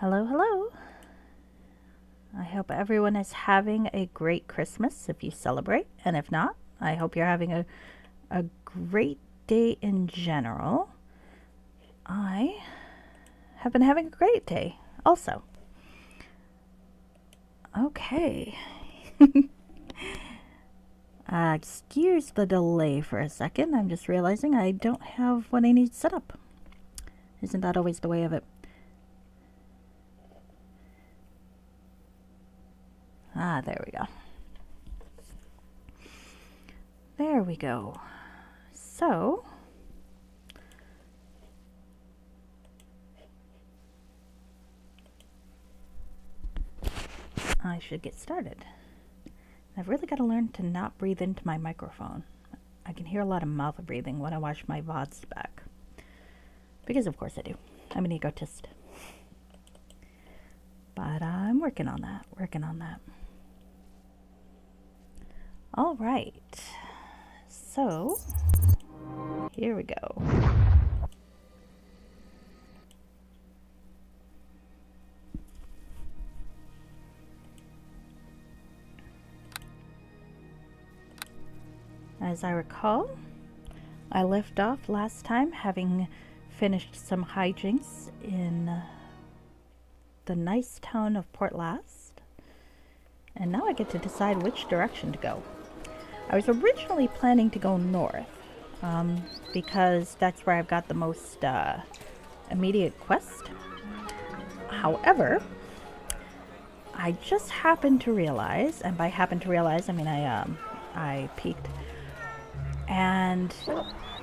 Hello, hello. I hope everyone is having a great Christmas if you celebrate, and if not, I hope you're having a great day in general. I have been having a great day also. Okay. Excuse the delay for a second. I'm just realizing I don't have what I need set up. Isn't that always the way of it? Ah, there we go. There we go. So, I should get started. I've really got to learn to not breathe into my microphone. I can hear a lot of mouth breathing when I watch my VODs back. Because of course I do. I'm an egotist. But I'm working on that. All right. So, here we go. As I recall, I left off last time having finished some hijinks in the nice town of Port Last, and now I get to decide which direction to go. I was originally planning to go north, because that's where I've got the most immediate quest. However, I just happened to realize, and by happened to realize, I mean I peeked, and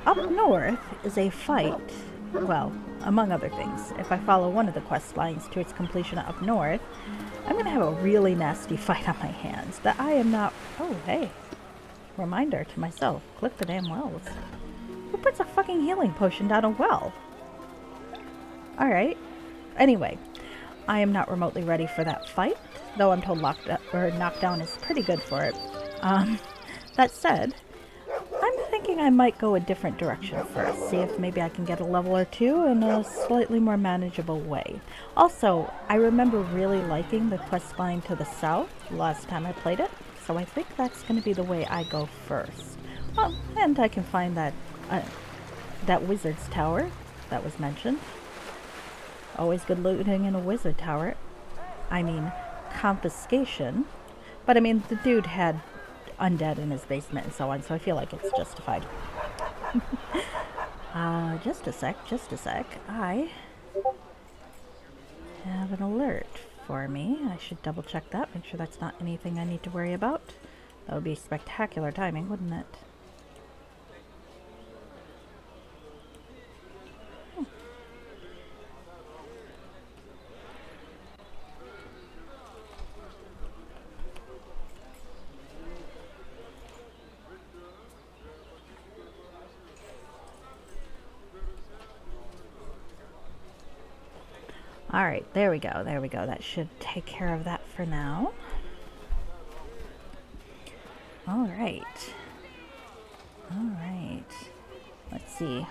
up north is a fight. Well, among other things, if I follow one of the quest lines to its completion up north, I'm going to have a really nasty fight on my hands that I am not... Oh, hey. Reminder to myself. Click the damn wells. Who puts a fucking healing potion down a well? Alright. Anyway, I am not remotely ready for that fight, though I'm told knockdown is pretty good for it. That said, I'm thinking I might go a different direction first, see if maybe I can get a level or two in a slightly more manageable way. Also, I remember really liking the quest line to the south last time I played it, so I think that's going to be the way I go first. And I can find that wizard's tower that was mentioned. Always good looting in a wizard tower. I mean, confiscation. But I mean, the dude had undead in his basement and so on, so I feel like it's justified. Just a sec. I have an alert for me. I should double check that, make sure that's not anything I need to worry about. That would be spectacular timing, wouldn't it? Alright, there we go. That should take care of that for now. Alright. Let's see.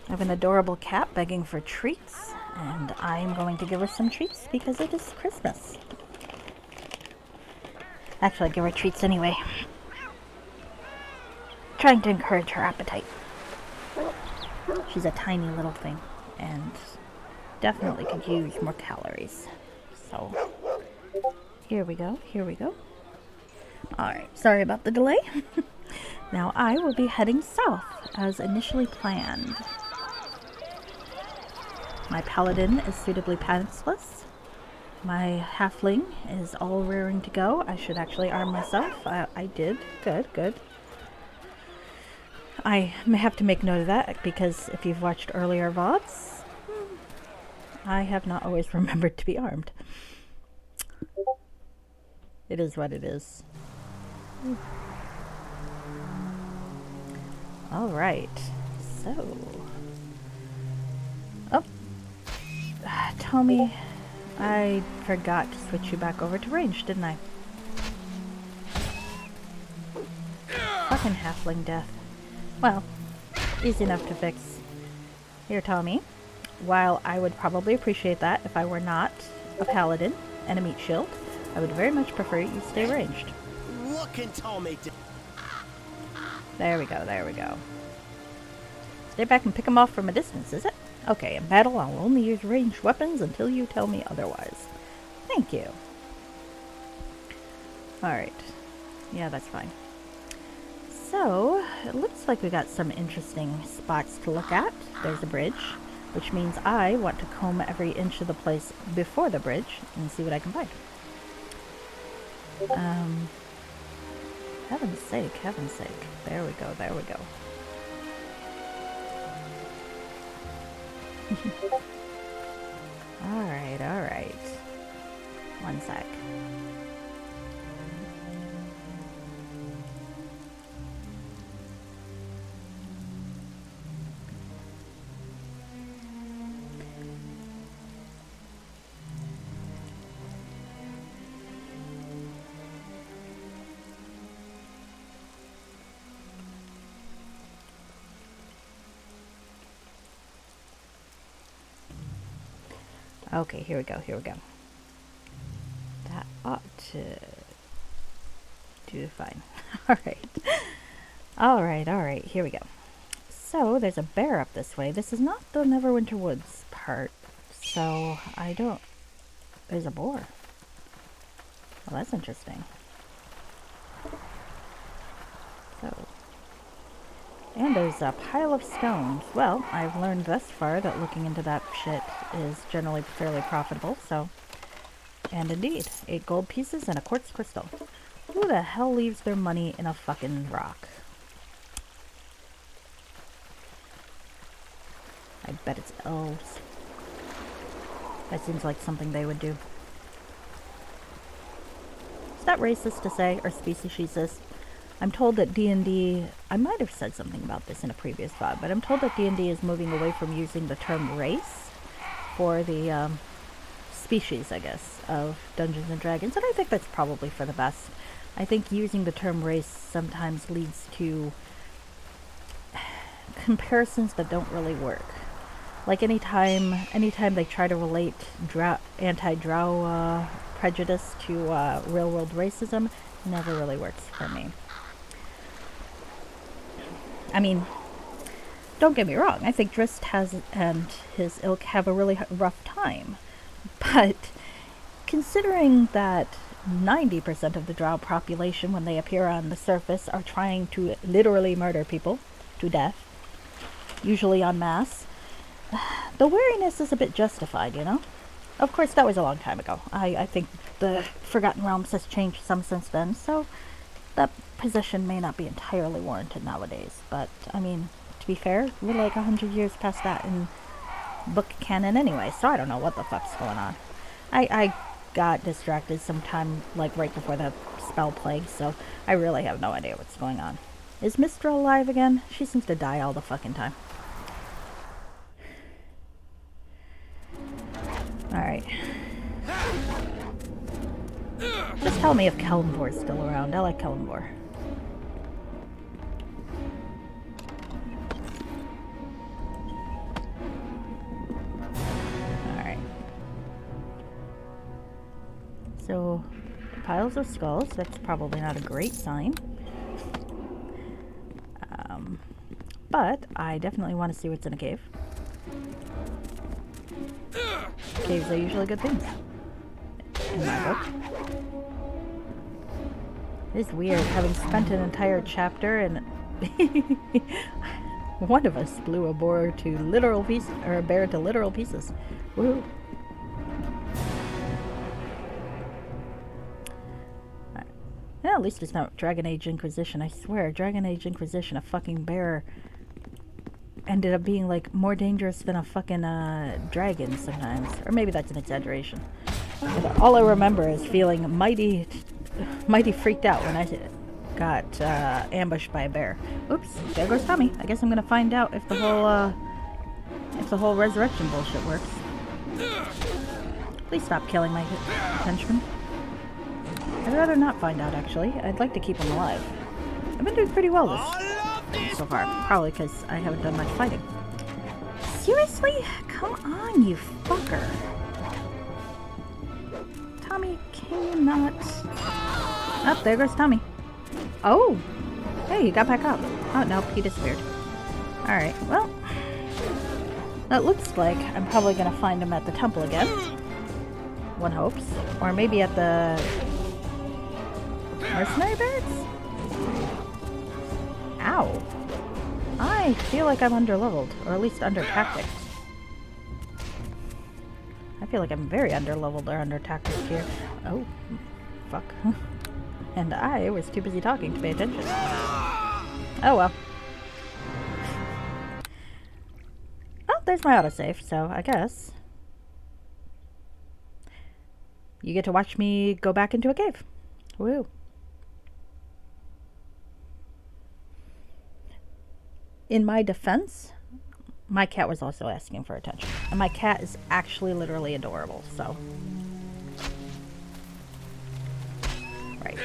I have an adorable cat begging for treats, and I'm going to give her some treats because it is Christmas. Actually, I'll give her treats anyway. Trying to encourage her appetite. She's a tiny little thing, and definitely could use more calories. So, here we go. Alright, sorry about the delay. Now I will be heading south as initially planned. My paladin is suitably pantsless. My halfling is all rearing to go. I should actually arm myself. I did. Good. I may have to make note of that because if you've watched earlier VODs, I have not always remembered to be armed. It is what it is. Alright, so... Oh! Tommy, I forgot to switch you back over to range, didn't I? Fucking halfling death. Well, easy enough to fix. Here, Tommy. while I would probably appreciate that if I were not a paladin and a meat shield, I would very much prefer you stay ranged. What can Tommy do? There we go, there we go. Stay back and pick them off from a distance, is it? Okay, in battle I'll only use ranged weapons until you tell me otherwise. Thank you. Alright. Yeah, that's fine. So, it looks like we got some interesting spots to look at. There's a bridge, which means I want to comb every inch of the place before the bridge and see what I can find. Heaven's sake, heaven's sake. There we go, there we go. Alright, alright. One sec. Okay, here we go, here we go. That ought to do fine. Alright. Alright, here we go. So, there's a bear up this way. This is not the Neverwinter Woods part, so I don't... There's a boar. Well, that's interesting. So... And there's a pile of stones. Well, I've learned thus far that looking into that shit is generally fairly profitable, so... And indeed, 8 gold pieces and a quartz crystal. Who the hell leaves their money in a fucking rock? I bet it's elves. That seems like something they would do. Is that racist to say, or speciesist? I'm told that D&D, I might have said something about this in a previous VOD, but I'm told that D&D is moving away from using the term race for the species, I guess, of Dungeons and Dragons, and I think that's probably for the best. I think using the term race sometimes leads to comparisons that don't really work. Like anytime they try to relate anti-drow prejudice to real-world racism, it never really works for me. I mean, don't get me wrong, I think Drist and his ilk have a really rough time. But considering that 90% of the drow population, when they appear on the surface, are trying to literally murder people to death, usually en masse, the wariness is a bit justified, you know? Of course, that was a long time ago. I think the Forgotten Realms has changed some since then, so that position may not be entirely warranted nowadays. But, I mean, to be fair, we're like 100 years past that in book canon anyway, so I don't know what the fuck's going on. I got distracted sometime, like, right before the spell plague, so I really have no idea what's going on. Is Mistra alive again? She seems to die all the fucking time. Alright. Just tell me if Kellenbor's still around. I like Kellenbor. Alright. So, piles of skulls. That's probably not a great sign. But I definitely want to see what's in a cave. Caves are usually good things, in my book. It's weird having spent an entire chapter and one of us blew a boar to literal pieces, or a bear to literal pieces. Woo! Yeah, at least it's not Dragon Age Inquisition. I swear, Dragon Age Inquisition, a fucking bear ended up being like more dangerous than a fucking dragon sometimes, or maybe that's an exaggeration. But all I remember is feeling mighty freaked out when I got ambushed by a bear. Oops, there goes Tommy. I guess I'm gonna find out if the whole resurrection bullshit works. Please stop killing my henchmen. I'd rather not find out, actually. I'd like to keep them alive. I've been doing pretty well so far, probably because I haven't done much fighting. Seriously? Come on, you fucker. Tommy, can you not? Oh, there goes Tommy. Oh! Hey, you got back up. Oh, no, he disappeared. Alright, well. That looks like I'm probably gonna find him at the temple again. One hopes. Or maybe at the mercenary barracks? Ow. I feel like I'm underleveled, or at least under tactics. I feel like I'm very underleveled or under tactics here. Oh, fuck. And I was too busy talking to pay attention. Oh well. Oh, there's my autosave, so I guess you get to watch me go back into a cave. Woo. In my defense, my cat was also asking for attention. And my cat is actually literally adorable, so. Right.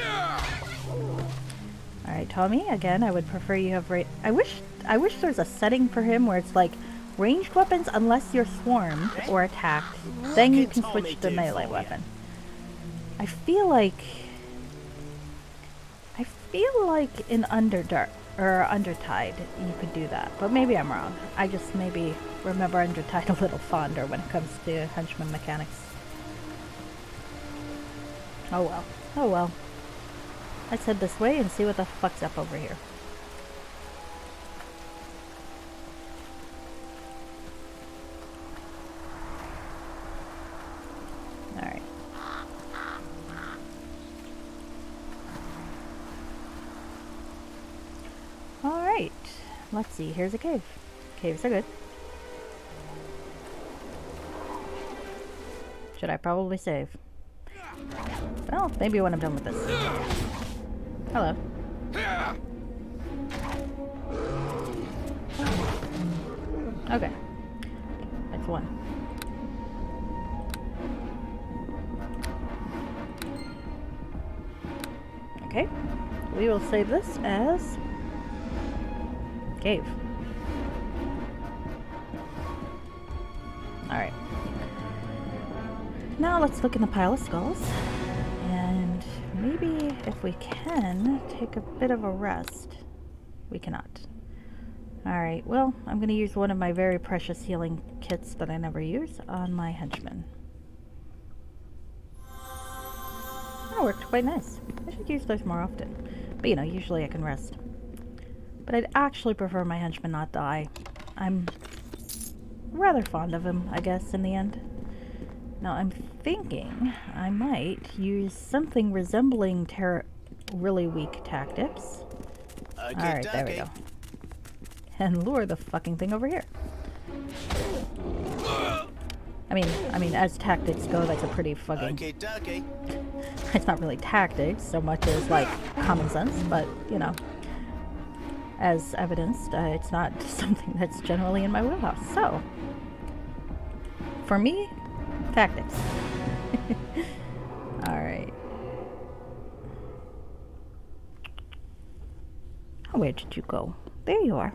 Alright, Tommy, again, I would prefer you have I wish there's a setting for him where it's like ranged weapons unless you're swarmed or attacked, then you can switch to melee weapon. I feel like in Underdark or Undertide you could do that, but maybe I'm wrong. I just maybe remember Undertide a little fonder when it comes to henchman mechanics. Oh well. Oh well. Let's head this way and see what the fuck's up over here. Alright. Alright. Let's see. Here's a cave. Caves are good. Should I probably save? Well, maybe when I'm done with this. Hello. Okay. That's one. Okay. We will save this as cave. Alright. Now let's look in the pile of skulls. And maybe if we can take a bit of a rest. We cannot. Alright, well, I'm going to use one of my very precious healing kits that I never use on my henchman. That worked quite nice. I should use those more often. But you know, usually I can rest. But I'd actually prefer my henchman not die. I'm rather fond of him, I guess, in the end. Now I'm thinking I might use something resembling really weak tactics. Alright, there we go. And lure the fucking thing over here. I mean, as tactics go, that's a pretty fucking... It's not really tactics so much as, like, common sense, but, you know, as evidenced, it's not something that's generally in my wheelhouse. So, for me, tactics. Alright. Oh, where did you go? There you are.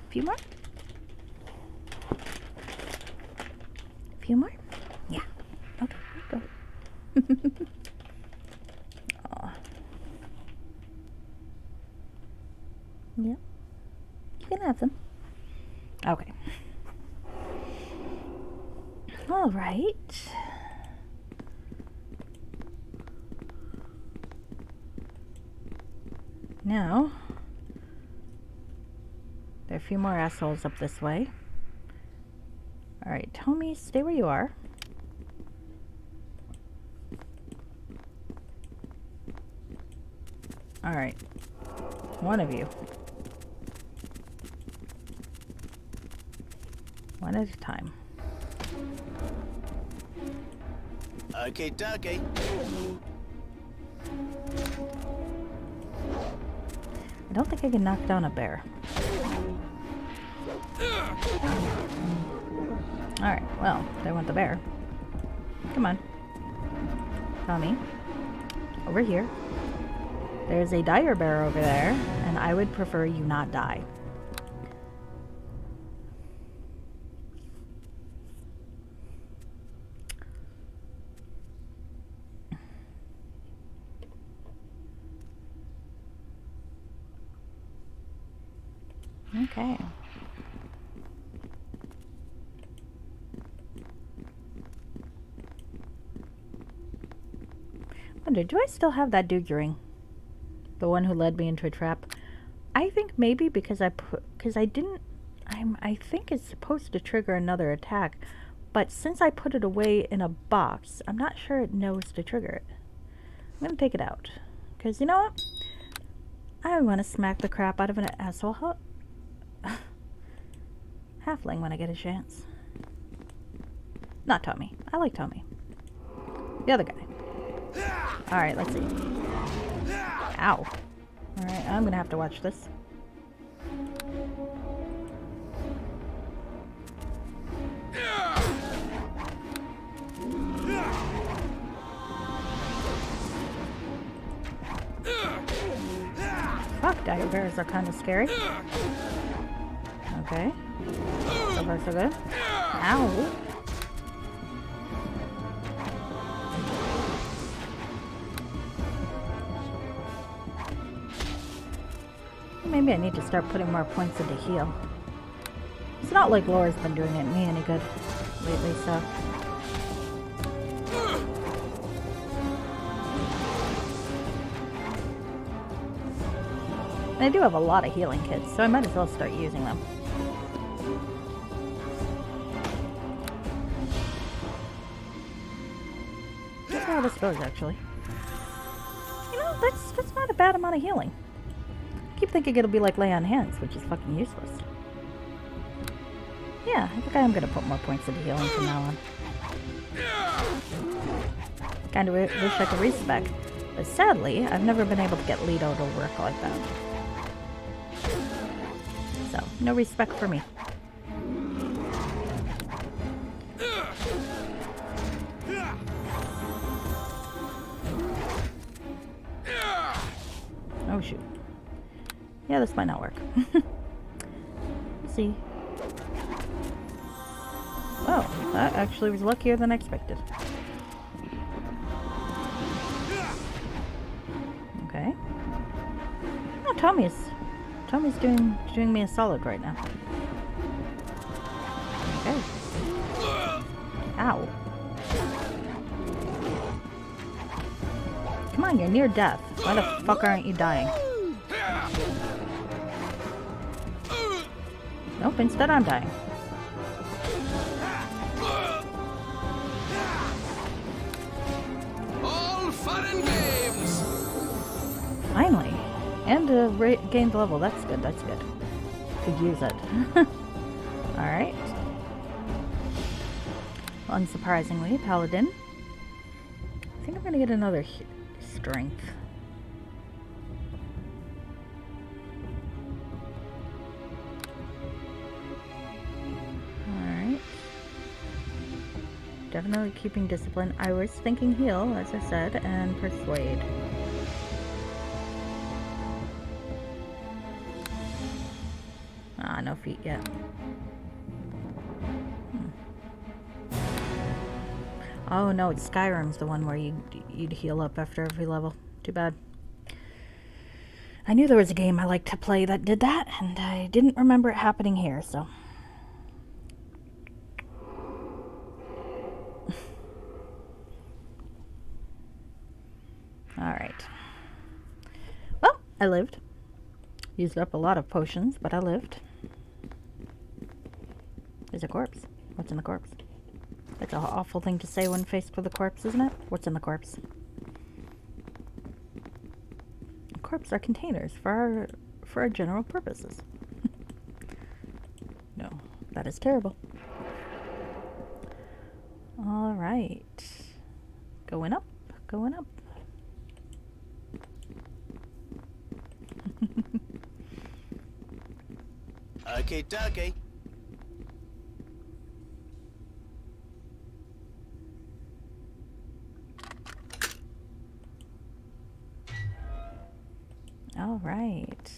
A few more? A few more? Yeah. Okay, go. Aw. Yeah. You can have them. Okay. All right. Now, there are a few more assholes up this way. Alright, Tommy, stay where you are. Alright. One of you. One at a time. Okay, dokie. I don't think I can knock down a bear. Alright, well, there went the bear. Come on. Tommy. Over here. There's a dire bear over there, and I would prefer you not die. Okay. Wonder, do I still have that dude ring? The one who led me into a trap? I think maybe because I didn't. I think it's supposed to trigger another attack, but since I put it away in a box, I'm not sure it knows to trigger it. I'm gonna take it out, because you know what? I want to smack the crap out of an asshole halfling when I get a chance. Not Tommy. I like Tommy. The other guy. Alright, let's see. Ow. Alright, I'm gonna have to watch this. Fuck, dire bears are kind of scary. Okay. So far, so good. Ow. Maybe I need to start putting more points into heal. It's not like Laura's been doing it me any good lately, so. And I do have a lot of healing kits, so I might as well start using them. Let's see how this goes, actually. You know, that's not a bad amount of healing. I keep thinking it'll be like lay on hands, which is fucking useless. Yeah, I think I am going to put more points into healing from now on. Kind of wish I could respec, but sadly, I've never been able to get Lido to work like that. So, no respect for me. Oh shoot. Yeah, this might not work. Let's see. Oh, that actually was luckier than I expected. Okay. Oh, Tommy's doing me a solid right now. Okay. Ow. Come on, you're near death. Why the fuck aren't you dying? Nope, instead I'm dying. All fun and games. Finally. And gained level. That's good, that's good. Could use it. Alright. Unsurprisingly, Paladin. I think I'm gonna get another strength. Alright. Definitely keeping discipline. I was thinking heal, as I said, and persuade. Ah, no feet yet. Oh no, it's Skyrim's the one where you'd heal up after every level. Too bad. I knew there was a game I liked to play that did that, and I didn't remember it happening here, so. Alright. Well, I lived. Used up a lot of potions, but I lived. There's a corpse. What's in the corpse? That's an awful thing to say when faced with a corpse, isn't it? What's in the corpse? Corpses are containers for our general purposes. No, that is terrible. All right. Going up, going up. Okay, dokie. All right.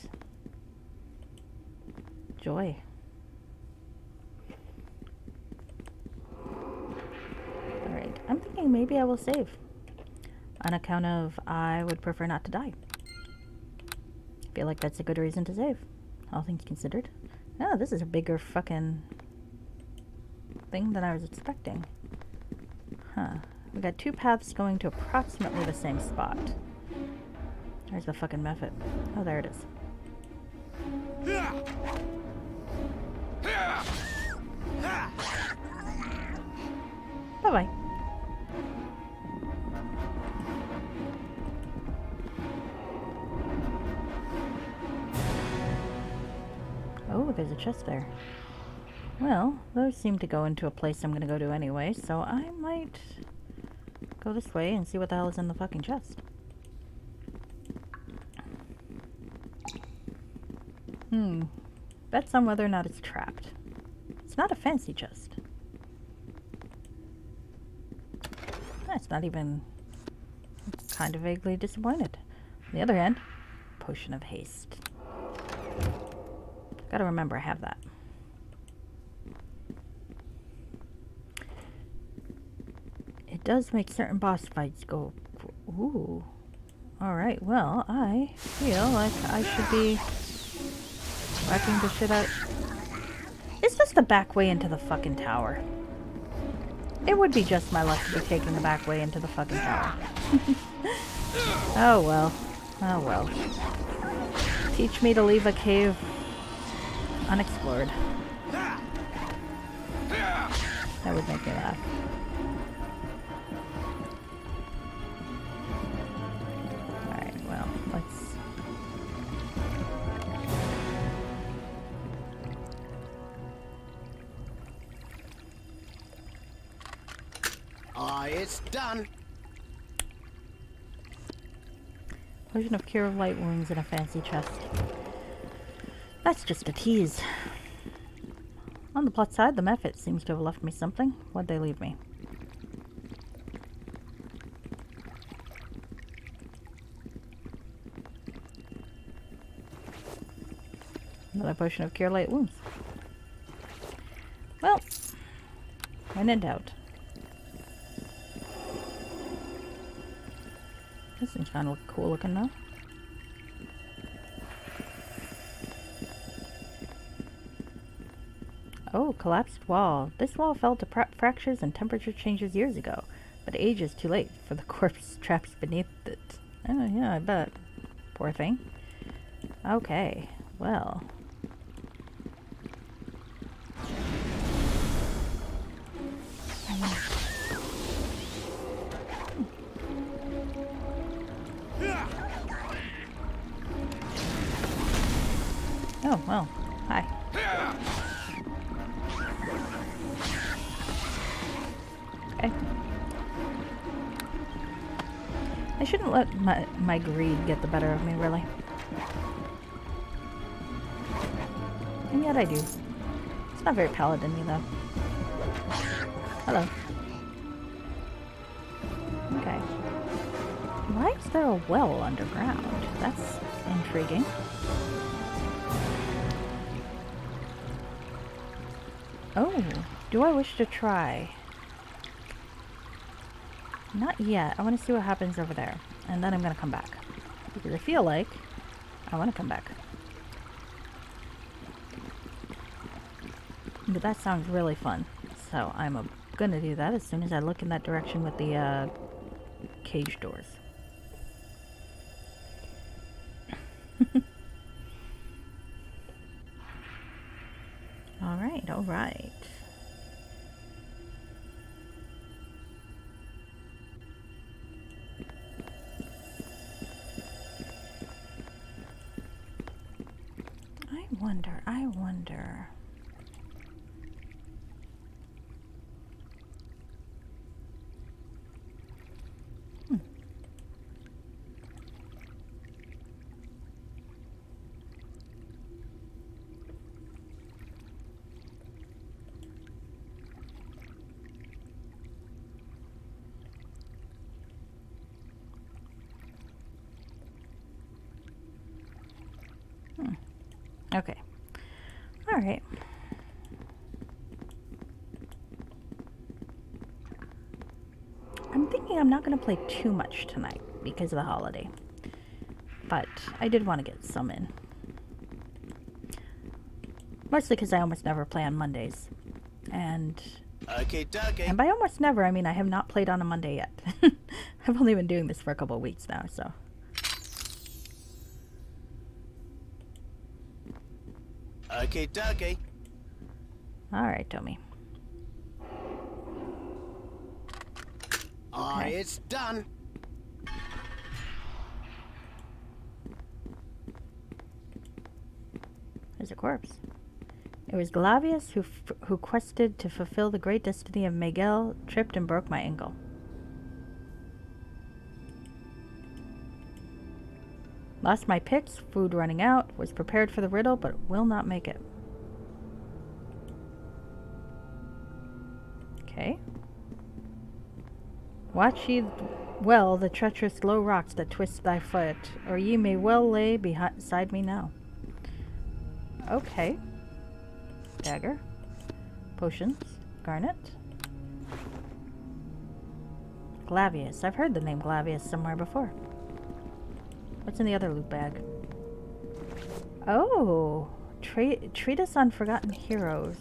Joy. All right. I'm thinking maybe I will save. On account of I would prefer not to die. I feel like that's a good reason to save. All things considered. Oh, this is a bigger fucking thing than I was expecting. Huh. We got 2 paths going to approximately the same spot. There's the fucking method. Oh, there it is. Bye-bye. Oh, there's a chest there. Well, those seem to go into a place I'm gonna go to anyway, so I might go this way and see what the hell is in the fucking chest. Bets on whether or not it's trapped. It's not a fancy chest. It's not even... kind of vaguely disappointed. On the other hand, potion of haste. Gotta remember I have that. It does make certain boss fights go... Ooh. Alright, well, I feel like I should be whacking the shit out. It's just the back way into the fucking tower. It would be just my luck to be taking the back way into the fucking tower. Oh well. Oh well. Teach me to leave a cave unexplored. That would make me laugh. Alright, well, let's... It's done. Potion of Cure of Light Wounds in a fancy chest. That's just a tease. On the plus side, the method seems to have left me something. What'd they leave me? Another Potion of Cure Light Wounds. Well, when in doubt. This thing's kind of cool looking though. Oh, collapsed wall. This wall fell to fractures and temperature changes years ago, but age is too late for the corpse trapped beneath it. Oh, yeah, I bet. Poor thing. Okay, well. Oh, well. Hi. Okay. I shouldn't let my greed get the better of me, really. And yet I do. It's not very paladin-y, though. Hello. Okay. Why is there a well underground? That's intriguing. Oh, do I wish to try? Not yet. I want to see what happens over there. And then I'm going to come back. Because I feel like I want to come back. But that sounds really fun. So I'm going to do that as soon as I look in that direction with the cage doors. Alright, alright. I wonder. Okay. Alright. I'm thinking I'm not going to play too much tonight because of the holiday. But I did want to get some in. Mostly because I almost never play on Mondays. And by almost never, I mean I have not played on a Monday yet. I've only been doing this for a couple of weeks now, so. Okay, dokie. Alright, Tommy. Okay. It's done. There's a corpse. It was Glavius who quested to fulfill the great destiny of Miguel, tripped and broke my ankle. Lost my picks, food running out, was prepared for the riddle, but will not make it. Okay. Watch ye well the treacherous low rocks that twist thy foot, or ye may well lay beside me now. Okay. Dagger. Potions. Garnet. Glavius. I've heard the name Glavius somewhere before. What's in the other loot bag? Oh! Treatise on Forgotten Heroes.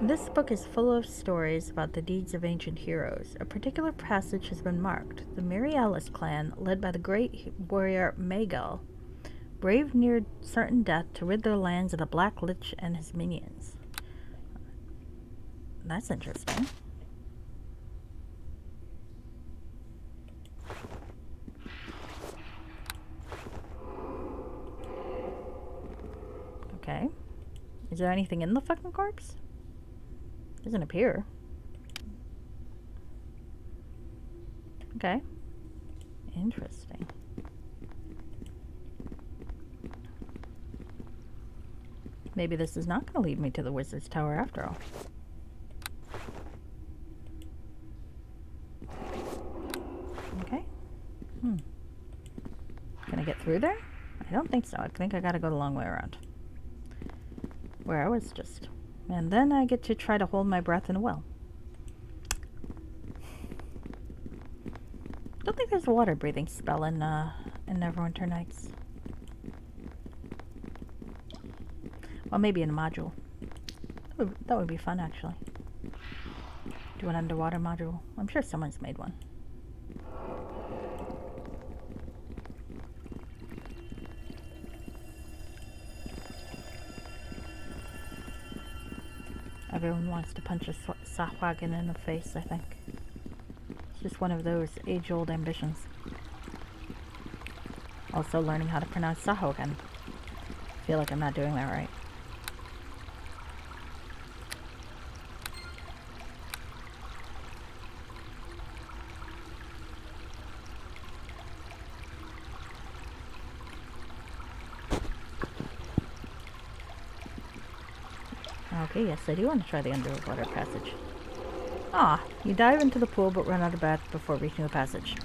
This book is full of stories about the deeds of ancient heroes. A particular passage has been marked. The Mirialis clan, led by the great warrior Magal, braved near certain death to rid their lands of the Black Lich and his minions. That's interesting. Okay. Is there anything in the fucking corpse? Doesn't appear. Okay. Interesting. Maybe this is not going to lead me to the Wizard's Tower after all. Okay. Can I get through there? I don't think so. I think I gotta go the long way around. Where I was just. And then I get to try to hold my breath in a well. Don't think there's a water breathing spell in Neverwinter Nights. Well, maybe in a module. That would be fun, actually. Do an underwater module. I'm sure someone's made one. Everyone wants to punch a Sahwagan in the face, I think. It's just one of those age-old ambitions. Also learning how to pronounce Sahwagan. I feel like I'm not doing that right. Okay, yes, I do want to try the underwater passage. Ah, you dive into the pool but run out of breath before reaching the passage.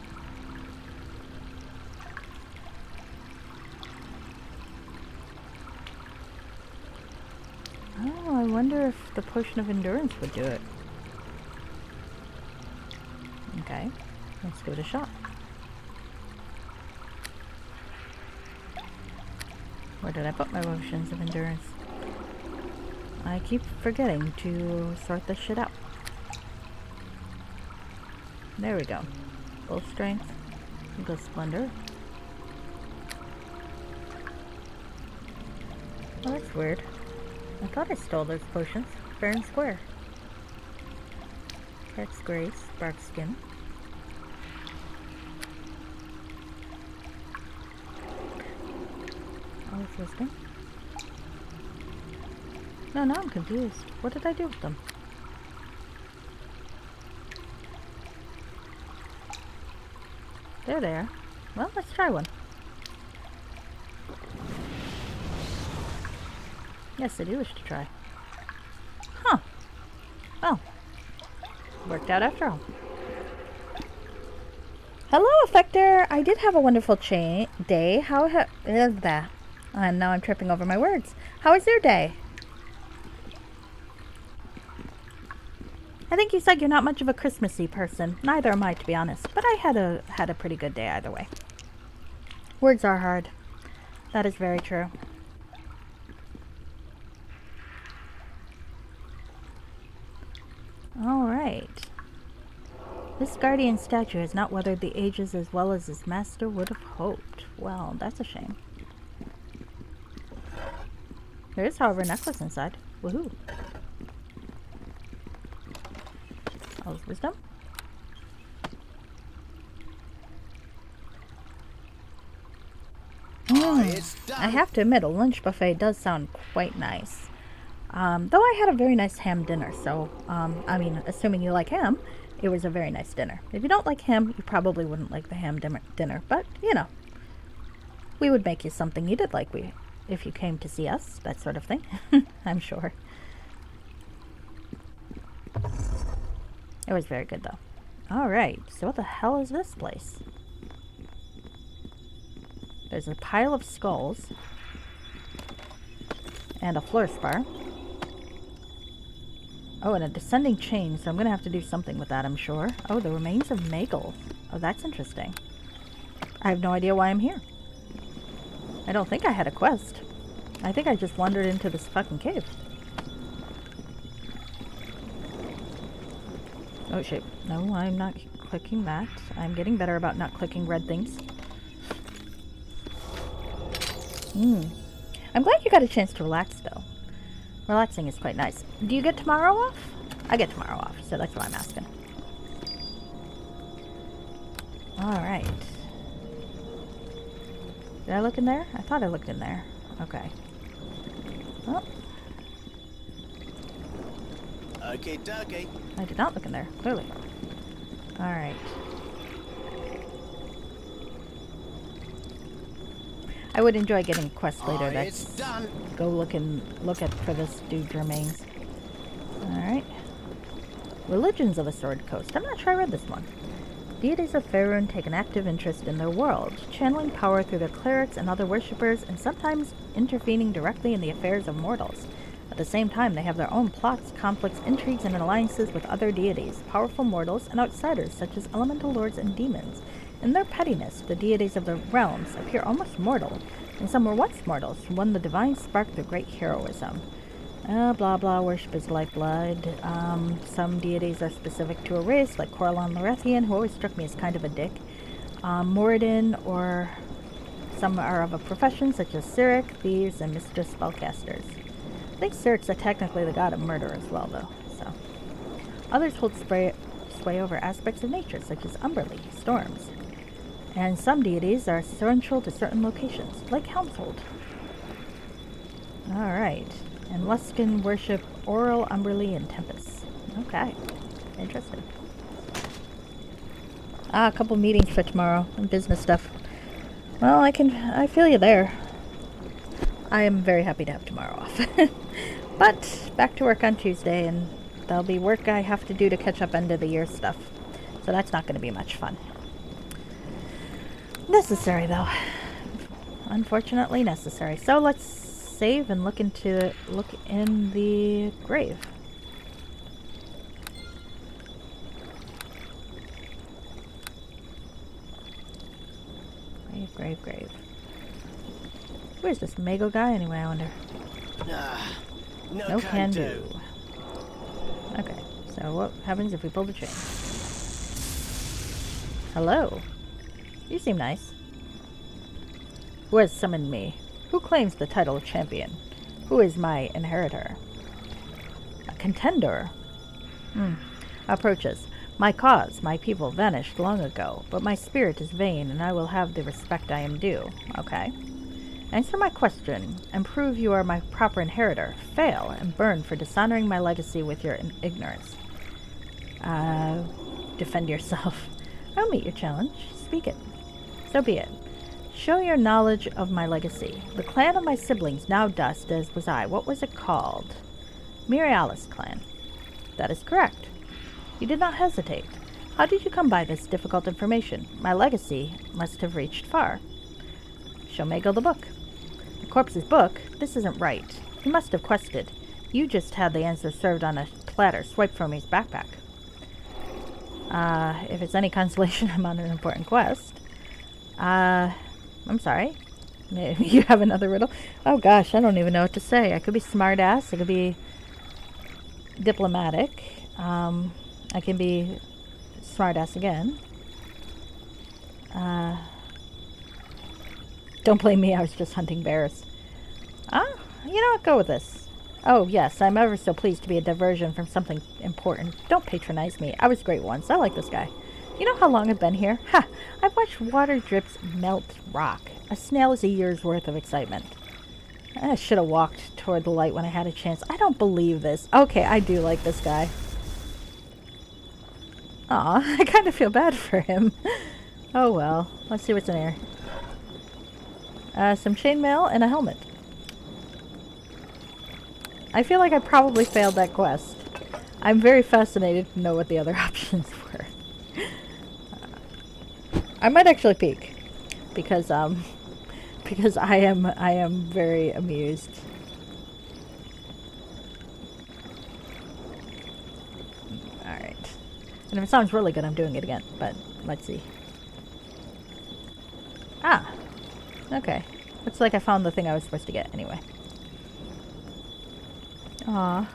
Oh, I wonder if the potion of endurance would do it. Okay, let's give it a shot. Where did I put my potions of endurance? I keep forgetting to sort this shit out. There we go. Full strength. Go splendor. Oh, that's weird. I thought I stole those potions, fair and square. Cat's grace, bark skin. I was listening. No, now I'm confused. What did I do with them? They're there. Well, let's try one. Yes, I do wish to try. Huh. Well, worked out after all. Hello, Effector. I did have a wonderful day. How is that? And now I'm tripping over my words. How was your day? I think you said you're not much of a Christmassy person. Neither am I, to be honest. But I had a pretty good day either way. Words are hard. That is very true. All right. This guardian statue has not weathered the ages as well as his master would have hoped. Well, that's a shame. There is, however, a necklace inside. Woohoo. All's wisdom. I have to admit, a lunch buffet does sound quite nice. Though I had a very nice ham dinner, so, I mean, assuming you like ham, it was a very nice dinner. If you don't like ham, you probably wouldn't like the ham dinner, but, you know, we would make you something you did like if you came to see us, that sort of thing, I'm sure. It was very good, though. Alright, so what the hell is this place? There's a pile of skulls and a floor spar. Oh, and a descending chain, so I'm going to have to do something with that, I'm sure. Oh, the remains of Magel. Oh, that's interesting. I have no idea why I'm here. I don't think I had a quest. I think I just wandered into this fucking cave. Oh, shit. No, I'm not clicking that. I'm getting better about not clicking red things. I'm glad you got a chance to relax, though. Relaxing is quite nice. Do you get tomorrow off? I get tomorrow off, so that's why I'm asking. Alright. Did I look in there? I thought I looked in there. Okay. Oh. Okay, dokie. I did not look in there, clearly. Alright. I would enjoy getting a quest later that's done. Go look at for this dude's remains. Alright. Religions of the Sword Coast. I'm not sure I read this one. Deities of Faerun take an active interest in their world, channeling power through their clerics and other worshippers, and sometimes intervening directly in the affairs of mortals. At the same time, they have their own plots, conflicts, intrigues, and alliances with other deities, powerful mortals, and outsiders such as elemental lords and demons. In their pettiness, the deities of the realms appear almost mortal, and some were once mortals, who won the divine spark through great heroism. Blah blah, worship is like blood. Some deities are specific to a race, like Coralon Lorethian, who always struck me as kind of a dick. Moradin, or some are of a profession, such as Cyric, thieves, and mistress spellcasters. I think Cyric's are technically the god of murder as well, though, so. Others hold sway over aspects of nature, such as Umberly, storms. And some deities are central to certain locations, like Helmshold. Alright. And Luskan worship Oral, Umberly, and Tempest. Okay. Interesting. A couple meetings for tomorrow and business stuff. Well, I feel you there. I am very happy to have tomorrow off. But back to work on Tuesday, and there'll be work I have to do to catch up end of the year stuff. So that's not going to be much fun. Necessary, though. Unfortunately necessary. So let's save and look in the grave. Grave. Where's this Mago guy anyway, I wonder? No can do. Okay, so what happens if we pull the chain? Hello. You seem nice. Who has summoned me? Who claims the title of champion? Who is my inheritor? A contender? Approaches. My cause, my people vanished long ago, but my spirit is vain, and I will have the respect I am due. Okay. Answer my question, and prove you are my proper inheritor. Fail, and burn for dishonoring my legacy with your ignorance. Defend yourself. I'll meet your challenge. Speak it. So be it. Show your knowledge of my legacy. The clan of my siblings, now dust, as was I. What was it called? Mirialis clan. That is correct. You did not hesitate. How did you come by this difficult information? My legacy must have reached far. Show Mago the book. The corpse's book? This isn't right. He must have quested. You just had the answer served on a platter, swiped from his backpack. If it's any consolation, I'm on an important quest. I'm sorry. Maybe you have another riddle? Oh gosh, I don't even know what to say. I could be smartass. I could be diplomatic. I can be smartass again. Don't blame me, I was just hunting bears. You know what, go with this. Oh yes, I'm ever so pleased to be a diversion from something important. Don't patronize me. I was great once. I like this guy. You know how long I've been here? Ha! I've watched water drips melt rock. A snail is a year's worth of excitement. I should have walked toward the light when I had a chance. I don't believe this. Okay, I do like this guy. Aw, I kind of feel bad for him. Oh well. Let's see what's in here. Some chainmail and a helmet. I feel like I probably failed that quest. I'm very fascinated to know what the other options were. I might actually peek because I am very amused. All right. And if it sounds really good, I'm doing it again, but let's see. Ah. Okay. Looks like I found the thing I was supposed to get anyway. Aw.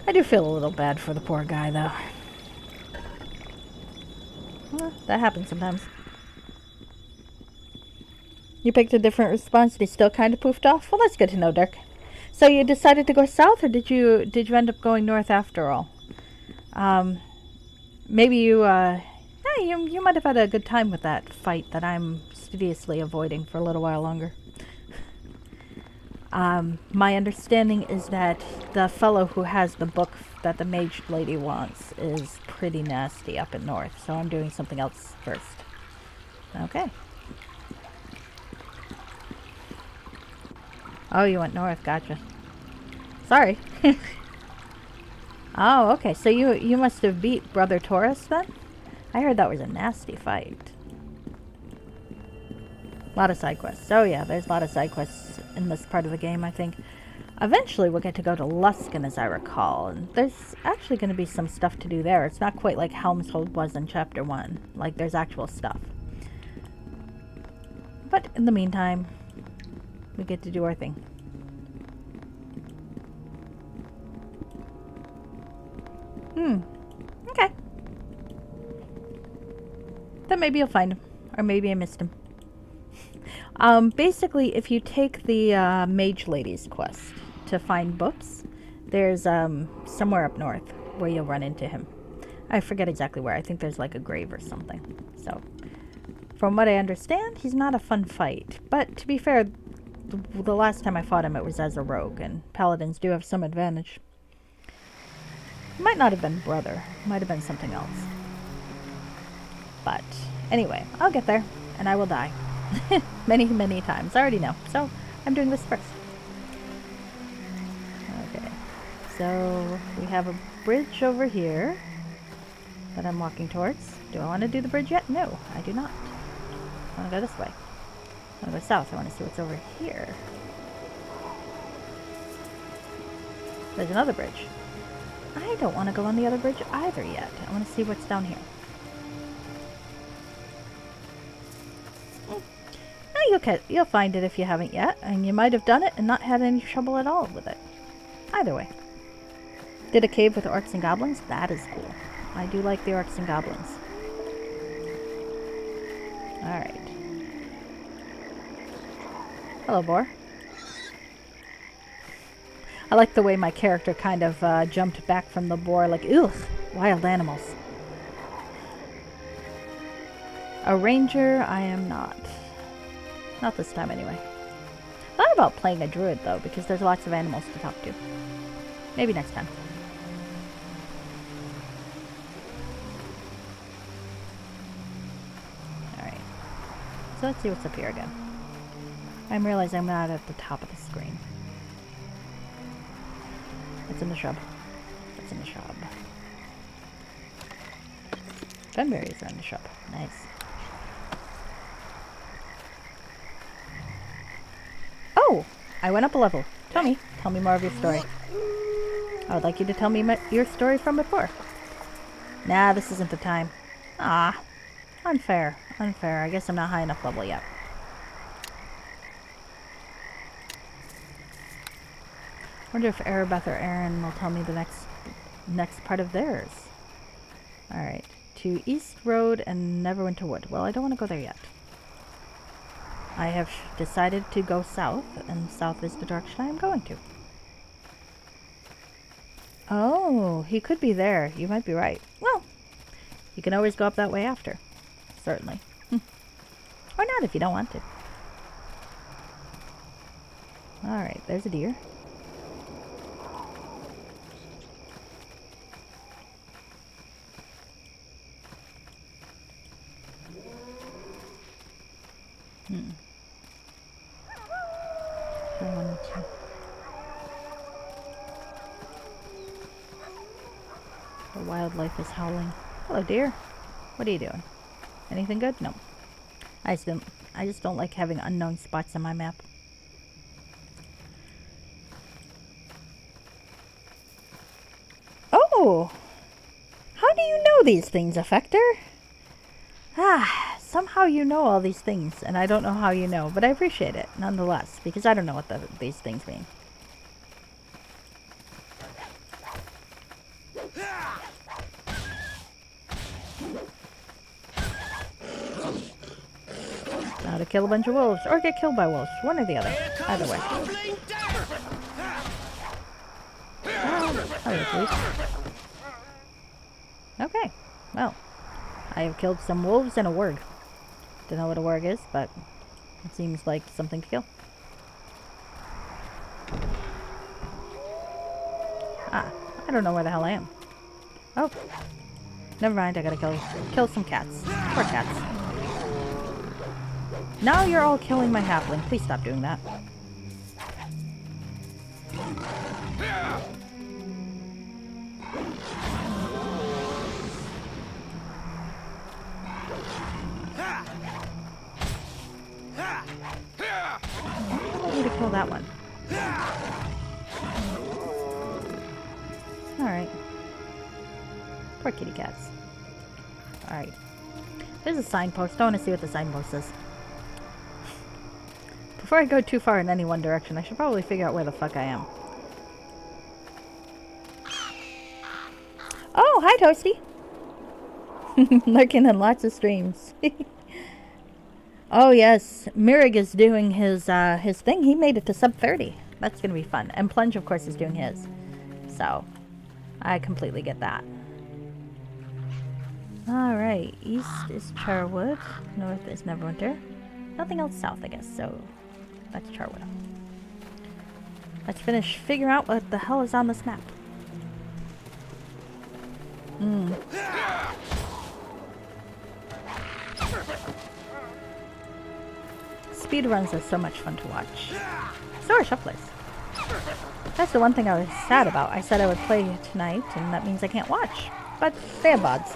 I do feel a little bad for the poor guy, though. Well, that happens sometimes. You picked a different response and he's still kind of poofed off? Well, that's good to know, Dirk. So you decided to go south, or did you end up going north after all? Maybe you might have had a good time with that fight that I'm studiously avoiding for a little while longer. My understanding is that the fellow who has the book that the mage lady wants is pretty nasty up in north, so I'm doing something else first. Okay. Oh, you went north, gotcha. Sorry. Oh, okay, so you must have beat Brother Taurus then? I heard that was a nasty fight. A lot of side quests. Oh yeah, there's a lot of side quests in this part of the game, I think. Eventually we'll get to go to Luskan, as I recall, and there's actually going to be some stuff to do there. It's not quite like Helmshold was in Chapter 1. Like, there's actual stuff. But in the meantime, we get to do our thing. Okay. Then maybe you'll find him. Or maybe I missed him. Basically, if you take the Mage Lady's quest to find books, there's somewhere up north where you'll run into him. I forget exactly where. I think there's like a grave or something. So, from what I understand, he's not a fun fight. But to be fair, the last time I fought him, it was as a rogue, and paladins do have some advantage. Might not have been brother. Might have been something else. But anyway, I'll get there, and I will die. Many, many times. I already know. So, I'm doing this first. Okay. So, we have a bridge over here that I'm walking towards. Do I want to do the bridge yet? No, I do not. I want to go this way. I want to go south. I want to see what's over here. There's another bridge. I don't want to go on the other bridge either yet. I want to see what's down here. You'll find it if you haven't yet, and you might have done it and not had any trouble at all with it. Either way. Did a cave with orcs and goblins? That is cool. I do like the orcs and goblins. Alright. Hello, boar. I like the way my character kind of jumped back from the boar, like, ugh, wild animals. A ranger, I am not. Not this time, anyway. I thought about playing a druid, though, because there's lots of animals to talk to. Maybe next time. Alright. So let's see what's up here again. I'm realizing I'm not at the top of the screen. It's in the shrub. It's in the shrub. Gunberries are in the shrub. Nice. Oh! I went up a level. Tell me more of your story. I would like you to tell me your story from before. Nah, this isn't the time. Ah. Unfair. Unfair. I guess I'm not high enough level yet. Wonder if Erebeth or Aaron will tell me the next part of theirs. Alright. To East Road and Neverwinter Wood. Well, I don't want to go there yet. I have decided to go south, and south is the direction I am going to. Oh, he could be there. You might be right. Well, you can always go up that way after. Certainly. Or not if you don't want to. Alright, there's a deer. The wildlife is howling. Hello, deer. What are you doing? Anything good? No. I just don't like having unknown spots on my map. Oh! How do you know these things, Effector? Ah, somehow you know all these things, and I don't know how you know, but I appreciate it, nonetheless, because I don't know what these things mean. Now to kill a bunch of wolves, or get killed by wolves, one or the other, either way. Okay, well, I have killed some wolves and a warg. Don't know what a warg is, but it seems like something to kill. Ah, I don't know where the hell I am. Oh, never mind, I gotta kill some cats. Poor cats. Now you're all killing my halfling. Please stop doing that. I need to kill that one. Alright. Poor kitty cats. Alright. There's a signpost. I want to see what the signpost is. Before I go too far in any one direction, I should probably figure out where the fuck I am. Oh, hi Toasty! Lurking in lots of streams. Oh yes, Mirig is doing his thing. He made it to sub 30. That's gonna be fun. And Plunge, of course, is doing his. So, I completely get that. Alright, east is Charwood, north is Neverwinter. Nothing else south, I guess, so that's Charwood. Let's finish figuring out what the hell is on this map. Speedruns are so much fun to watch. So are shufflers. That's the one thing I was sad about. I said I would play tonight, and that means I can't watch. But they have VODs.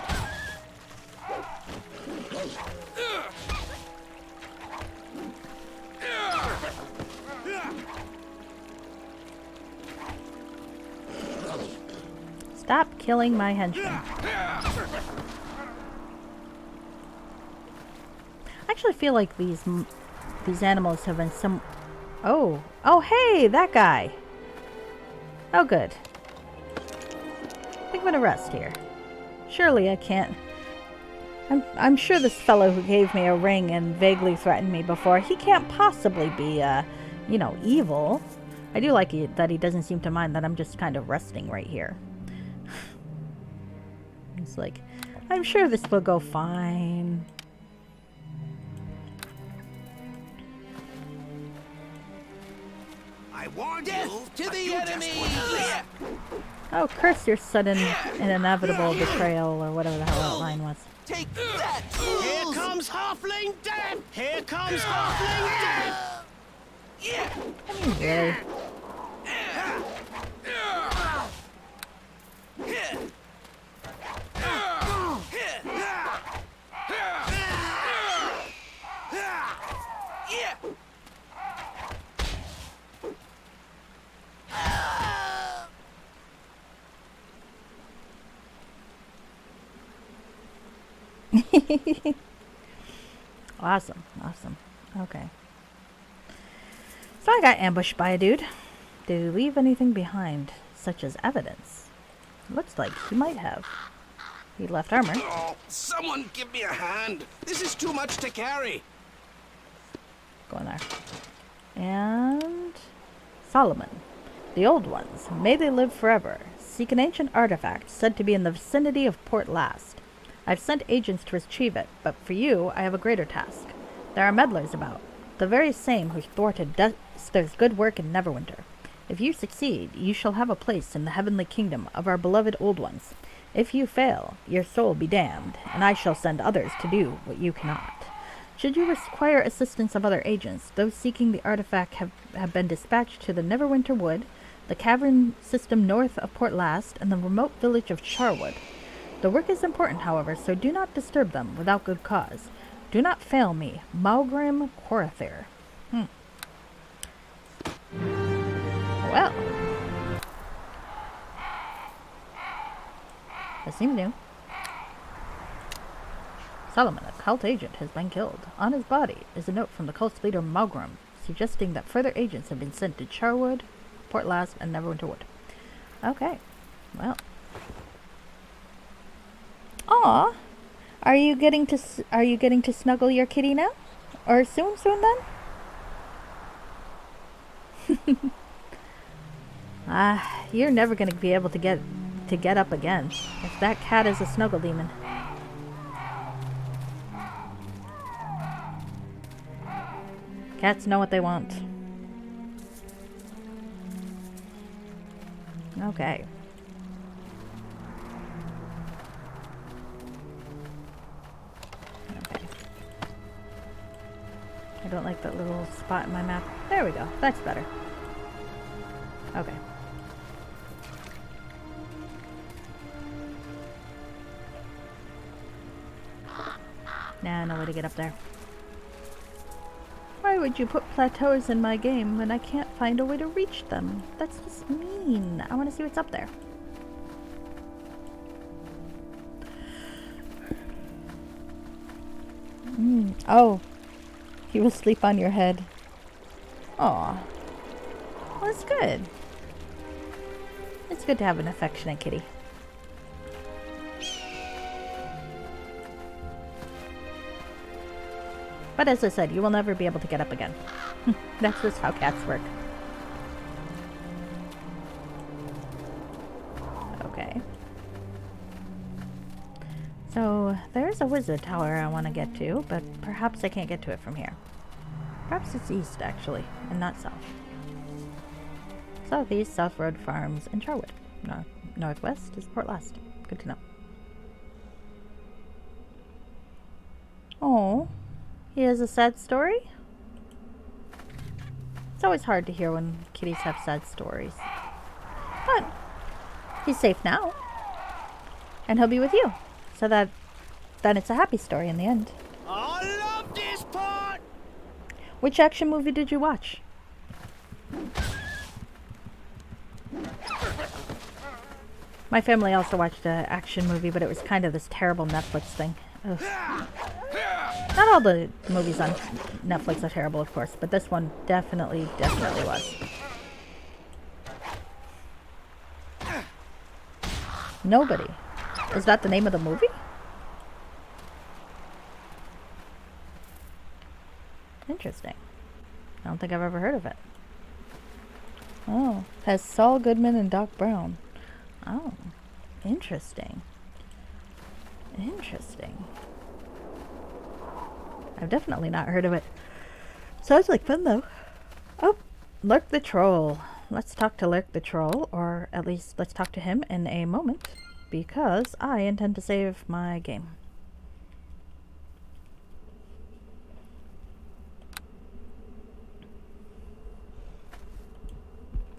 Stop killing my henchmen. I actually feel like these animals have been some... Oh, hey, that guy. Oh, good. I think I'm gonna rest here. Surely I can't... I'm sure this fellow who gave me a ring and vaguely threatened me before, he can't possibly be, you know, evil. I do like that he doesn't seem to mind that I'm just kind of resting right here. It's like, I'm sure this will go fine. I warned you to the enemy. Oh, curse your sudden and inevitable betrayal, or whatever the hell that line was. Take that! Here comes Halfling Death! Here comes Halfling Death! I mean, really? Awesome, awesome. Okay. So I got ambushed by a dude. Did he leave anything behind, such as evidence? Looks like he might have. He left armor. Oh, someone give me a hand. This is too much to carry. Go in there. And Solomon. The old ones. May they live forever. Seek an ancient artifact said to be in the vicinity of Port Last. I've sent agents to retrieve it, but for you, I have a greater task. There are meddlers about, the very same who thwarted Dexter's good work in Neverwinter. If you succeed, you shall have a place in the heavenly kingdom of our beloved old ones. If you fail, your soul be damned, and I shall send others to do what you cannot. Should you require assistance of other agents, those seeking the artifact have been dispatched to the Neverwinter Wood, the cavern system north of Port Last, and the remote village of Charwood. The work is important, however, so do not disturb them without good cause. Do not fail me, Malgrim Corathir. Well. That seems new. Solomon, a cult agent, has been killed. On his body is a note from the cult's leader Malgrim, suggesting that further agents have been sent to Charwood, Port Last, and Neverwinter Wood. Okay. Well. Aw, are you getting to snuggle your kitty now, or soon then? You're never gonna be able to get up again if that cat is a snuggle demon. Cats know what they want. Okay. I don't like that little spot in my map. There we go. That's better. Okay. Nah, no way to get up there. Why would you put plateaus in my game when I can't find a way to reach them? That's just mean. I want to see what's up there. Oh. He will sleep on your head. Aw. Well, that's good. It's good to have an affectionate kitty. But as I said, you will never be able to get up again. That's just how cats work. Okay. So, there's a wizard tower I want to get to, but perhaps I can't get to it from here. Perhaps it's east, actually, and not south. Southeast, South Road Farms, and Charwood. Northwest is Port Last. Good to know. Oh, he has a sad story? It's always hard to hear when kitties have sad stories. But he's safe now. And he'll be with you. So then it's a happy story in the end. I love this part! Which action movie did you watch? My family also watched an action movie, but it was kind of this terrible Netflix thing. Ugh. Not all the movies on Netflix are terrible, of course, but this one definitely was. Nobody. Is that the name of the movie? Interesting. I don't think I've ever heard of it. Oh, has Saul Goodman and Doc Brown. Oh, interesting. Interesting. I've definitely not heard of it. Sounds like fun, though. Oh, Lurk the Troll. Let's talk to Lurk the Troll, or at least let's talk to him in a moment, because I intend to save my game.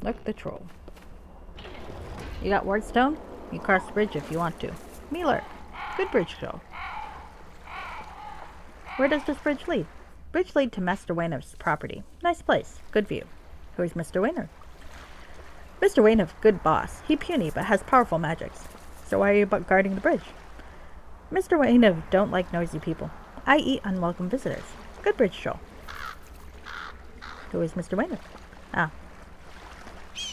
Look, the troll. You got Wardstone? You cross the bridge if you want to. Me lurk. Good bridge show. Where does this bridge lead? Bridge lead to Master Wayne's property. Nice place. Good view. Who is Mr. Wayne? Mr. Wayne, good boss. He puny, but has powerful magics. So why are you guarding the bridge? Mr. Wayne don't like noisy people. I eat unwelcome visitors. Good bridge show. Who is Mr. Wayne? Ah.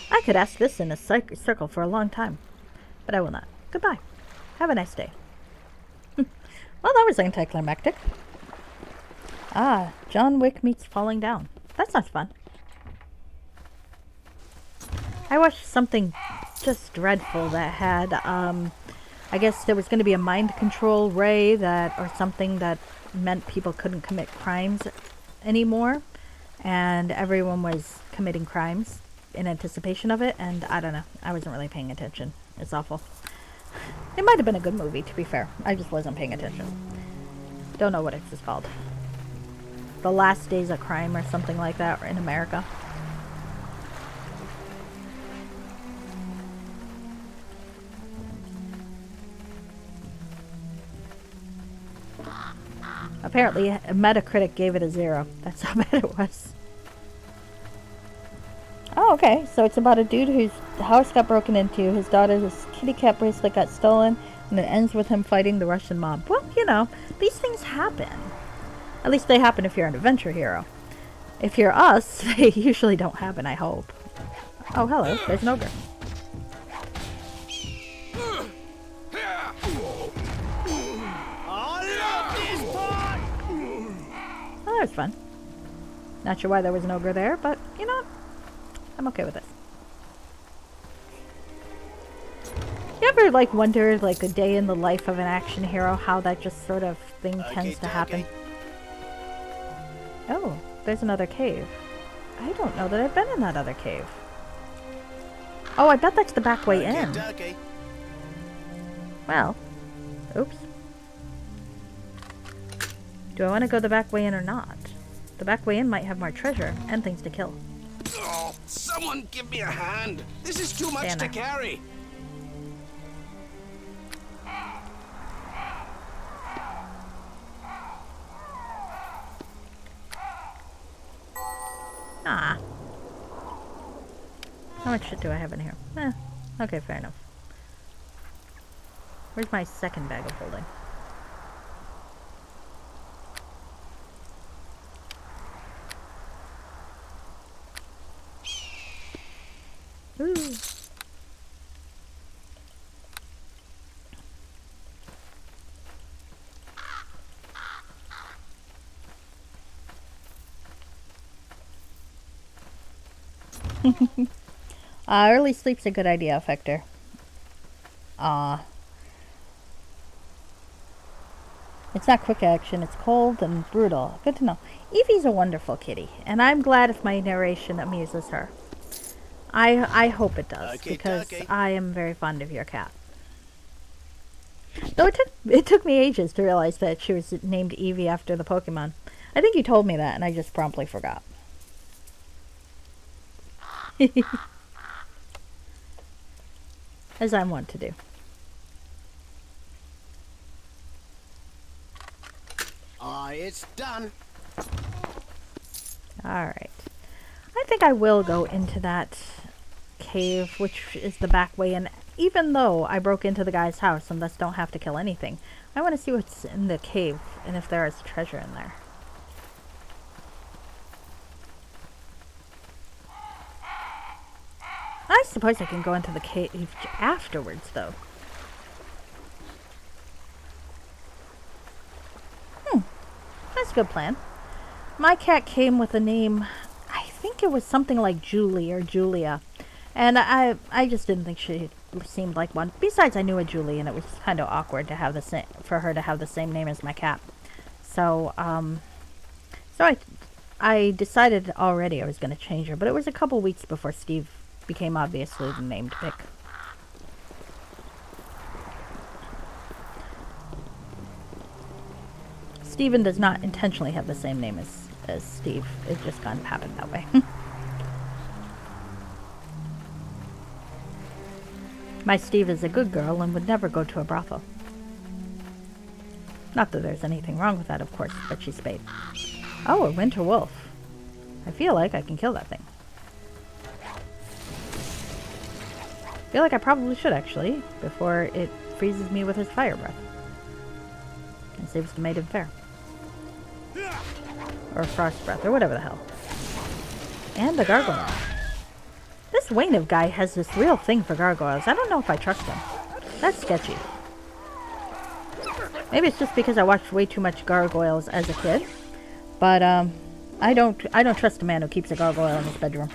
I could ask this in a circle for a long time, but I will not. Goodbye. Have a nice day. Well, that was anticlimactic. Ah, John Wick meets falling down. That sounds fun. I watched something just dreadful that had, I guess there was going to be a mind control ray or something that meant people couldn't commit crimes anymore, and everyone was committing crimes in anticipation of it, and I don't know. I wasn't really paying attention. It's awful. It might have been a good movie, to be fair. I just wasn't paying attention. Don't know what it's called. The Last Days of Crime or something like that in America. Apparently, Metacritic gave it a 0. That's how bad it was. Oh, okay. So it's about a dude whose house got broken into, his daughter's kitty cat bracelet got stolen, and it ends with him fighting the Russian mob. Well, you know, these things happen. At least they happen if you're an adventure hero. If you're us, they usually don't happen, I hope. Oh, hello. There's an ogre. Oh, that was fun. Not sure why there was an ogre there, but, you know, I'm okay with this. You ever, like, wonder, like, a day in the life of an action hero, how that just sort of thing tends to happen? Oh, there's another cave. I don't know that I've been in that other cave. Oh, I bet that's the back way in. Well, oops. Do I want to go the back way in or not? The back way in might have more treasure and things to kill. Oh, someone give me a hand. This is too much to carry. Ah. How much shit do I have in here? Okay, fair enough. Where's my second bag of holding? Ooh. Early sleep's a good idea, Hector. It's not quick action, it's cold and brutal. Good to know. Evie's a wonderful kitty, and I'm glad if my narration amuses her. I hope it does, because I am very fond of your cat. Though it took me ages to realize that she was named Evie after the Pokemon. I think you told me that, and I just promptly forgot. As I'm wont to do. It's done. Alright. I think I will go into that cave, which is the back way in, even though I broke into the guy's house and thus don't have to kill anything. I want to see what's in the cave and if there is treasure in there. I suppose I can go into the cave afterwards, though. That's a good plan. My cat came with a name, I think it was something like Julie or Julia. And I just didn't think she seemed like one. Besides, I knew a Julie, and it was kind of awkward to have for her to have the same name as my cat. So, I decided already I was going to change her, but it was a couple weeks before Steve became obviously the named pick. Steven does not intentionally have the same name as Steve. It just kind of happened that way. My Steve is a good girl and would never go to a brothel. Not that there's anything wrong with that, of course, but she's spayed. Oh, a winter wolf. I feel like I can kill that thing. I feel like I probably should, actually, before it freezes me with his fire breath. And saves the maiden fair. Or frost breath, or whatever the hell. And a gargoyle. This Wailing guy has this real thing for gargoyles. I don't know if I trust him. That's sketchy. Maybe it's just because I watched way too much gargoyles as a kid. But, I don't trust a man who keeps a gargoyle in his bedroom.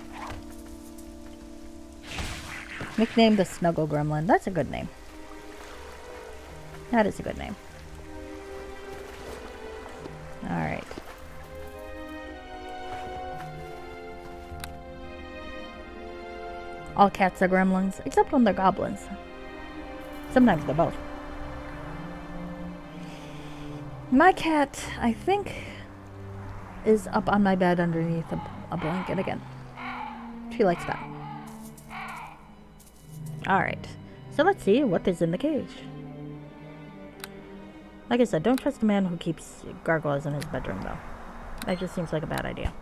Nicknamed the Snuggle Gremlin. That's a good name. That is a good name. Alright. All cats are gremlins, except when they're goblins. Sometimes they're both. My cat, I think, is up on my bed underneath a blanket again. She likes that. Alright, so let's see what is in the cage. Like I said, don't trust a man who keeps gargoyles in his bedroom, though. That just seems like a bad idea.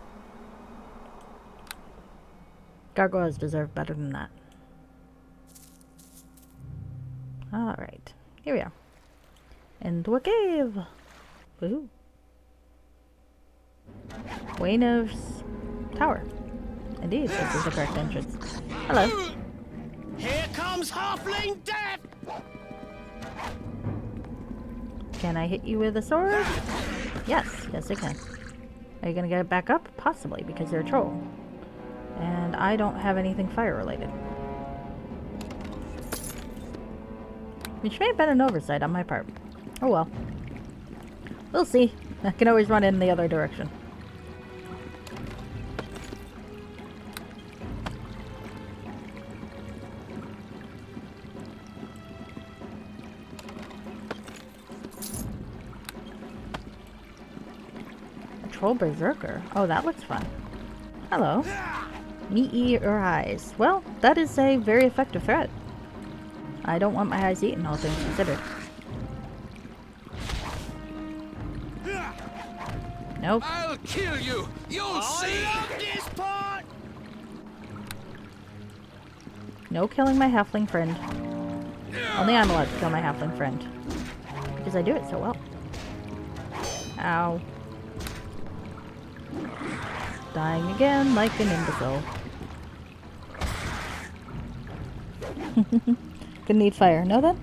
Gargoyles deserve better than that. Alright, here we are. Into a cave! Woohoo! Waynev's Tower. Indeed, this is the correct entrance. Hello. Here comes Halfling Death! Can I hit you with a sword? Yes, yes I can. Are you gonna get it back up? Possibly, because you're a troll. And I don't have anything fire related. Which may have been an oversight on my part. Oh well. We'll see. I can always run in the other direction. A troll berserker? Oh, that looks fun. Hello. Me eat your eyes. Well, that is a very effective threat. I don't want my eyes eaten, all things considered. Nope. I'll kill you. You'll see. This part. No killing my halfling friend. Only I'm allowed to kill my halfling friend. Because I do it so well. Ow. Dying again like an imbecile. Gonna need fire. No then?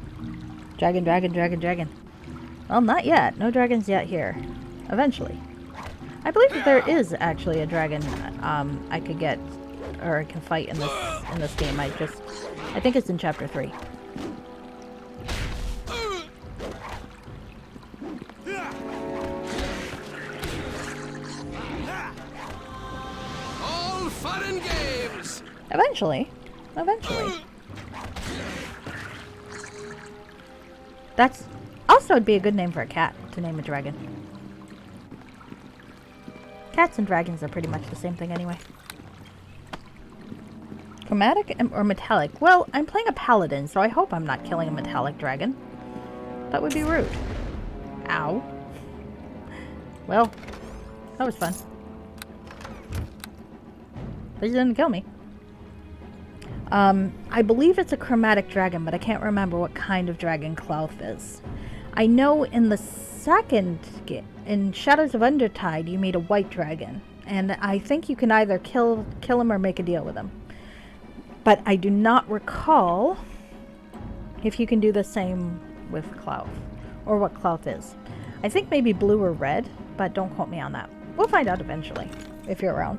Dragon, dragon, dragon, dragon. Well, not yet. No dragons yet here. Eventually. I believe that there is actually a dragon I could get, or I can fight in this game. I think it's in chapter 3. All fun and games. Eventually. Eventually. That's also would be a good name for a cat, to name a dragon. Cats and dragons are pretty much the same thing anyway. Chromatic or metallic? Well, I'm playing a paladin, so I hope I'm not killing a metallic dragon. That would be rude. Ow. Well, that was fun. They didn't kill me. I believe it's a chromatic dragon, but I can't remember what kind of dragon Clouth is. I know in the second in Shadows of Undertide, you meet a white dragon, and I think you can either kill him or make a deal with him. But I do not recall if you can do the same with Clouth, or what Clouth is. I think maybe blue or red, but don't quote me on that. We'll find out eventually, if you're around.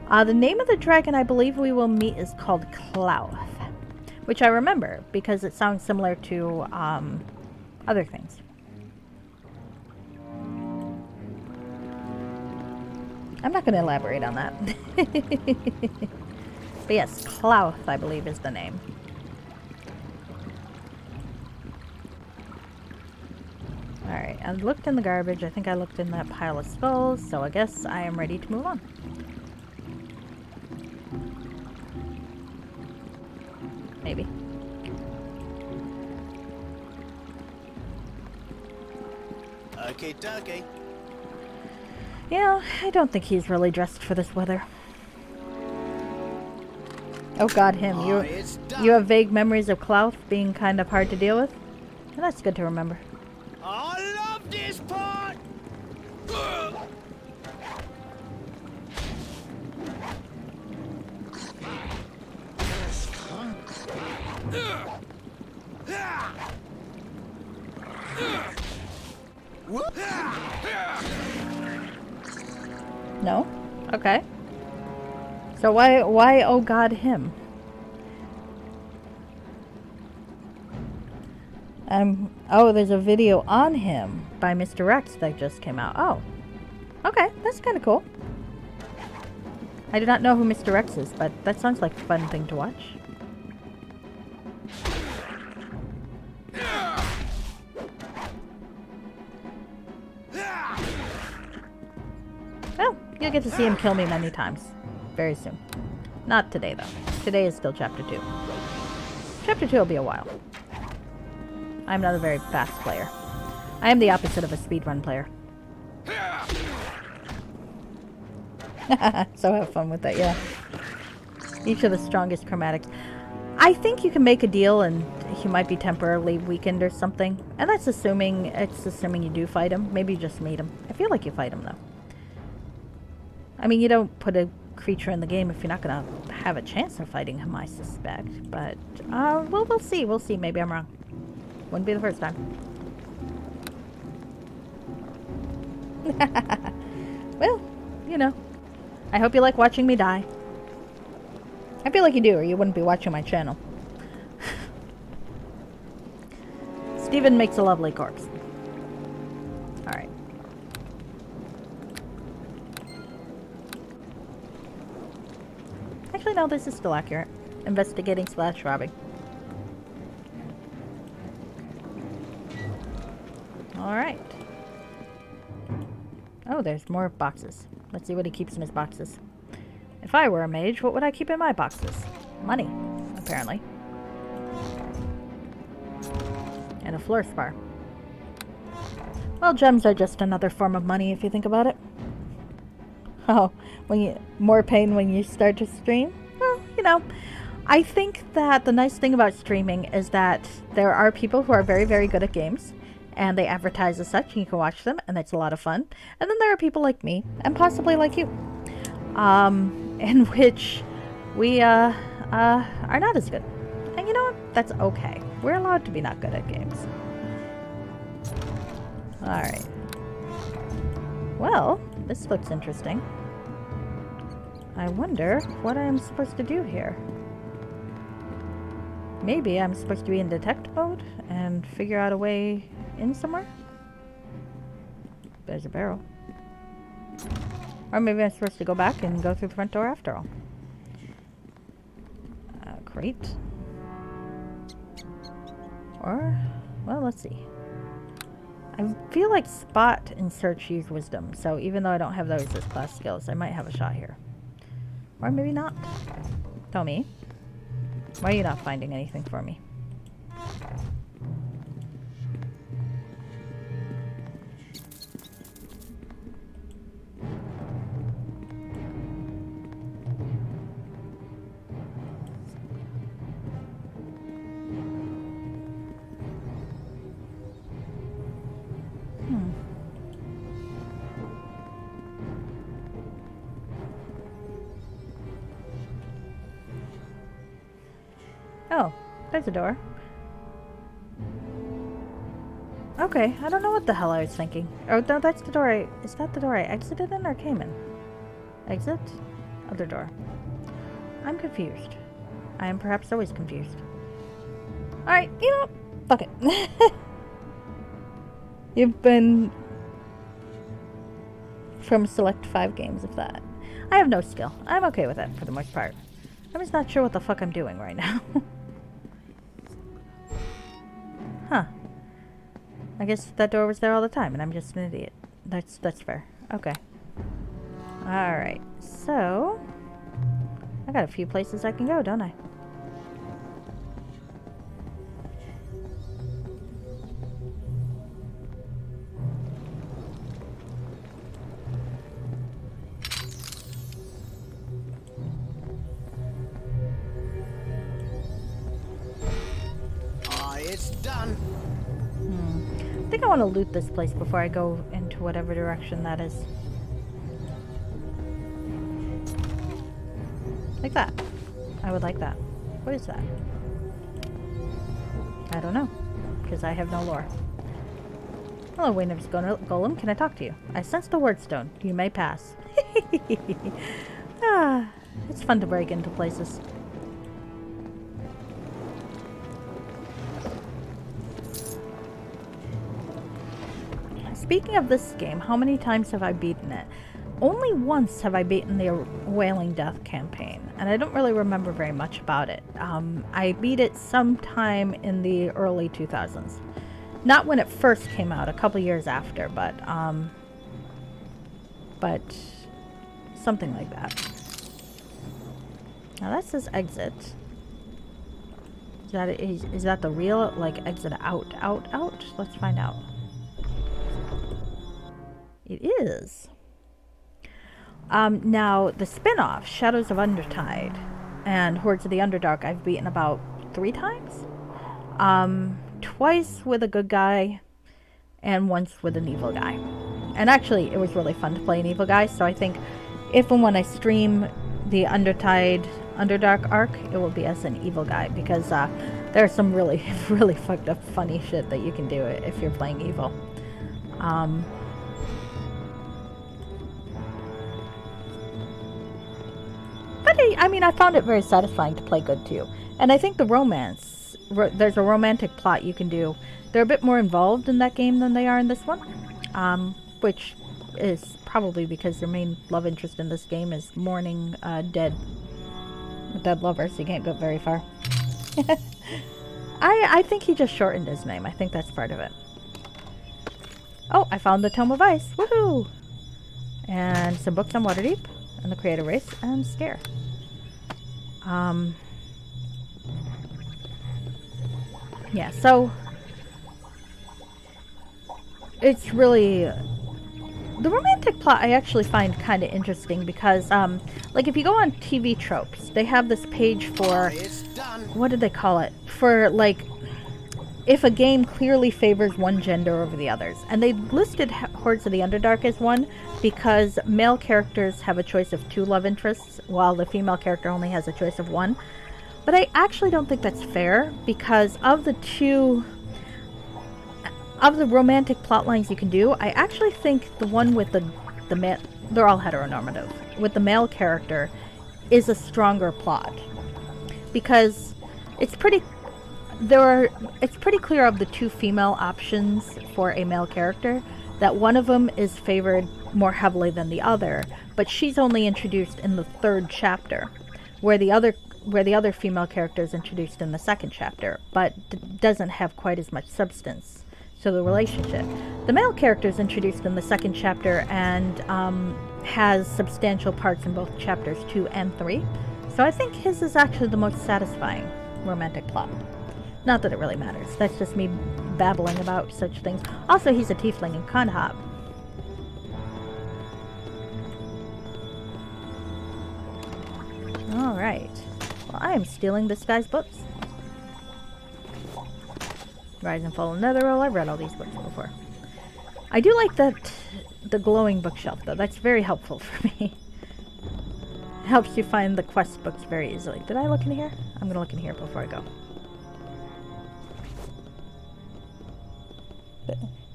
The name of the dragon I believe we will meet is called Clouth, which I remember because it sounds similar to other things. I'm not going to elaborate on that. But yes, Clouth, I believe, is the name. Alright, I looked in the garbage. I think I looked in that pile of skulls, so I guess I am ready to move on. maybe. Okay, dokie. Yeah, I don't think he's really dressed for this weather. Oh god, him. You have vague memories of Clouth being kind of hard to deal with? Well, that's good to remember. I love this part! No? Okay. So why oh god him? Oh, there's a video on him by Mr. Rex that just came out. Oh. Okay, that's kind of cool. I do not know who Mr. Rex is, but that sounds like a fun thing to watch. Well, you'll get to see him kill me many times. Very soon. Not today, though. Today is still Chapter 2. Chapter 2 will be a while. I'm not a very fast player. I am the opposite of a speedrun player. So have fun with that, yeah. Each of the strongest chromatics. I think you can make a deal and he might be temporarily weakened or something. And that's assuming you do fight him. Maybe you just meet him. I feel like you fight him, though. I mean, you don't put a creature in the game if you're not going to have a chance of fighting him, I suspect. But, well, we'll see. We'll see. Maybe I'm wrong. Wouldn't be the first time. Well, you know. I hope you like watching me die. I feel like you do, or you wouldn't be watching my channel. Steven makes a lovely corpse. Alright. Actually, no, this is still accurate. Investigating / robbing. Alright. Oh, there's more boxes. Let's see what he keeps in his boxes. If I were a mage, what would I keep in my boxes? Money, apparently. And a floor spar. Well, gems are just another form of money if you think about it. Oh, more pain when you start to stream? Well, you know, I think that the nice thing about streaming is that there are people who are very, very good at games. And they advertise as such, and you can watch them, and it's a lot of fun. And then there are people like me, and possibly like you, in which we are not as good. And you know what? That's okay. We're allowed to be not good at games. Alright. Well, this looks interesting. I wonder what I'm supposed to do here. Maybe I'm supposed to be in detect mode and figure out a way in somewhere? There's a barrel. Or maybe I'm supposed to go back and go through the front door after all. Crate. Or, well, let's see. I feel like Spot and Search use Wisdom, so even though I don't have those as class skills, I might have a shot here. Or maybe not. Tell me. Why are you not finding anything for me? Oh, there's a door. Okay, I don't know what the hell I was thinking. Oh, no, that's the door is that the door I exited in or came in? Exit? Other door. I'm confused. I am perhaps always confused. Alright, you know, fuck it. You've been from select 5 games of that. I have no skill. I'm okay with that for the most part. I'm just not sure what the fuck I'm doing right now. Huh. I guess that door was there all the time and I'm just an idiot. That's fair. Okay. Alright. So I got a few places I can go, don't I? It's done. I think I want to loot this place before I go into whatever direction that is. Like that. I would like that. What is that? I don't know, because I have no lore. Hello, Waynev's Golem. Can I talk to you? I sensed a word stone. You may pass. Ah, it's fun to break into places. Speaking of this game, how many times have I beaten it? Only once have I beaten the Wailing Death campaign, and I don't really remember very much about it. I beat it sometime in the early 2000s. Not when it first came out, a couple years after, but something like that. Now that says exit. Is that the real, like, exit out? Let's find out. It is. Now, the spin-off, Shadows of Undertide and Hordes of the Underdark, I've beaten about 3 times. Twice with a good guy and once with an evil guy. And actually, it was really fun to play an evil guy, so I think if and when I stream the Underdark arc, it will be as an evil guy, because there's some really, really fucked up funny shit that you can do if you're playing evil. But I mean, I found it very satisfying to play good too. And I think the romance, there's a romantic plot you can do. They're a bit more involved in that game than they are in this one. Which is probably because their main love interest in this game is mourning a dead lover, so you can't go very far. I think he just shortened his name. I think that's part of it. Oh, I found the Tome of Ice. Woohoo! And some books on Waterdeep and the Creator Race and Scare. Yeah, so it's really the romantic plot I actually find kind of interesting because like if you go on TV Tropes, they have this page for what did they call it? For like if a game clearly favors one gender over the others. And they listed Hordes of the Underdark as one because male characters have a choice of 2 love interests while the female character only has a choice of 1. But I actually don't think that's fair because of the romantic plot lines you can do, I actually think the one with the male, they're all heteronormative, with the male character is a stronger plot because it's pretty clear of the 2 female options for a male character that one of them is favored more heavily than the other, but she's only introduced in the 3rd chapter, where the other female character is introduced in the 2nd chapter, but doesn't have quite as much substance to the relationship. The male character is introduced in the 2nd chapter and has substantial parts in both chapters 2 and 3, so I think his is actually the most satisfying romantic plot. Not that it really matters. That's just me babbling about such things. Also, he's a tiefling in Conhab. Alright. Well, I am stealing this guy's books. Rise and Fall of Netheril. I've read all these books before. I do like the glowing bookshelf, though. That's very helpful for me. It helps you find the quest books very easily. Did I look in here? I'm going to look in here before I go.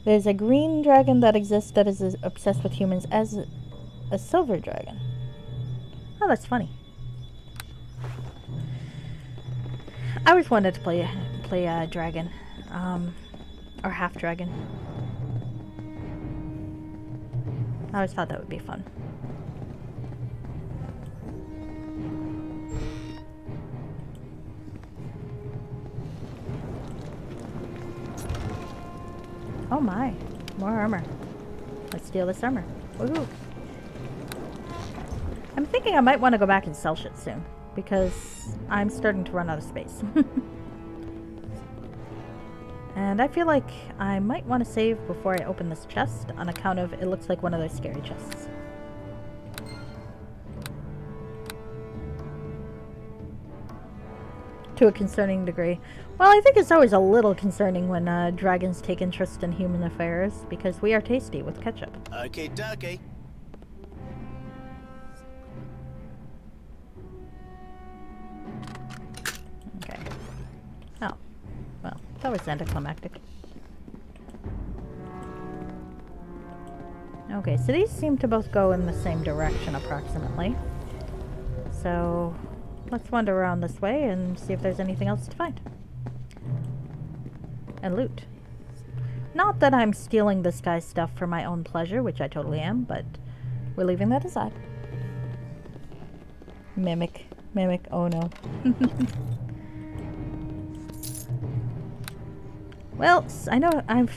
There's a green dragon that exists that is as obsessed with humans as a silver dragon. Oh, that's funny. I always wanted to play a dragon, or half dragon. I always thought that would be fun. Oh my, more armor. Let's steal this armor. Woohoo. I'm thinking I might want to go back and sell shit soon, because I'm starting to run out of space. And I feel like I might want to save before I open this chest, on account of it looks like one of those scary chests. to a concerning degree. Well, I think it's always a little concerning when dragons take interest in human affairs, because we are tasty with ketchup. Okay, dokie. Okay. Oh. Well, that was anticlimactic. Okay, so these seem to both go in the same direction, approximately. So, let's wander around this way and see if there's anything else to find. And loot. Not that I'm stealing this guy's stuff for my own pleasure, which I totally am, but we're leaving that aside. Mimic, oh no. Well, I know I'm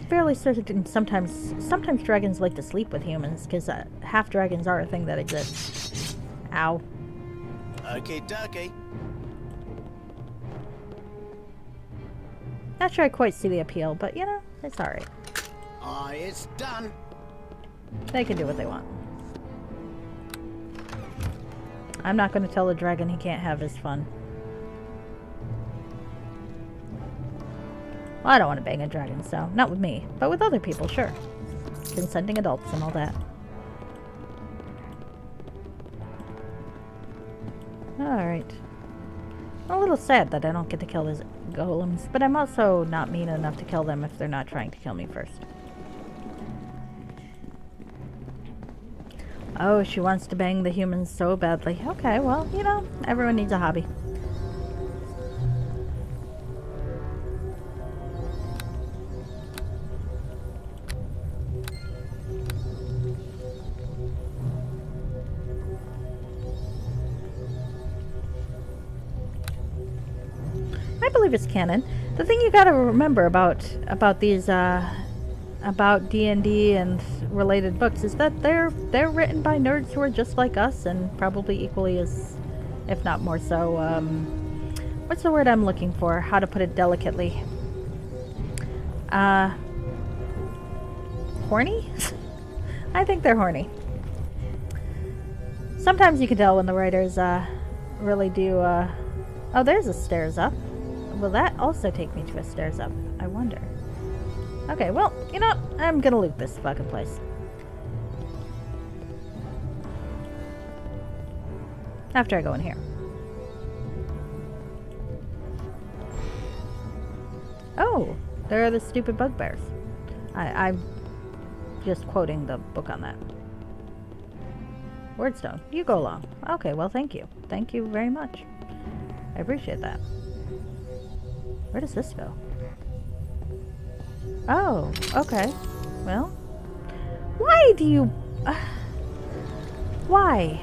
fairly certain sometimes dragons like to sleep with humans, because half dragons are a thing that exists. Ow. Okay, dokie. Not sure I quite see the appeal, but you know, it's alright. It's done. They can do what they want. I'm not going to tell the dragon he can't have his fun. Well, I don't want to bang a dragon, so not with me, but with other people, sure. Consenting adults and all that. Alright. I'm a little sad that I don't get to kill these golems, but I'm also not mean enough to kill them if they're not trying to kill me first. Oh, she wants to bang the humans so badly. Okay, well, you know, everyone needs a hobby. I believe it's canon. The thing you gotta remember about these about D&D and related books is that they're written by nerds who are just like us and probably equally as, if not more so, what's the word I'm looking for? How to put it delicately? Horny? I think they're horny. Sometimes you can tell when the writers really do. Oh, there's a stairs up. Will that also take me to a stairs up? I wonder. Okay, well, you know, I'm gonna loot this fucking place. After I go in here. Oh, there are the stupid bugbears. I'm just quoting the book on that. Wordstone, you go along. Okay, well, thank you. Thank you very much. I appreciate that. Where does this go? Oh, okay. Well, why do you... Why?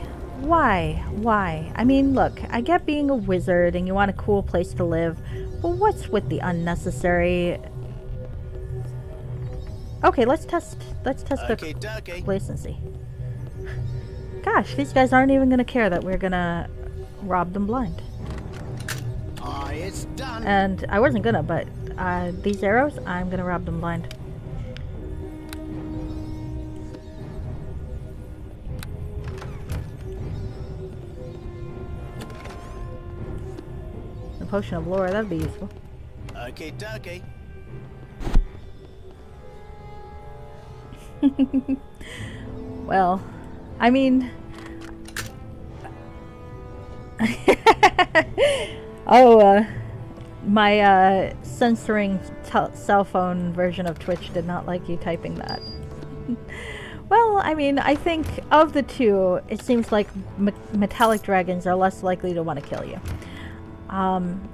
I mean, look, I get being a wizard and you want a cool place to live, but what's with the unnecessary... Okay, let's test the complacency. Gosh, these guys aren't even gonna care that we're gonna rob them blind. It's done. And I wasn't gonna, but these arrows, I'm gonna rob them blind. The potion of lore, that'd be useful. Okay, dokie. Well, I mean... my censoring cell phone version of Twitch did not like you typing that. Well, I mean, I think of the two, it seems like metallic dragons are less likely to want to kill you.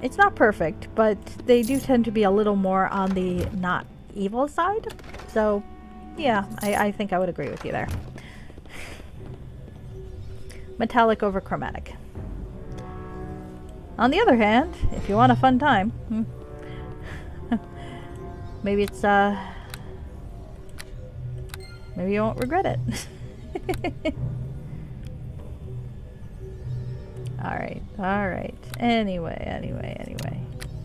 It's not perfect, but they do tend to be a little more on the not evil side. So, yeah, I think I would agree with you there. Metallic over chromatic. On the other hand, if you want a fun time, maybe it's, maybe you won't regret it. Alright. Anyway.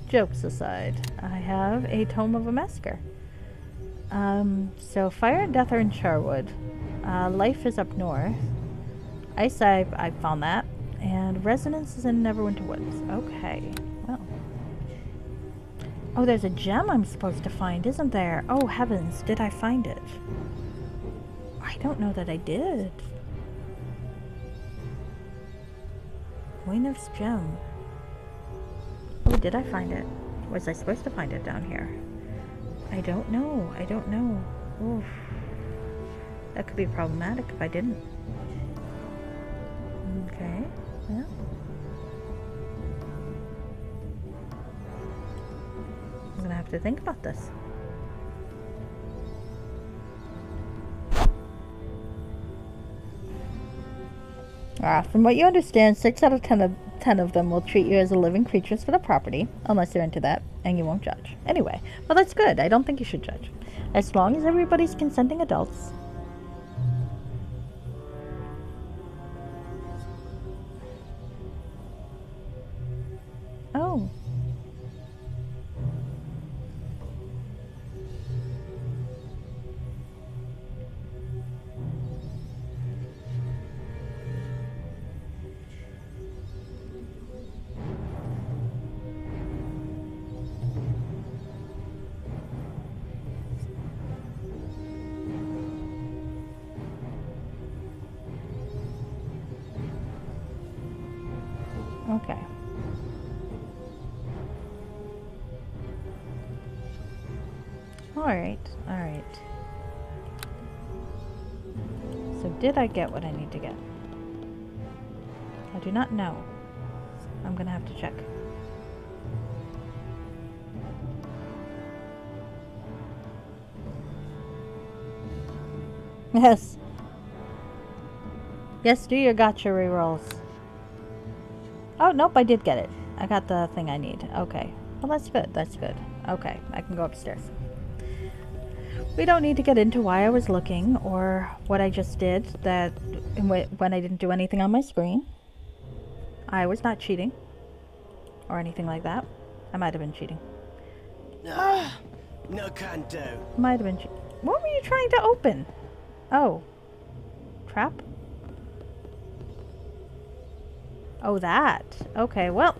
Jokes aside, I have a Tome of a Massacre. So Fire and Death are in Charwood. Life is up north. Ice, I found that. And Resonance is in Neverwinter Woods. Okay. Well, Oh, there's a gem I'm supposed to find, isn't there? Oh, heavens, did I find it? I don't know that I did. Wainer's gem. Oh, did I find it? Was I supposed to find it down here? I don't know. I don't know. Oof. That could be problematic if I didn't. Okay. Yeah. I'm gonna have to think about this. From what you understand, 6 out of 10 of them will treat you as a living creatures for the property, unless they're into that, and you won't judge. Anyway, well, that's good. I don't think you should judge. As long as everybody's consenting adults. Oh. Okay. Alright, alright. So did I get what I need to get? I do not know. I'm gonna have to check. Yes. Yes, do your gotcha rerolls. Oh, nope, I did get it. I got the thing I need. Okay. Well, that's good. That's good. Okay, I can go upstairs. We don't need to get into why I was looking or what I just did when I didn't do anything on my screen. I was not cheating or anything like that. I might have been cheating. No can do. Might have been What were you trying to open? Oh. Trap? Oh, that. Okay, well,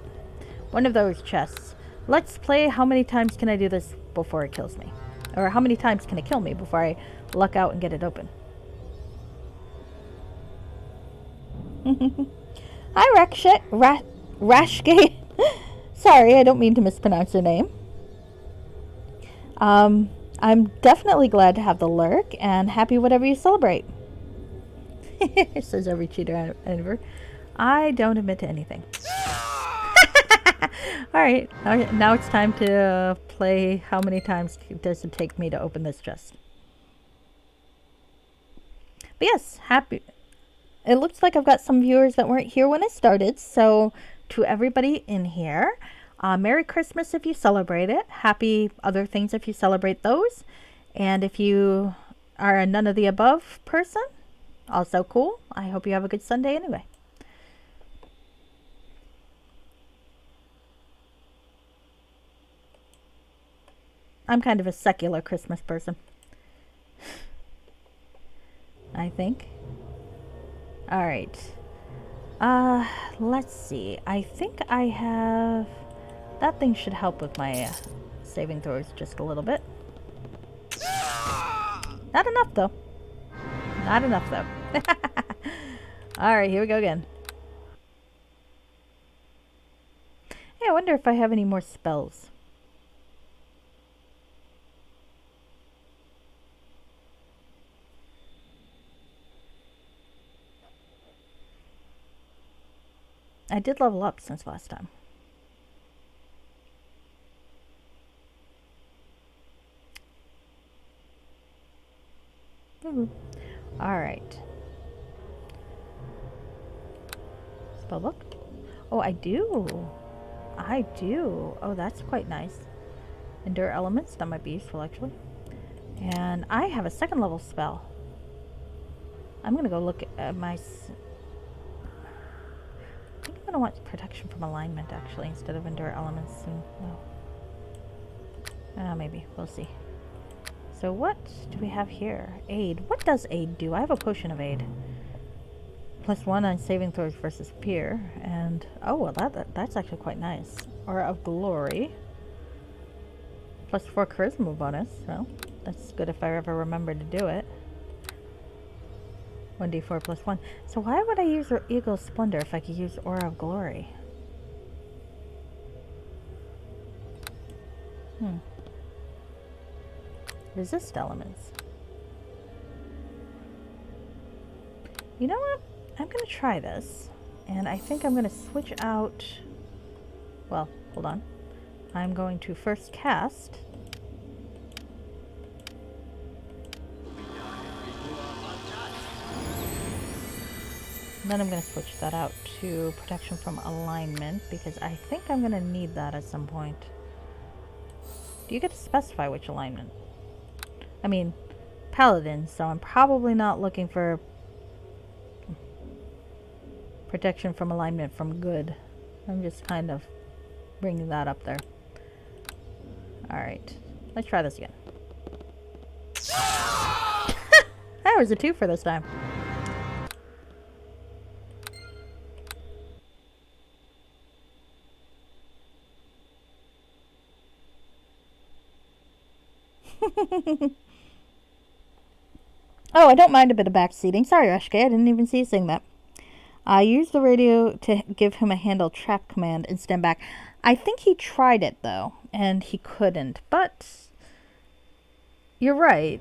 one of those chests. Let's play how many times can I do this before it kills me? Or how many times can it kill me before I luck out and get it open? Hi, Rashke. Sorry, I don't mean to mispronounce your name. I'm definitely glad to have the lurk and happy whatever you celebrate. Says every cheater ever. I don't admit to anything. Alright, now it's time to play how many times does it take me to open this chest. But yes, happy. It looks like I've got some viewers that weren't here when I started, so to everybody in here, Merry Christmas if you celebrate it. Happy other things if you celebrate those. And if you are a none of the above person, also cool. I hope you have a good Sunday anyway. I'm kind of a secular Christmas person, I think. All right. Let's see. I think I have... That thing should help with my saving throws just a little bit. Not enough, though. Not enough, though. All right, here we go again. Hey, I wonder if I have any more spells. I did level up since last time. Alright. Spellbook? Oh, I do. I do. Oh, that's quite nice. Endure elements. That might be useful, actually. And I have a second level spell. I'm going to go look at my... I think I'm going to want protection from alignment, actually, instead of endure elements soon. No. Maybe. We'll see. So what do we have here? Aid. What does aid do? I have a potion of aid. +1 on saving throws versus peer. And, oh, well, that's actually quite nice. Aura of glory. Plus 4 charisma bonus. Well, that's good if I ever remember to do it. 1d4 plus 1. So why would I use Eagle's Splendor if I could use Aura of Glory? Resist elements. You know what? I'm going to try this. And I think I'm going to switch out... Well, hold on. I'm going to first cast... Then I'm going to switch that out to protection from alignment because I think I'm going to need that at some point. Do you get to specify which alignment? I mean, paladin, so I'm probably not looking for protection from alignment from good. I'm just kind of bringing that up there. Alright, let's try this again. That was a 2 for this time. Oh, I don't mind a bit of backseating. Sorry, Reshke, I didn't even see you saying that. I used the radio to give him a handle trap command and stand back. I think he tried it, though, and he couldn't. But you're right.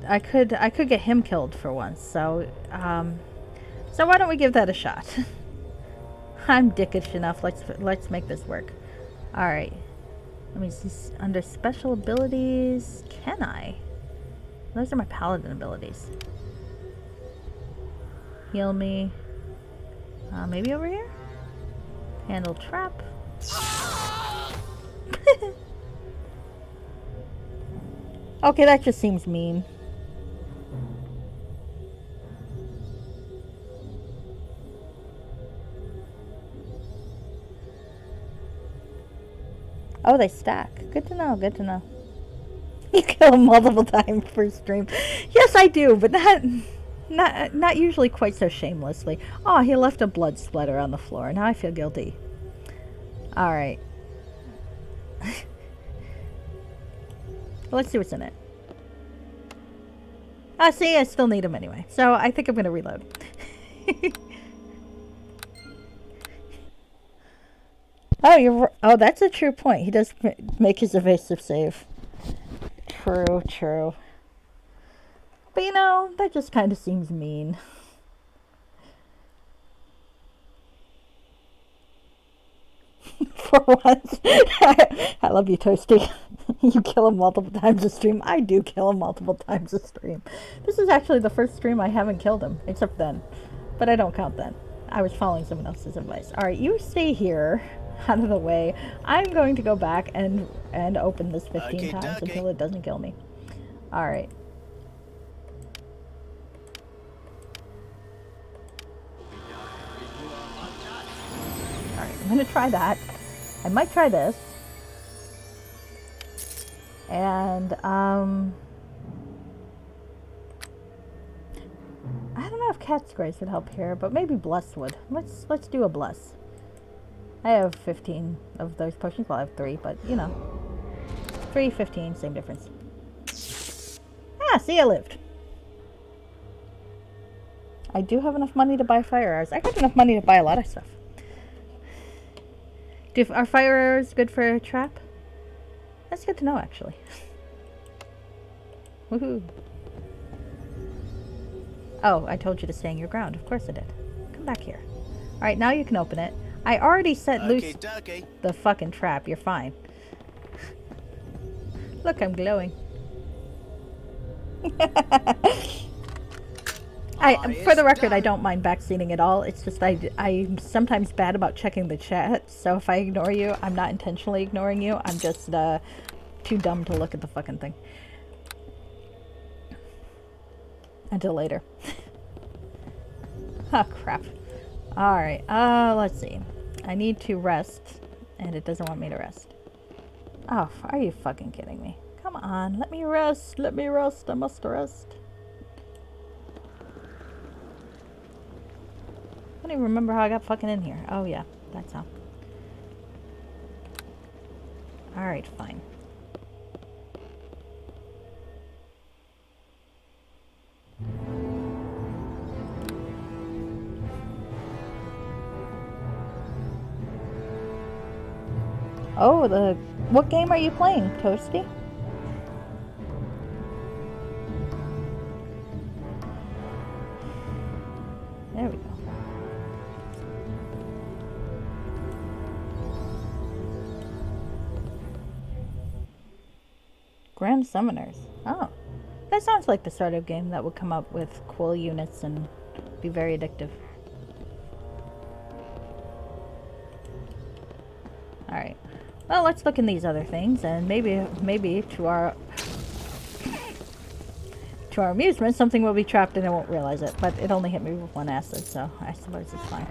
I could get him killed for once. So why don't we give that a shot? I'm dickish enough. Let's make this work. All right. Let me see. Under special abilities, can I? Those are my paladin abilities. Heal me. Maybe over here? Handle trap. Okay, that just seems mean. Oh, they stack. Good to know, good to know. You kill him multiple times per stream. Yes, I do, but not usually quite so shamelessly. Oh, he left a blood splatter on the floor. Now I feel guilty. Alright. Let's see what's in it. See, I still need him anyway. So I think I'm going to reload. Oh, that's a true point. He does make his evasive save. True, true. But you know, that just kind of seems mean. For once. I love you, Toasty. You kill him multiple times a stream. I do kill him multiple times a stream. This is actually the first stream I haven't killed him, except then. But I don't count then. I was following someone else's advice. Alright, you stay here, out of the way. I'm going to go back and open this 15 times until it doesn't kill me. Alright. Alright, I'm going to try that. I might try this. And, I don't know if Cat's Grace would help here, but maybe Bless would. Let's do a Bless. I have 15 of those potions. Well, I have 3, but, you know. 3, 15, same difference. Ah, see, I lived. I do have enough money to buy fire arrows. I got enough money to buy a lot of stuff. Are fire arrows good for a trap? That's good to know, actually. Woohoo. Oh, I told you to stand your ground. Of course I did. Come back here. Alright, now you can open it. I already set loose the fucking trap. You're fine. Look, I'm glowing. For the record, I don't mind backseating at all. It's just I'm sometimes bad about checking the chat. So if I ignore you, I'm not intentionally ignoring you. I'm just too dumb to look at the fucking thing. Until later. Oh, crap. Alright, let's see. I need to rest, and it doesn't want me to rest. Oh, are you fucking kidding me? Come on, let me rest. Let me rest. I must rest. I don't even remember how I got fucking in here. Oh, yeah. That's how. Alright, fine. Oh, what game are you playing, Toasty? There we go. Grand Summoners. Oh. That sounds like the sort of game that would come up with cool units and be very addictive. Alright. Well, let's look in these other things, and maybe to our amusement, something will be trapped and I won't realize it. But it only hit me with one acid, so I suppose it's fine.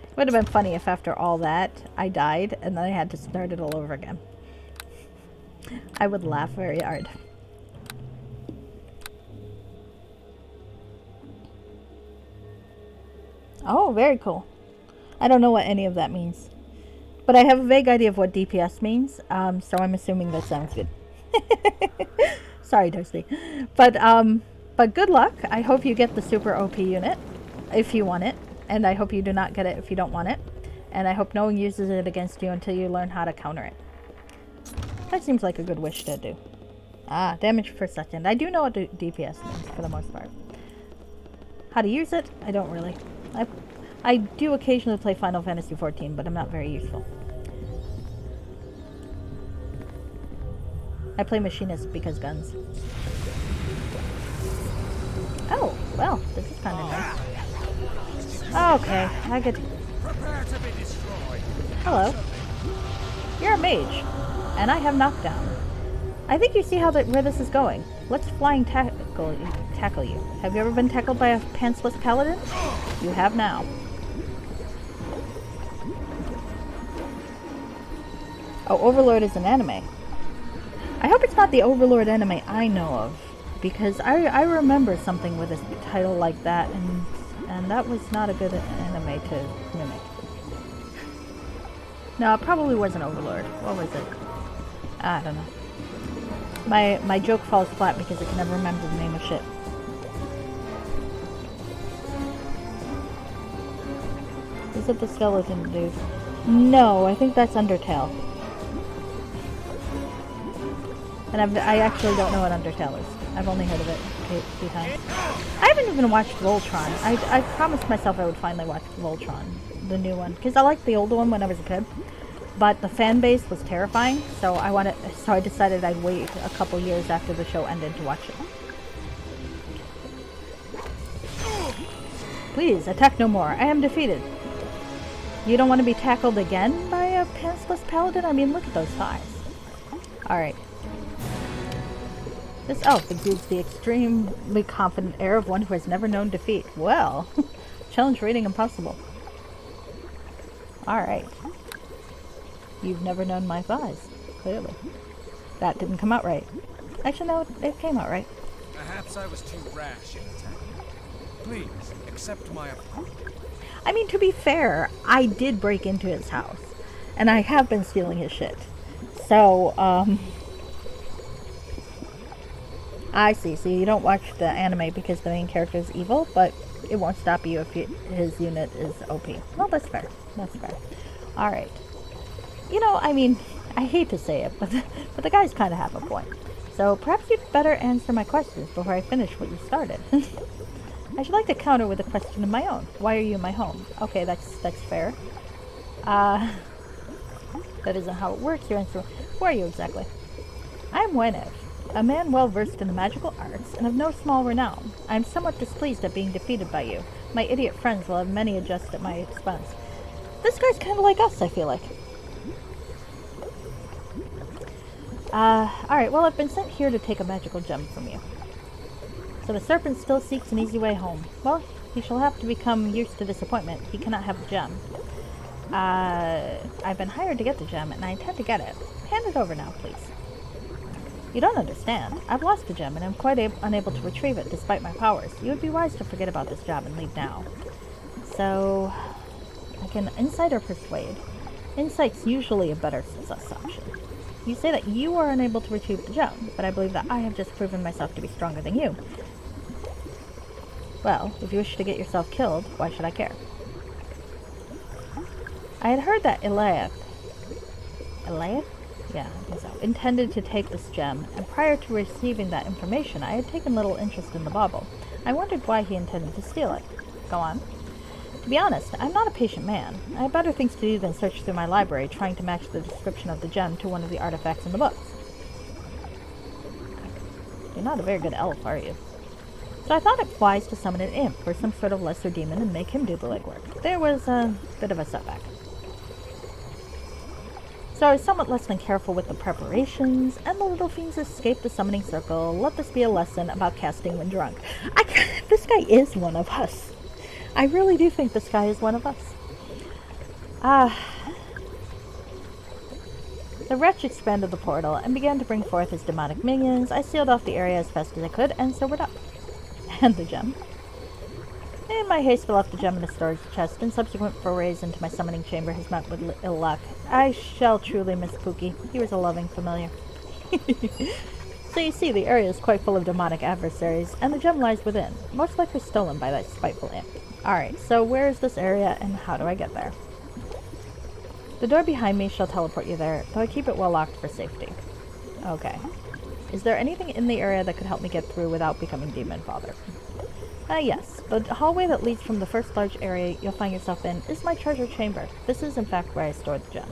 It would have been funny if after all that, I died, and then I had to start it all over again. I would laugh very hard. Oh, very cool. I don't know what any of that means. But I have a vague idea of what DPS means, so I'm assuming that sounds good. Sorry, Toasty. But good luck. I hope you get the super OP unit, if you want it. And I hope you do not get it if you don't want it. And I hope no one uses it against you until you learn how to counter it. That seems like a good wish to do. Ah, damage per second. I do know what DPS means for the most part. How to use it? I don't really. I do occasionally play Final Fantasy XIV, but I'm not very useful. I play Machinist because guns. Oh, well, this is kind of nice. Okay, I get to... Hello. You're a mage, and I have knockdown. I think you see where this is going. Let's flying tackle you. Have you ever been tackled by a pantsless paladin? You have now. Oh, Overlord is an anime. I hope it's not the Overlord anime I know of, because I remember something with a title like that, and that was not a good anime to mimic. No, it probably wasn't Overlord. What was it? I don't know. My joke falls flat because I can never remember the name of shit. Is it the skeleton dude? No, I think that's Undertale. And I actually don't know what Undertale is. I've only heard of it a few times. I haven't even watched Voltron. I promised myself I would finally watch Voltron, the new one, because I liked the older one when I was a kid. But the fan base was terrifying, so I decided I'd wait a couple years after the show ended to watch it. Please, attack no more. I am defeated. You don't want to be tackled again by a pantsless paladin? I mean, look at those thighs. Alright. This elf exudes the extremely confident air of one who has never known defeat. Well, challenge rating impossible. Alright. You've never known my thighs, clearly. That didn't come out right. Actually, no, it came out right. Perhaps I was too rash in attacking. Please, accept my apology. I mean, to be fair, I did break into his house. And I have been stealing his shit. So, I see. So you don't watch the anime because the main character is evil, but it won't stop you if his unit is OP. Well, that's fair. That's fair. Alright. You know, I mean, I hate to say it, but the guys kind of have a point. So perhaps you'd better answer my questions before I finish what you started. I should like to counter with a question of my own. Why are you in my home? Okay, that's fair. That isn't how it works. Your answer. Who are you exactly? I'm Wenev, a man well versed in the magical arts and of no small renown. I am somewhat displeased at being defeated by you. My idiot friends will have many a jest at my expense. This guy's kind of like us, I feel like. Alright, well, I've been sent here to take a magical gem from you. So the serpent still seeks an easy way home. Well, he shall have to become used to disappointment. He cannot have the gem. I've been hired to get the gem, and I intend to get it. Hand it over now, please. You don't understand. I've lost the gem, and I'm quite unable to retrieve it, despite my powers. You would be wise to forget about this job and leave now. So, I can insight or persuade. Insight's usually a better success option. You say that you are unable to retrieve the gem, but I believe that I have just proven myself to be stronger than you. Well, if you wish to get yourself killed, why should I care? I had heard that Eliath? Yeah, I think so. Intended to take this gem, and prior to receiving that information, I had taken little interest in the bauble. I wondered why he intended to steal it. Go on. To be honest, I'm not a patient man. I have better things to do than search through my library trying to match the description of the gem to one of the artifacts in the books. You're not a very good elf, are you? So I thought it wise to summon an imp or some sort of lesser demon and make him do the legwork. There was a bit of a setback. So I was somewhat less than careful with the preparations, and the little fiends escaped the summoning circle. Let this be a lesson about casting when drunk. This guy is one of us. I really do think this guy is one of us. The wretch expanded the portal and began to bring forth his demonic minions. I sealed off the area as fast as I could and sobered up. And the gem. In my haste, I left the gem in a storage chest, and subsequent forays into my summoning chamber has met with ill luck. I shall truly miss Pookie. He was a loving familiar. So you see, the area is quite full of demonic adversaries, and the gem lies within, most likely stolen by that spiteful imp. Alright, so where is this area, and how do I get there? The door behind me shall teleport you there, though I keep it well locked for safety. Okay. Is there anything in the area that could help me get through without becoming Demon Father? Yes. The hallway that leads from the first large area you'll find yourself in is my treasure chamber. This is, in fact, where I stored the gem.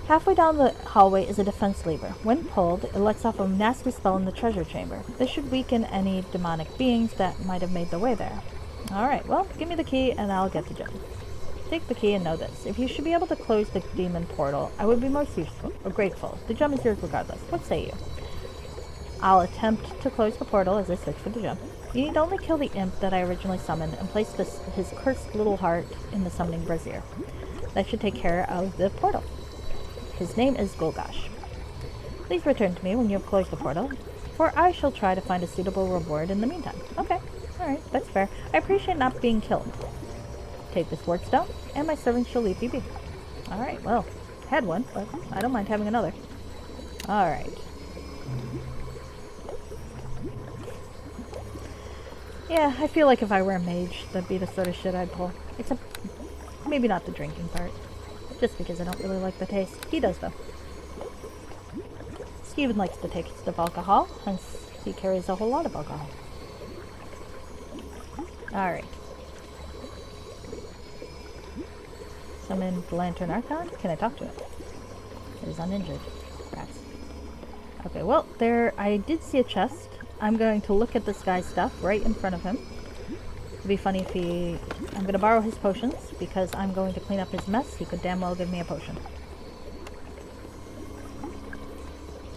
Halfway down the hallway is a defense lever. When pulled, it lets off a nasty spell in the treasure chamber. This should weaken any demonic beings that might have made their way there. Alright, well, give me the key and I'll get the gem. Take the key and know this. If you should be able to close the demon portal, I would be most useful or grateful. The gem is yours regardless. What say you? I'll attempt to close the portal as I search for the gem. You need only kill the imp that I originally summoned and place his cursed little heart in the summoning brazier. That should take care of the portal. His name is Golgash. Please return to me when you have closed the portal, for I shall try to find a suitable reward in the meantime. Okay, alright, that's fair. I appreciate not being killed. Take this wardstone, and my servant shall leave you be. Alright, well, had one, but I don't mind having another. Alright. Yeah, I feel like if I were a mage, that'd be the sort of shit I'd pull. Except, maybe not the drinking part. Just because I don't really like the taste. He does, though. Steven likes the taste of alcohol, hence he carries a whole lot of alcohol. Alright. Summon the Lantern Archon. Can I talk to it? It is uninjured. Rats. Okay, well, I did see a chest. I'm going to look at this guy's stuff right in front of him. It'd be funny if I'm going to borrow his potions, because I'm going to clean up his mess. He could damn well give me a potion.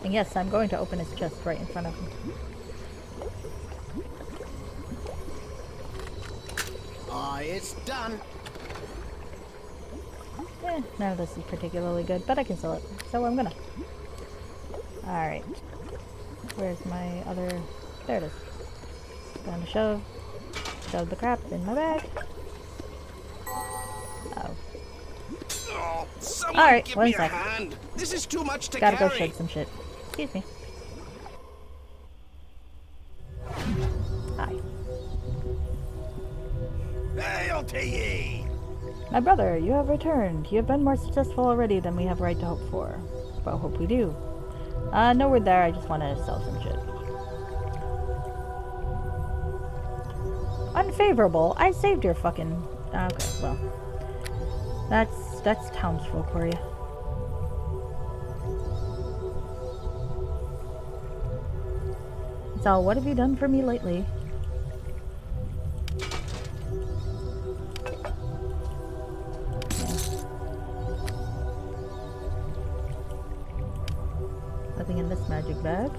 And yes, I'm going to open his chest right in front of him. It's done. None of this is particularly good, but I can sell it, so I'm gonna. Alright. Where's my other... There it is. Going to shove the crap in my bag. Oh, alright, give one me sec. a hand. This is too much to Gotta carry. go shed some shit. Excuse me. Hi. Hail to ye! My brother, you have returned. You have been more successful already than we have right to hope for. But hope we do. No word there, I just want to sell some shit. Unfavorable? I saved your fucking... Okay, well. That's townsfolk for you. So, what have you done for me lately? Nothing in this magic bag.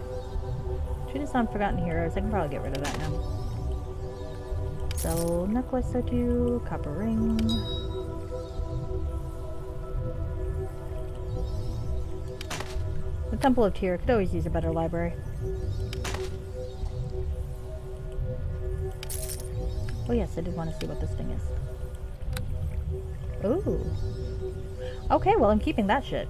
Treatise on Forgotten Heroes. I can probably get rid of that now. So, necklace or two, copper ring. The Temple of Tyr could always use a better library. Oh yes, I did want to see what this thing is. Ooh. Okay, well I'm keeping that shit.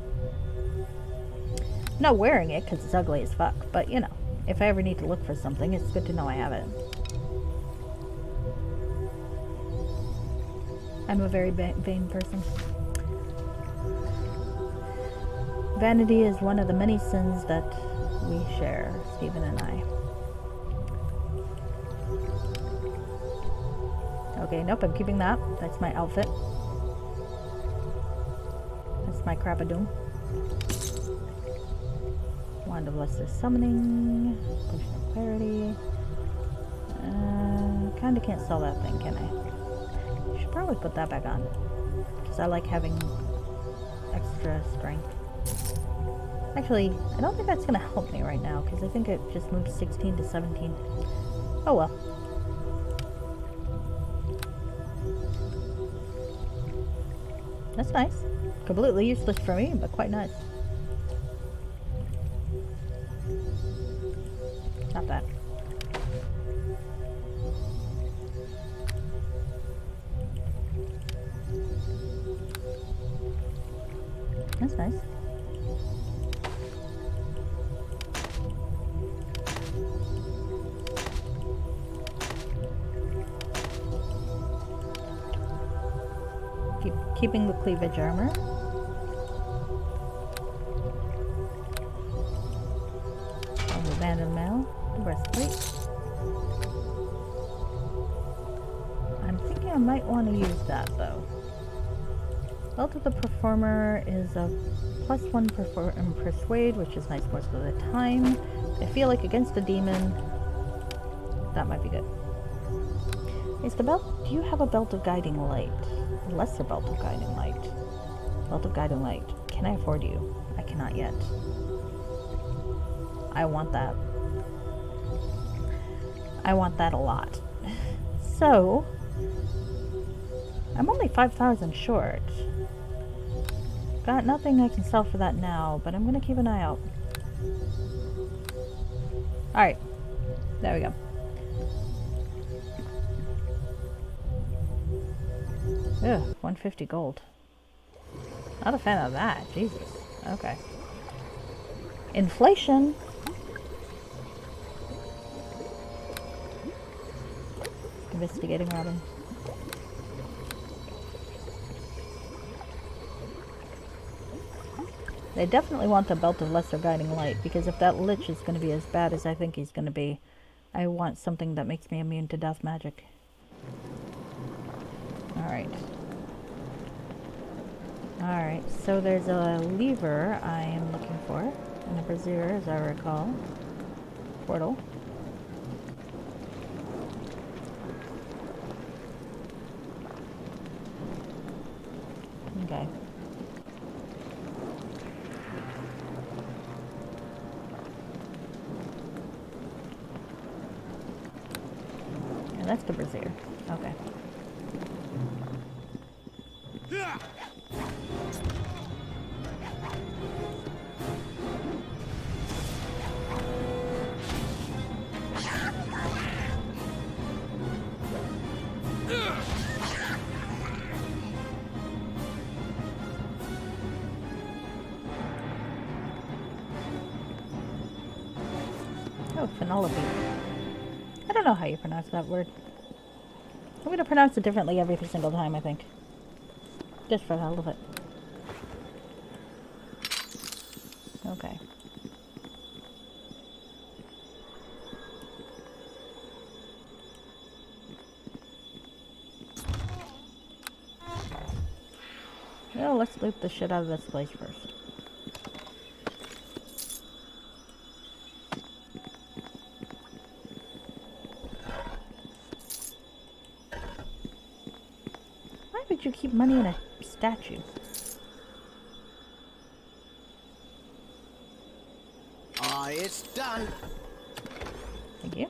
I'm not wearing it because it's ugly as fuck, but you know, if I ever need to look for something, it's good to know I have it. I'm a very vain person. Vanity is one of the many sins that we share, Stephen and I. Okay, nope, I'm keeping that. That's my outfit. That's my Crapadoon. Wand of Lesser Summoning. Potion of Clarity. Kinda can't sell that thing, can I? Should probably put that back on. Because I like having extra strength. Actually, I don't think that's gonna help me right now, because I think it just moved 16 to 17. Oh well. That's nice. Completely useless for me, but quite nice. Not bad. That's nice. Keeping the cleavage armor. The abandoned mail. The breastplate. I'm thinking I might want to use that though. Belt of the Performer is a +1 persuade, which is nice most of the time. I feel like against a demon, that might be good. Is the belt? Do you have a belt of guiding light? A lesser belt of guiding light. Belt of guiding light. Can I afford you? I cannot yet. I want that. I want that a lot. So, I'm only 5,000 short. Got nothing I can sell for that now, but I'm gonna keep an eye out. Alright. There we go. Ugh, 150 gold. Not a fan of that. Jesus. Okay. Inflation. Investigating Robin. They definitely want the Belt of Lesser Guiding Light, because if that Lich is going to be as bad as I think he's going to be, I want something that makes me immune to death magic. Alright. Alright, so there's a lever I am looking for, and a brazier, as I recall. Portal. Okay. And that's the brazier. Okay. Oh, phenology. I don't know how you pronounce that word. I'm going to pronounce it differently every single time, I think. Just for the hell of it. Okay. Well, let's loot the shit out of this place first. Why would you keep money in a statue? Ah, it's done. Thank you.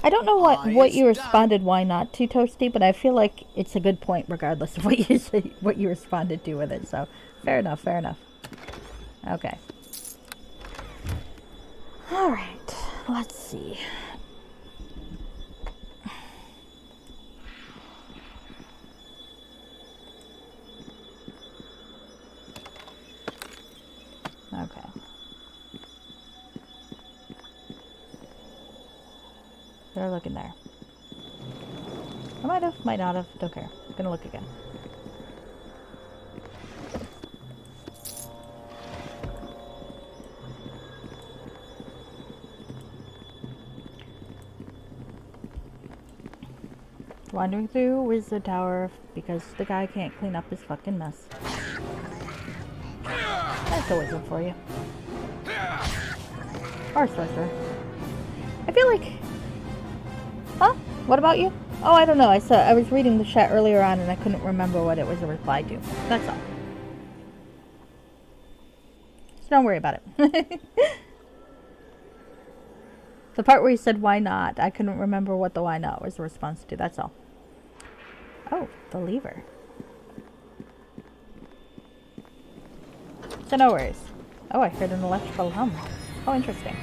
I don't know what you responded why not to, Toasty, but I feel like it's a good point regardless of what you say, what you responded to with it. So, fair enough, fair enough. Okay. All right. Let's see. Okay. They're looking there. I might have, might not have. Don't care. I'm gonna look again. Wandering through Wizard Tower because the guy can't clean up his fucking mess. That's a wizard for you. Or sorcerer. I feel like... Huh? What about you? Oh, I don't know. I was reading the chat earlier on and I couldn't remember what it was a reply to. That's all. So don't worry about it. The part where you said why not, I couldn't remember what the why not was a response to. That's all. Oh, the lever. So no worries. Oh, I heard an electrical hum. Oh, interesting.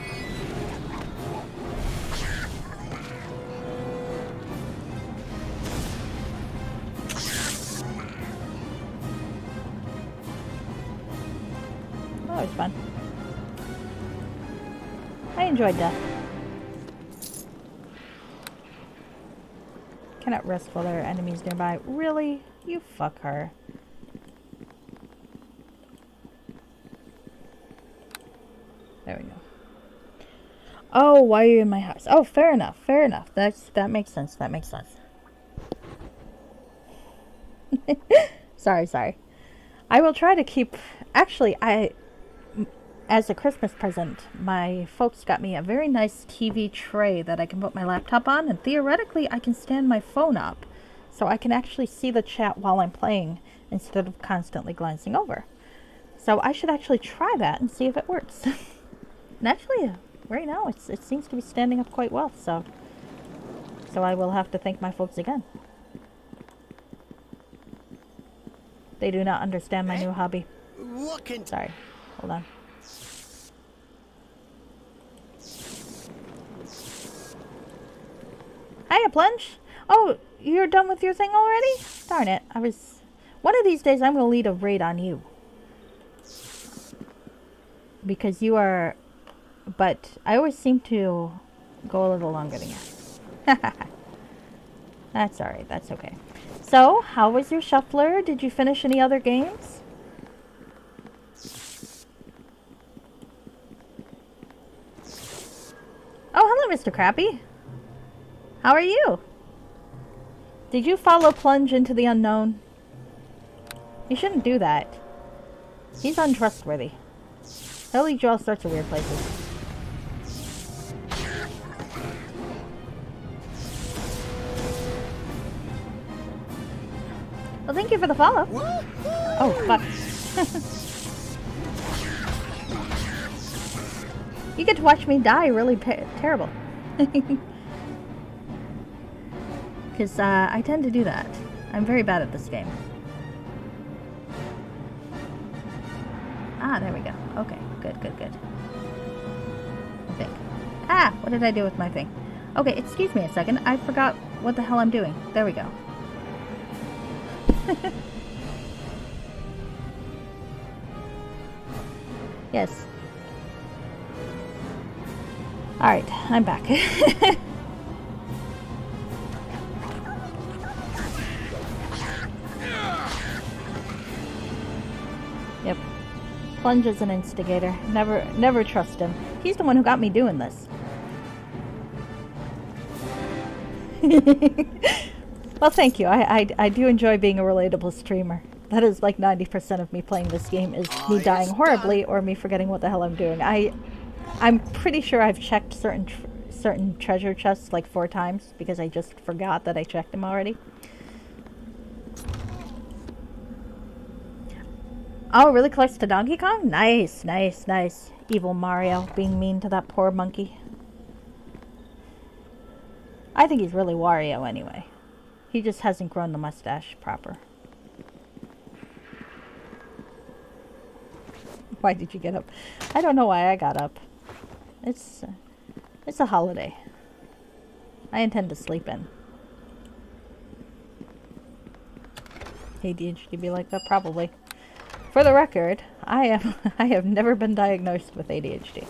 Oh, it was fun. I enjoyed death. Cannot rest while there are enemies nearby. Really? You fuck her. There we go. Oh, why are you in my house? Oh, fair enough. Fair enough. That makes sense. That makes sense. Sorry. I will try to keep... Actually, as a Christmas present, my folks got me a very nice TV tray that I can put my laptop on, and theoretically I can stand my phone up so I can actually see the chat while I'm playing instead of constantly glancing over. So I should actually try that and see if it works. And actually, right now it seems to be standing up quite well, so I will have to thank my folks again. They do not understand my new hobby. Sorry, hold on. Hiya, Plunge. Oh, you're done with your thing already? Darn it. One of these days I'm going to lead a raid on you. Because you are... But I always seem to go a little longer than you. That's alright. That's okay. So, how was your shuffler? Did you finish any other games? Oh, hello, Mr. Crappy. How are you? Did you follow Plunge into the unknown? You shouldn't do that. He's untrustworthy. He'll lead you all sorts of weird places. Well, thank you for the follow. Oh, fuck. You get to watch me die really terrible. Because I tend to do that. I'm very bad at this game. Ah, there we go. Okay, good. I think. Ah, what did I do with my thing? Okay, excuse me a second. I forgot what the hell I'm doing. There we go. Yes. Alright, I'm back. Yep. Plunge is an instigator. Never trust him. He's the one who got me doing this. Well, thank you. I do enjoy being a relatable streamer. That is like 90% of me playing this game is me dying horribly or me forgetting what the hell I'm doing. I'm pretty sure I've checked certain treasure chests like 4 times because I just forgot that I checked them already. Oh, really close to Donkey Kong? Nice. Evil Mario being mean to that poor monkey. I think he's really Wario anyway. He just hasn't grown the mustache proper. Why did you get up? I don't know why I got up. It's a holiday. I intend to sleep in. ADHD be like that? Probably. for the record, I have never been diagnosed with ADHD.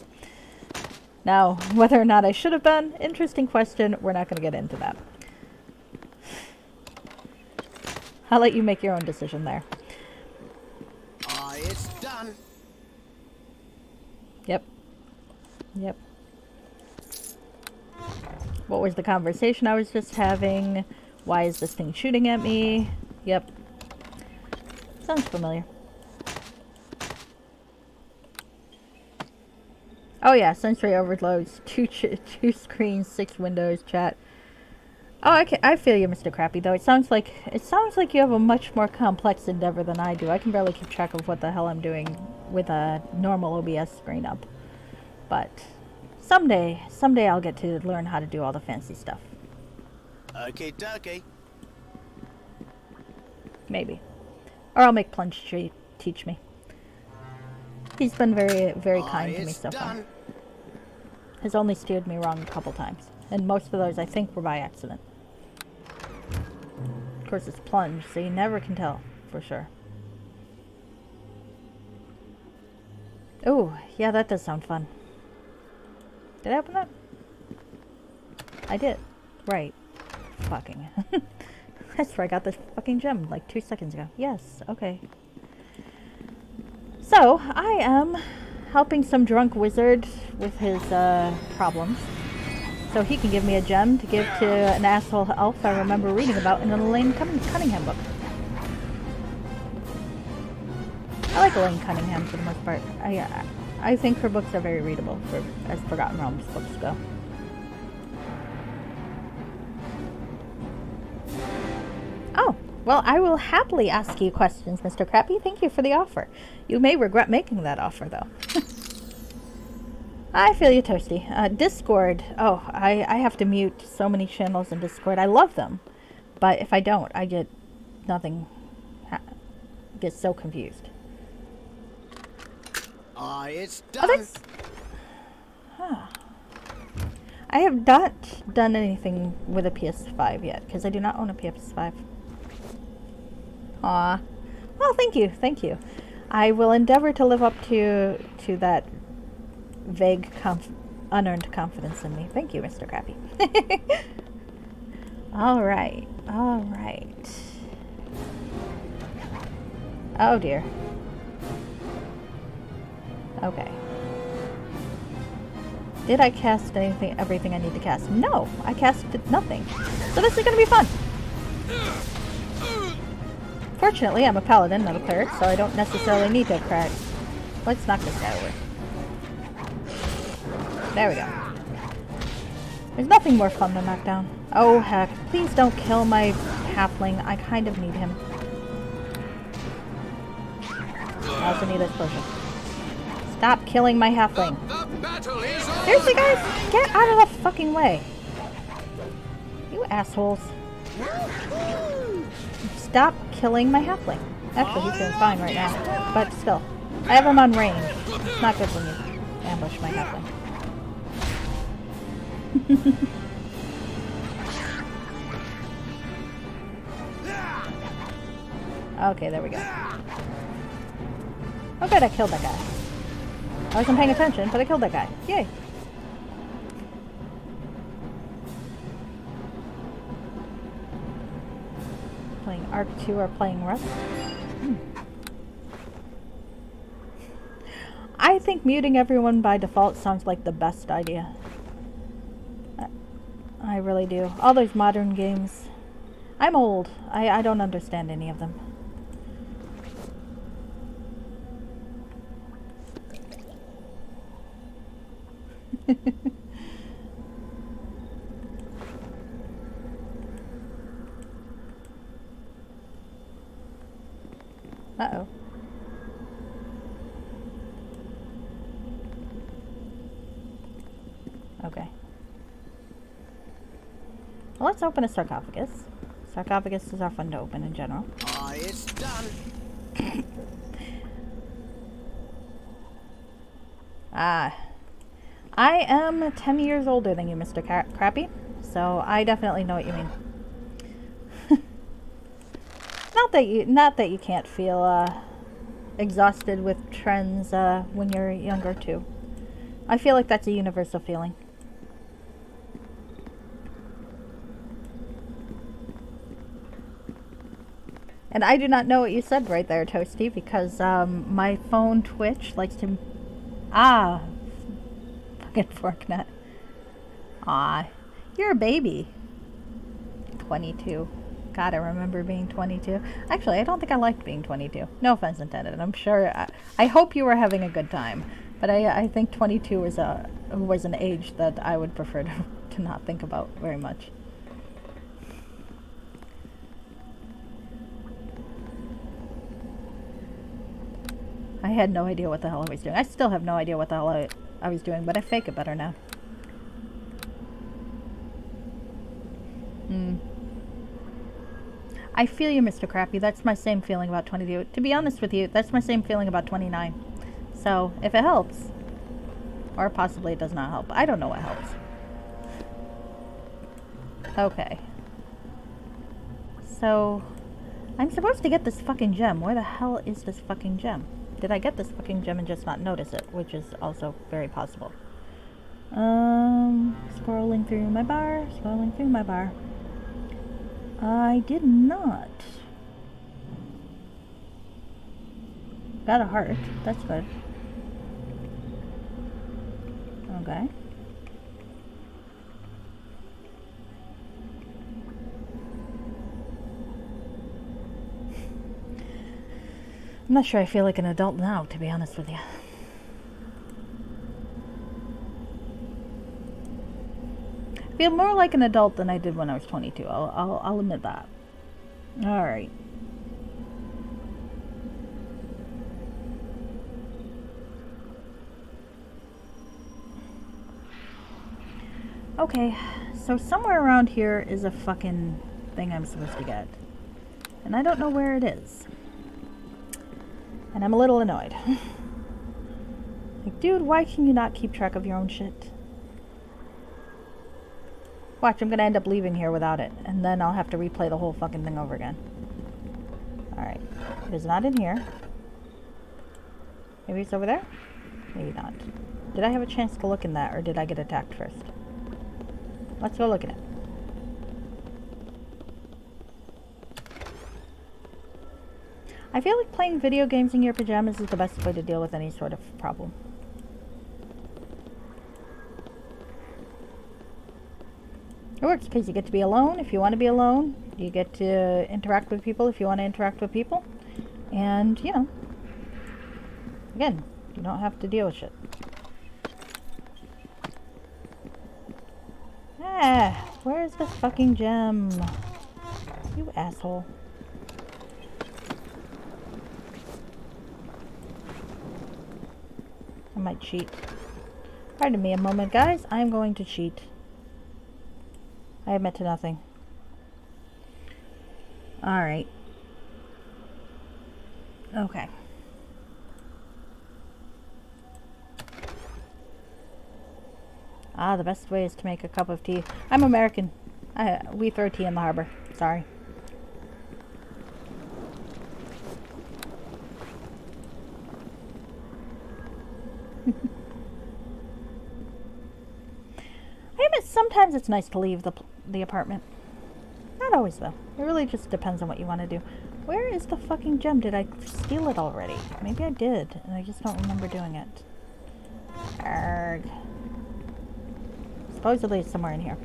Now, whether or not I should have been, interesting question. We're not going to get into that. I'll let you make your own decision there. It's done. Yep. Yep. What was the conversation I was just having? Why is this thing shooting at me? Yep. Sounds familiar. Oh yeah, sensory overloads. Two screens, 6 windows, chat. Oh, I feel you, Mr. Crappy, though. It sounds like you have a much more complex endeavor than I do. I can barely keep track of what the hell I'm doing with a normal OBS screen up. But someday I'll get to learn how to do all the fancy stuff. Okay, dokie. Maybe. Or I'll make Plunge teach me. He's been very, very kind to me so far. Has only steered me wrong a couple times. And most of those, I think, were by accident. Of course, it's Plunge, so you never can tell for sure. Oh, yeah, that does sound fun. Did I open that? I did. Right. Fucking. That's where I got this fucking gem, like 2 seconds ago. Yes, okay. So, I am helping some drunk wizard with his problems. So he can give me a gem to give to an asshole elf I remember reading about in an Elaine Cunningham book. I like Elaine Cunningham for the most part. I think her books are very readable as Forgotten Realms books go. Oh, well, I will happily ask you questions, Mr. Crappy. Thank you for the offer. You may regret making that offer, though. I feel you, Toasty. Discord. Oh, I have to mute so many channels in Discord. I love them. But if I don't, I get nothing. Get so confused. It's done. I have not done anything with a PS5 yet, because I do not own a PS5. Aw. Well, thank you. Thank you. I will endeavor to live up to that vague, unearned confidence in me. Thank you, Mr. Crappy. Alright. Alright. Oh, dear. Okay. Did I cast everything I need to cast? No, I casted nothing. So this is going to be fun. Fortunately, I'm a paladin, not a cleric, so I don't necessarily need to crack. Let's knock this guy over. There we go. There's nothing more fun than knock down. Oh, heck. Please don't kill my halfling. I kind of need him. I also need this potion. Stop killing my halfling. Seriously, guys? Get out of the fucking way. You assholes. Stop killing my halfling. Actually, he's doing fine right now. But still. I have him on range. It's not good when you ambush my halfling. Okay, there we go. Oh good, I killed that guy. I wasn't paying attention, but I killed that guy. Yay! Playing Arc 2 or playing Rust? I think muting everyone by default sounds like the best idea. I really do. All those modern games. I'm old. I don't understand any of them. Uh-oh. Okay. Well, let's open a sarcophagus. Sarcophaguses are fun to open in general. It's done. I am 10 years older than you, Mr. Crappy, so I definitely know what you mean. Not that you can't feel exhausted with trends when you're younger too. I feel like that's a universal feeling. And I do not know what you said right there, Toasty, because my phone Twitch likes to... Ah, fucking Forknut. Ah, you're a baby. 22. God, I remember being 22. Actually, I don't think I liked being 22. No offense intended. I'm sure... I hope you were having a good time. But I think 22 was an age that I would prefer to not think about very much. I had no idea what the hell I was doing. I still have no idea what the hell I was doing, but I fake it better now. I feel you, Mr. Crappy. That's my same feeling about 22. To be honest with you, that's my same feeling about 29. So, if it helps, or possibly it does not help. I don't know what helps. Okay. So, I'm supposed to get this fucking gem. Where the hell is this fucking gem? Did I get this fucking gem and just not notice it? Which is also very possible. Scrolling through my bar. Scrolling through my bar. I did not. Got a heart. That's good. Okay. I'm not sure I feel like an adult now, to be honest with you. I feel more like an adult than I did when I was 22. I'll admit that. All right. Okay, so somewhere around here is a fucking thing I'm supposed to get. And I don't know where it is. And I'm a little annoyed. Like, dude, why can you not keep track of your own shit? Watch, I'm gonna end up leaving here without it. And then I'll have to replay the whole fucking thing over again. Alright. It is not in here. Maybe it's over there? Maybe not. Did I have a chance to look in that, or did I get attacked first? Let's go look at it. I feel like playing video games in your pajamas is the best way to deal with any sort of problem. It works because you get to be alone if you want to be alone. You get to interact with people if you want to interact with people. And, you know, again, you don't have to deal with shit. Ah, where's this fucking gem? You asshole. I might cheat. Pardon me a moment, guys. I'm going to cheat. I admit to nothing. Alright. Okay. Ah, the best way is to make a cup of tea. I'm American. We throw tea in the harbor. Sorry. Sometimes it's nice to leave the apartment. Not always, though. It really just depends on what you want to do. Where is the fucking gem? Did I steal it already? Maybe I did, and I just don't remember doing it. Arrgh. Supposedly it's somewhere in here.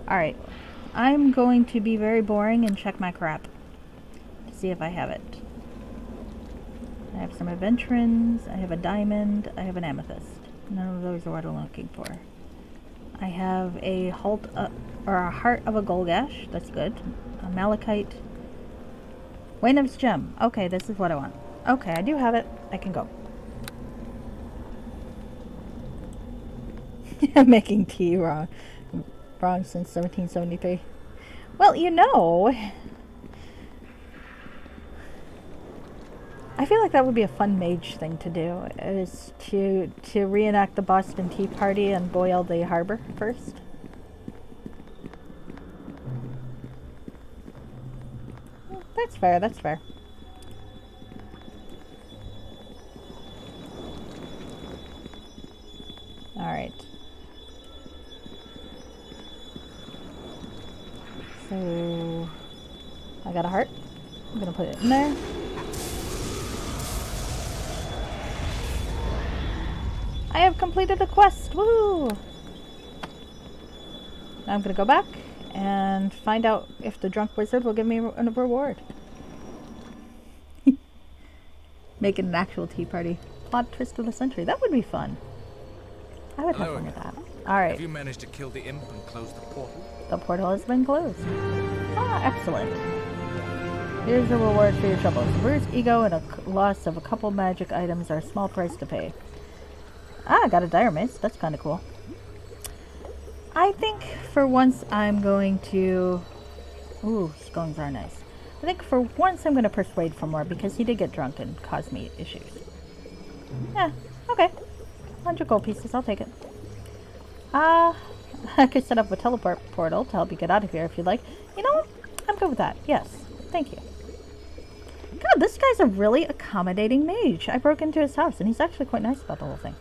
Alright. I'm going to be very boring and check my crap. To see if I have it. I have some adventurins. I have a diamond. I have an amethyst. None of those are what I'm looking for. I have a heart of a Golgash. That's good. A malachite. Waynham's gem. Okay, this is what I want. Okay, I do have it. I can go. I'm making tea wrong since 1773. Well, you know, I feel like that would be a fun mage thing to do, is to reenact the Boston Tea Party and boil the harbor first. That's fair, that's fair. got a heart. I'm gonna put it in there. I have completed a quest. Woo! Now I'm gonna go back and find out if the drunk wizard will give me a reward. Make it an actual tea party. Plot twist of the century. That would be fun. I would have fun with that. Alright. Have you managed to kill the imp and close the portal? The portal has been closed. Ah, excellent. Here's a reward for your troubles. A bruised ego and a loss of a couple magic items are a small price to pay. Ah, I got a dire mace. That's kind of cool. I think for once I'm going to... Ooh, scones are nice. I think for once I'm going to persuade for more because he did get drunk and cause me issues. Yeah, okay. 100 gold pieces, I'll take it. I could set up a teleport portal to help you get out of here if you'd like. You know what? I'm good with that. Yes, thank you. God, this guy's a really accommodating mage. I broke into his house and he's actually quite nice about the whole thing.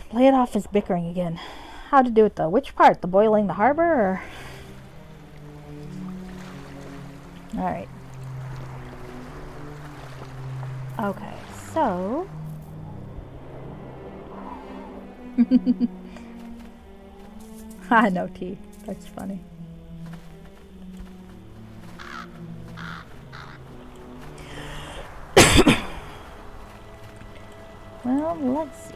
Play it off as bickering again. How to do it though? Which part? The boiling the harbor or... Alright. Okay, so... I know tea. That's funny. Well, let's see.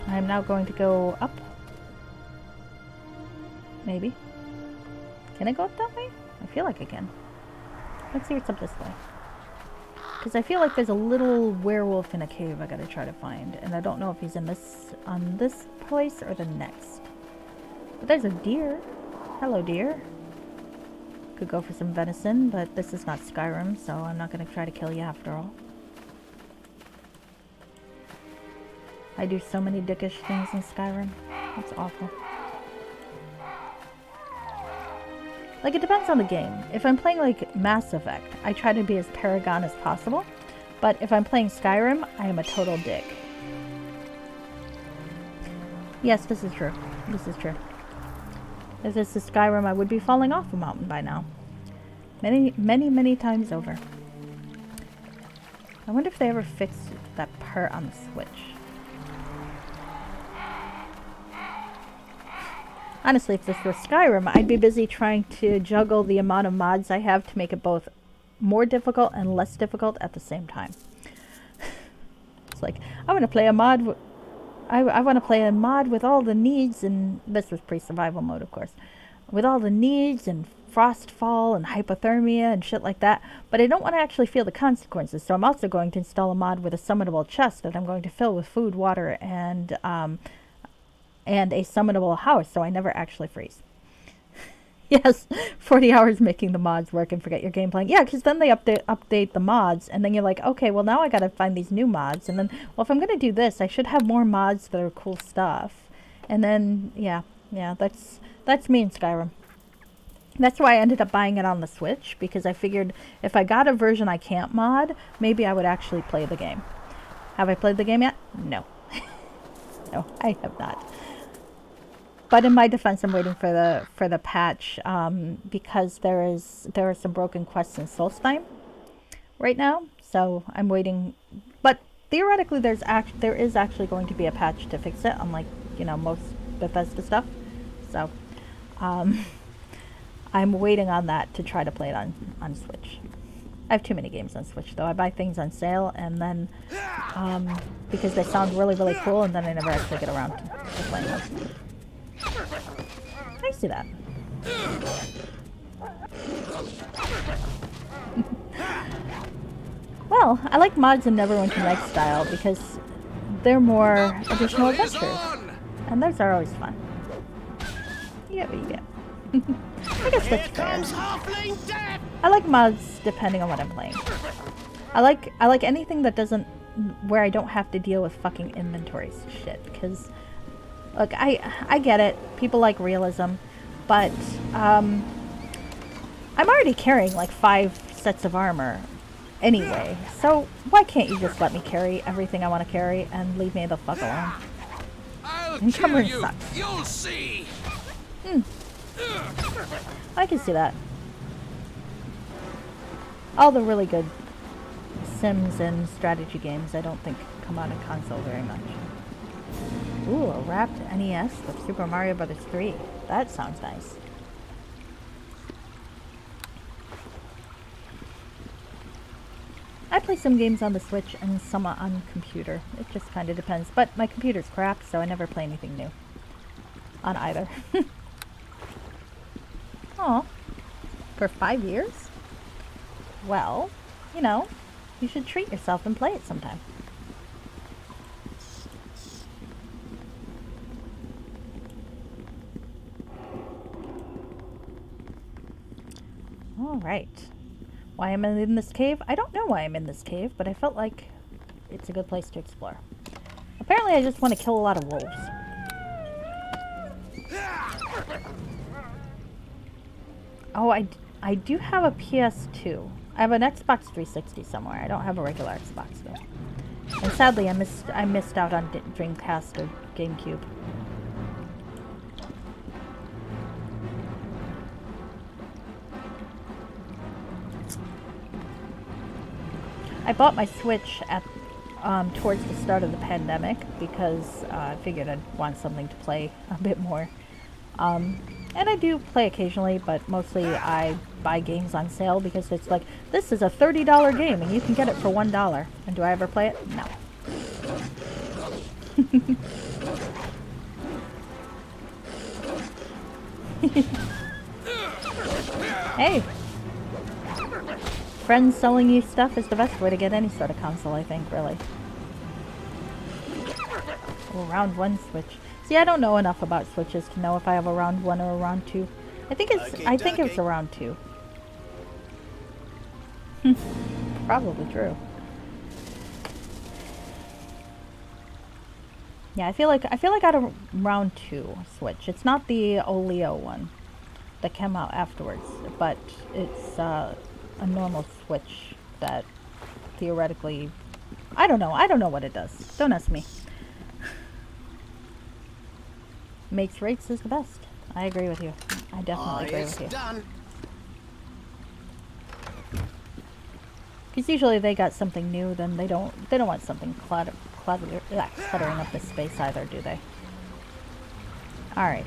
I'm now going to go up. Maybe. Can I go up that way? I feel like I can. Let's see what's up this way. Because I feel like there's a little werewolf in a cave I gotta try to find. And I don't know if he's in this, on this place or the next. But there's a deer. Hello, deer. Could go for some venison, but this is not Skyrim, so I'm not gonna try to kill you after all. I do so many dickish things in Skyrim. It's awful. Like, it depends on the game. If I'm playing, like, Mass Effect, I try to be as Paragon as possible. But if I'm playing Skyrim, I am a total dick. Yes, this is true. This is true. If this is Skyrim, I would be falling off a mountain by now. Many, many, many times over. I wonder if they ever fixed that part on the Switch. Honestly, if this were Skyrim, I'd be busy trying to juggle the amount of mods I have to make it both more difficult and less difficult at the same time. It's like, I want to play a mod... I want to play a mod with all the needs, and this was pre-survival mode, of course. With all the needs and frostfall and hypothermia and shit like that, but I don't want to actually feel the consequences, so I'm also going to install a mod with a summonable chest that I'm going to fill with food, water, and a summonable house, so I never actually freeze. Yes, 40 hours making the mods work and forget your game plan. Yeah, because then they update the mods, and then you're like, okay, well now I gotta find these new mods, and then, well, if I'm gonna do this, I should have more mods that are cool stuff. And then, yeah, that's me in Skyrim. That's why I ended up buying it on the Switch, because I figured if I got a version I can't mod, maybe I would actually play the game. Have I played the game yet? No. No, I have not. But in my defense, I'm waiting for the patch because there are some broken quests in Solstheim right now. So I'm waiting. But theoretically, there is actually going to be a patch to fix it, unlike, you know, most Bethesda stuff. So I'm waiting on that to try to play it on Switch. I have too many games on Switch, though. I buy things on sale, and then because they sound really, really cool, and then I never actually get around to playing them. I see that. Well, I like mods in Neverwinter Night style because they're more additional adventures. And those are always fun. You get what you get. I guess that's fair. I like mods depending on what I'm playing. I like anything that doesn't, where I don't have to deal with fucking inventory shit, because look, I get it. People like realism, but I'm already carrying like 5 sets of armor anyway. So why can't you just let me carry everything I want to carry and leave me the fuck alone? I'll Encumbering sucks. You'll see. I can see that. All the really good Sims and strategy games I don't think come out on console very much. Ooh, a wrapped NES with Super Mario Bros. 3. That sounds nice. I play some games on the Switch and some on computer. It just kind of depends. But my computer's crap, so I never play anything new on either. Oh, for 5 years? Well, you know, you should treat yourself and play it sometime. All right. Why am I in this cave? I don't know why I'm in this cave, but I felt like it's a good place to explore. Apparently, I just want to kill a lot of wolves. Oh, I do have a PS2. I have an Xbox 360 somewhere. I don't have a regular Xbox though. And sadly, I missed out on Dreamcast or GameCube. I bought my Switch at towards the start of the pandemic because I figured I'd want something to play a bit more. And I do play occasionally, but mostly I buy games on sale because it's like, this is a $30 game and you can get it for $1. And do I ever play it? No. Hey! Friends selling you stuff is the best way to get any sort of console, I think, really. Oh, round 1 Switch. See, I don't know enough about Switches to know if I have a round 1 or a round 2. I think it's a round 2. Probably true. Yeah, I feel like I got a round 2 Switch. It's not the Oleo one that came out afterwards, but it's a normal Switch that theoretically, I don't know what it does. Don't ask me. Makes rates is the best. I agree with you. I definitely agree with you. Done. Because usually they got something new, then they don't want something cluttering up the space either, do they? All right.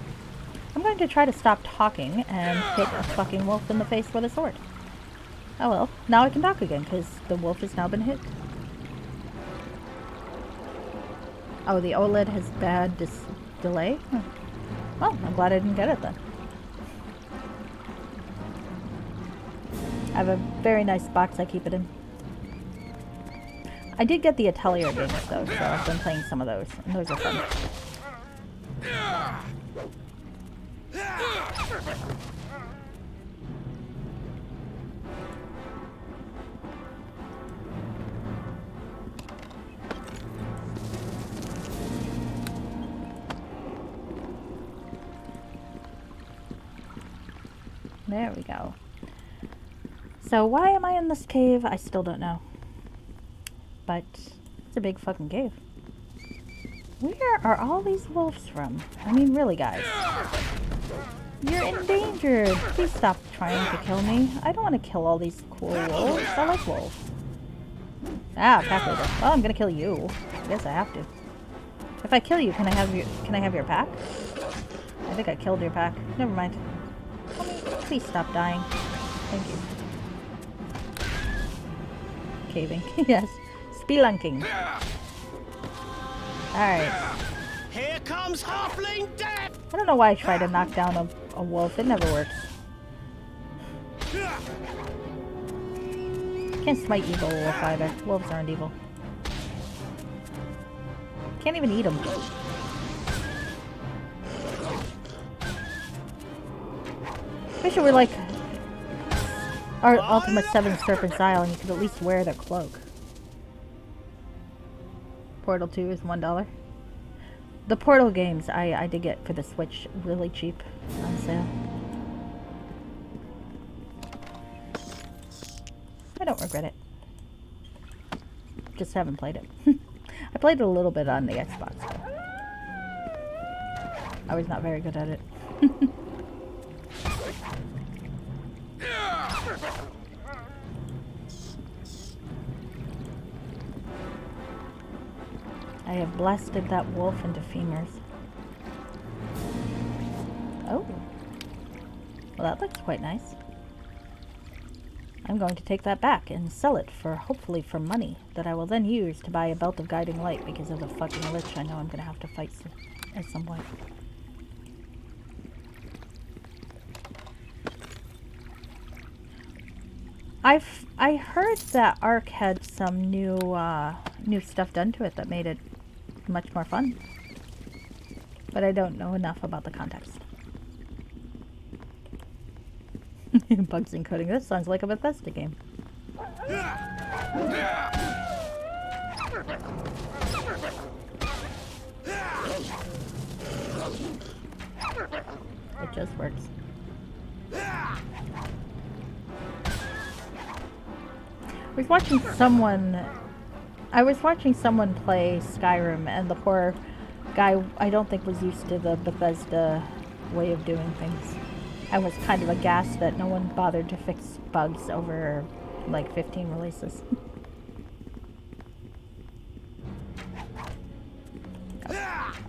I'm going to try to stop talking and hit a fucking wolf in the face with a sword. Oh well, now I can talk again because the wolf has now been hit. Oh, the OLED has bad delay? Well, I'm glad I didn't get it then. I have a very nice box I keep it in. I did get the Atelier games though, so I've been playing some of those, and those are fun. There we go. So why am I in this cave? I still don't know. But it's a big fucking cave. Where are all these wolves from? I mean, really, guys. You're endangered. Please stop trying to kill me. I don't want to kill all these cool wolves. I like wolves. Ah, pack leader. Well, I'm gonna kill you. I guess I have to. If I kill you, can I have your pack? I think I killed your pack. Never mind. Please stop dying. Thank you. Caving. Yes. Spelunking. Alright. Here comes halfling death. I don't know why I try to knock down a wolf. It never works. Can't smite evil wolf either. Wolves aren't evil. Can't even eat them. Wish it were like our Ultimate 7 Serpent's Isle and you could at least wear the cloak. Portal 2 is $1. The Portal games I did get for the Switch really cheap on sale. I don't regret it. Just haven't played it. I played it a little bit on the Xbox though. I was not very good at it. I have blasted that wolf into femurs. Oh. Well, that looks quite nice. I'm going to take that back and sell it for, hopefully for money, that I will then use to buy a belt of guiding light because of the fucking lich I know I'm going to have to fight at some point. I heard that Ark had some new stuff done to it that made it much more fun, but I don't know enough about the context. Bugs encoding. This sounds like a Bethesda game. It just works. I was watching someone play Skyrim, and the poor guy, I don't think, was used to the Bethesda way of doing things. I was kind of aghast that no one bothered to fix bugs over like 15 releases.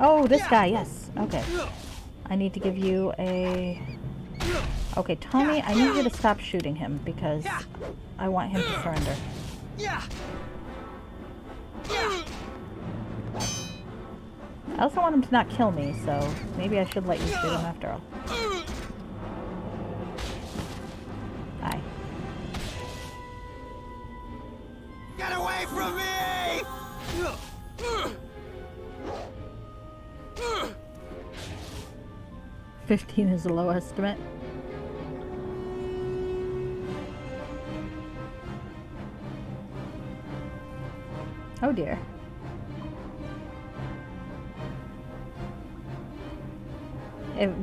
Oh, this guy, yes. Okay. I need to give you a... Okay, Tommy, I need you to stop shooting him because I want him to surrender. I also want him to not kill me, so maybe I should let you shoot him after all. Bye. Get away from me! 15 is a low estimate. Oh dear.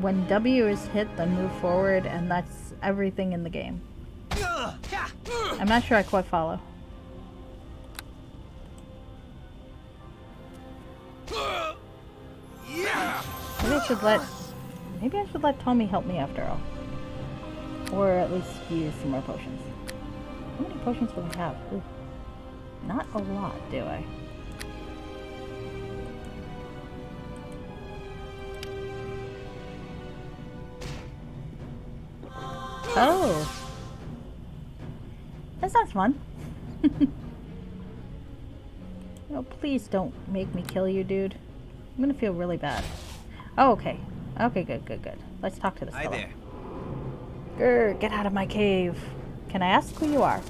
When W is hit, then move forward, and that's everything in the game. I'm not sure I quite follow. Maybe I should let Tommy help me after all. Or at least use some more potions. How many potions do I have? Ooh. Not a lot, do I? Oh! That sounds fun. Oh, please don't make me kill you, dude. I'm gonna feel really bad. Oh, okay. Okay, good. Let's talk to this fellow. Hi there. Grr, get out of my cave. Can I ask who you are?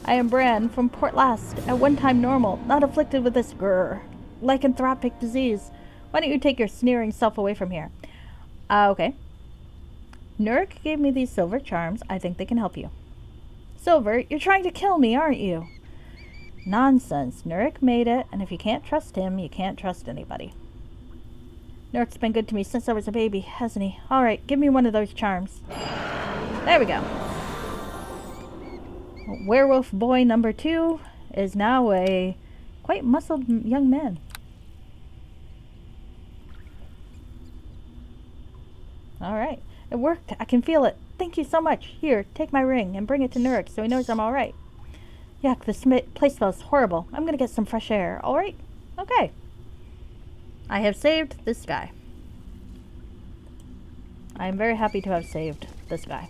I am Bran from Port Last, at one time normal, not afflicted with this lycanthropic disease. Why don't you take your sneering self away from here? Okay. Nurik gave me these silver charms. I think they can help you. Silver? You're trying to kill me, aren't you? Nonsense. Nurik made it, and if you can't trust him, you can't trust anybody. Nurik's been good to me since I was a baby, hasn't he? Alright, give me one of those charms. There we go. Werewolf boy number 2 is now a quite muscled young man. Alright, it worked. I can feel it. Thank you so much. Here, take my ring and bring it to Nurik so he knows I'm alright. Yuck, this place smells horrible. I'm gonna get some fresh air. Alright? Okay. I have saved this guy. I am very happy to have saved this guy.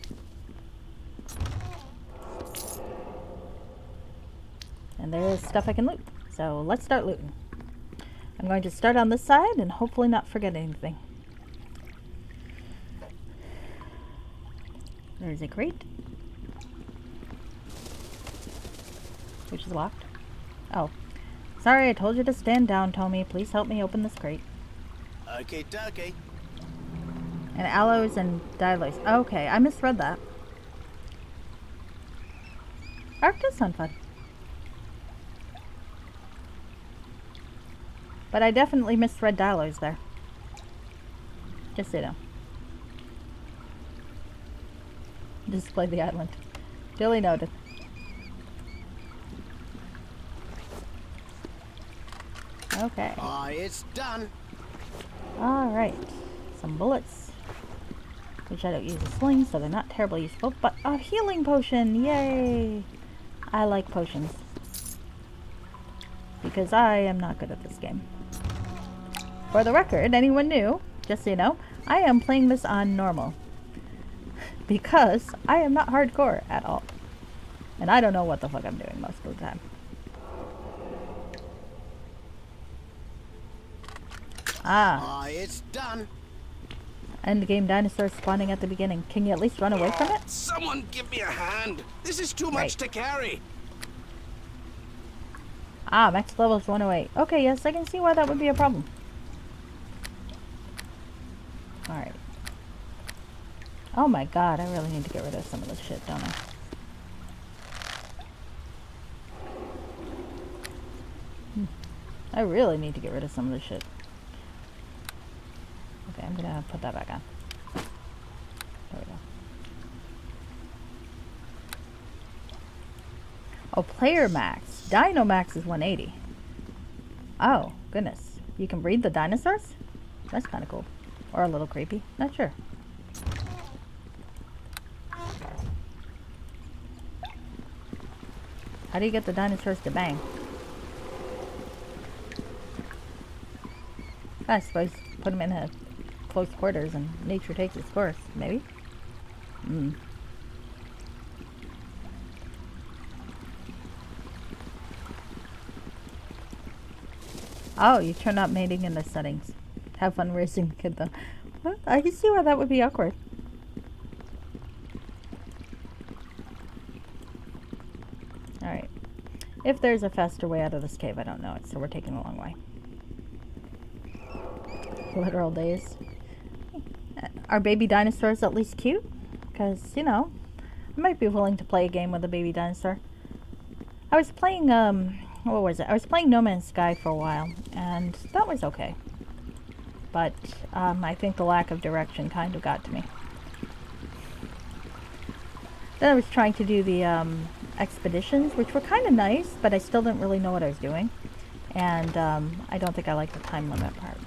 And there is stuff I can loot. So let's start looting. I'm going to start on this side and hopefully not forget anything. There is a crate, which is locked. Oh. Sorry, I told you to stand down, Tommy. Please help me open this crate. Okay, dokie. And aloes and dilys. Okay, I misread that. Ark does sound fun. But I definitely misread dilys there. Just so you know. Display the island. Duly noted. Okay. It's done. Alright. some bullets, which I don't use a sling, so they're not terribly useful. But a healing potion! Yay! I like potions. Because I am not good at this game. For the record, anyone new, just so you know, I am playing this on normal. Because I am not hardcore at all. And I don't know what the fuck I'm doing most of the time. Ah. It's done. Endgame dinosaurs spawning at the beginning. Can you at least run away from it? Someone give me a hand. This is too much to carry. Ah, max level is 108. Okay, yes, I can see why that would be a problem. Alright. Oh my god, I really need to get rid of some of this shit, don't I? I really need to get rid of some of this shit. Okay, I'm gonna put that back on. There we go. Oh, player max. Dino max is 180. Oh, goodness. You can breed the dinosaurs? That's kind of cool. Or a little creepy. Not sure. How do you get the dinosaurs to bang? I suppose put them in a close quarters and nature takes its course, maybe? Oh, you turn up mating in the settings. Have fun raising the kid though. What? I can see why that would be awkward. Alright. If there's a faster way out of this cave, I don't know it, so we're taking a long way. Literal days. Are baby dinosaurs at least cute? Because, you know, I might be willing to play a game with a baby dinosaur. I was playing, what was it? I was playing No Man's Sky for a while, and that was okay. But, I think the lack of direction kind of got to me. Then I was trying to do the, expeditions, which were kind of nice, but I still didn't really know what I was doing. And, I don't think I liked the time limit part.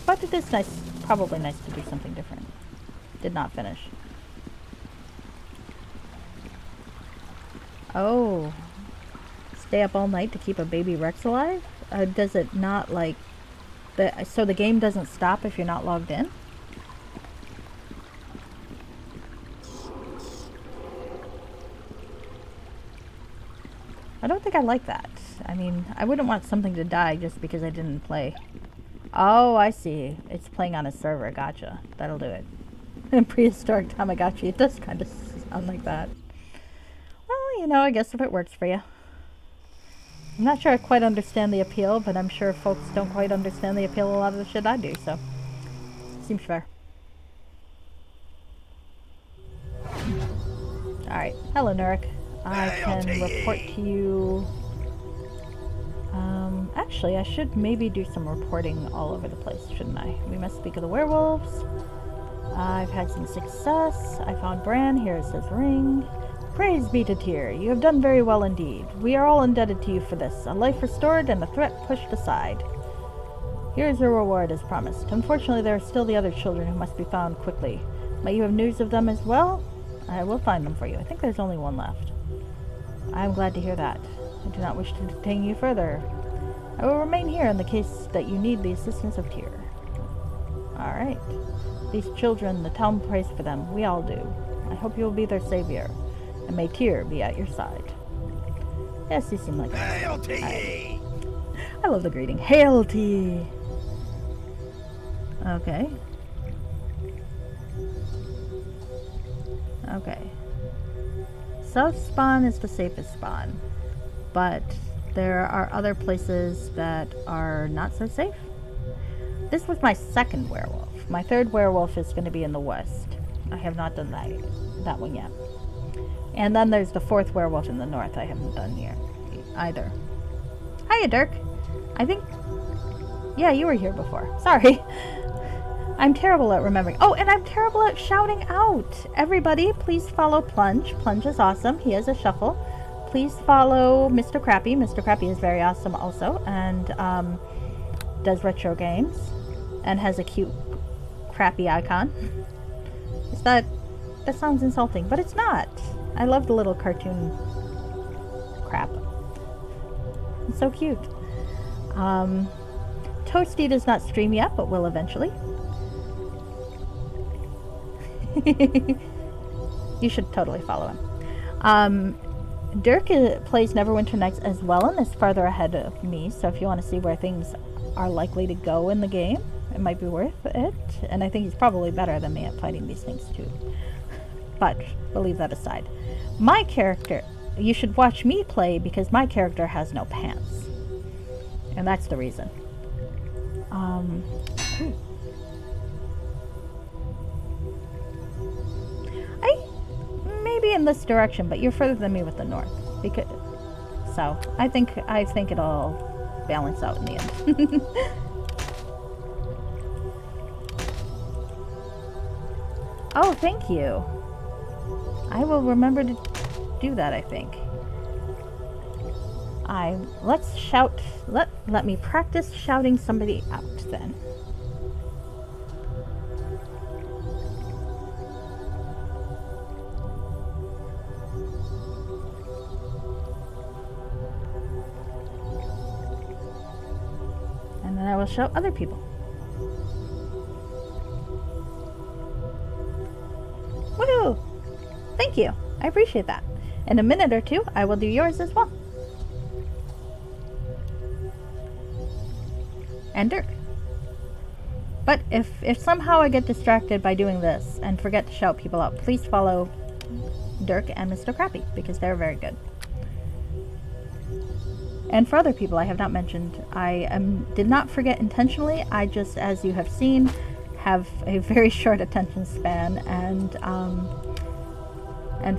But it is nice, probably nice to do something different. Did not finish. Oh. Stay up all night to keep a baby Rex alive? Does it not, like... so the game doesn't stop if you're not logged in? I don't think I like that. I mean, I wouldn't want something to die just because I didn't play. Oh, I see. It's playing on a server. Gotcha. That'll do it. In prehistoric Tamagotchi, it does kind of sound like that. Well, you know, I guess if it works for you. I'm not sure I quite understand the appeal, but I'm sure folks don't quite understand the appeal of a lot of the shit I do, so... seems fair. Alright. Hello, Nurik. I can report to you... actually, I should maybe do some reporting all over the place, shouldn't I? We must speak of the werewolves. I've had some success. I found Bran. Here it says ring. Praise be to Tyr. You have done very well indeed. We are all indebted to you for this. A life restored and a threat pushed aside. Here is your reward as promised. Unfortunately, there are still the other children who must be found quickly. May you have news of them as well? I will find them for you. I think there's only one left. I am glad to hear that. I do not wish to detain you further. I will remain here in the case that you need the assistance of Tyr. Alright. These children, the town prays for them. We all do. I hope you will be their savior. And may Tyr be at your side. Yes, you seem like that. Hail to ye! I love the greeting. Hail to ye! Okay. Okay. South spawn is the safest spawn. But there are other places that are not so safe. This was my second werewolf. My third werewolf is going to be in the west. I have not done that one yet. And then there's the fourth werewolf in the north I haven't done yet either. Hiya, Dirk. I think... yeah, you were here before. Sorry. I'm terrible at remembering. Oh, and I'm terrible at shouting out. Everybody, please follow Plunge. Plunge is awesome. He has a shuffle. Please follow Mr. Crappy. Mr. Crappy is very awesome also, and does retro games, and has a cute crappy icon. Is that sounds insulting, but it's not. I love the little cartoon crap. It's so cute. Toasty does not stream yet, but will eventually. You should totally follow him. Dirk plays Neverwinter Nights as well and is farther ahead of me, so if you want to see where things are likely to go in the game, it might be worth it. And I think he's probably better than me at fighting these things too. But we'll leave that aside. My character, you should watch me play because my character has no pants. And that's the reason. Maybe in this direction, but you're further than me with the north. So I think it'll balance out in the end. Oh, thank you. I will remember to do that, I think. Let's shout. Let me practice shouting somebody out then. And then I will shout other people. Woohoo! Thank you. I appreciate that. In a minute or two, I will do yours as well. And Dirk. But if somehow I get distracted by doing this and forget to shout people out, please follow Dirk and Mr. Crappy because they're very good. And for other people I have not mentioned, I did not forget intentionally. I just, as you have seen, have a very short attention span and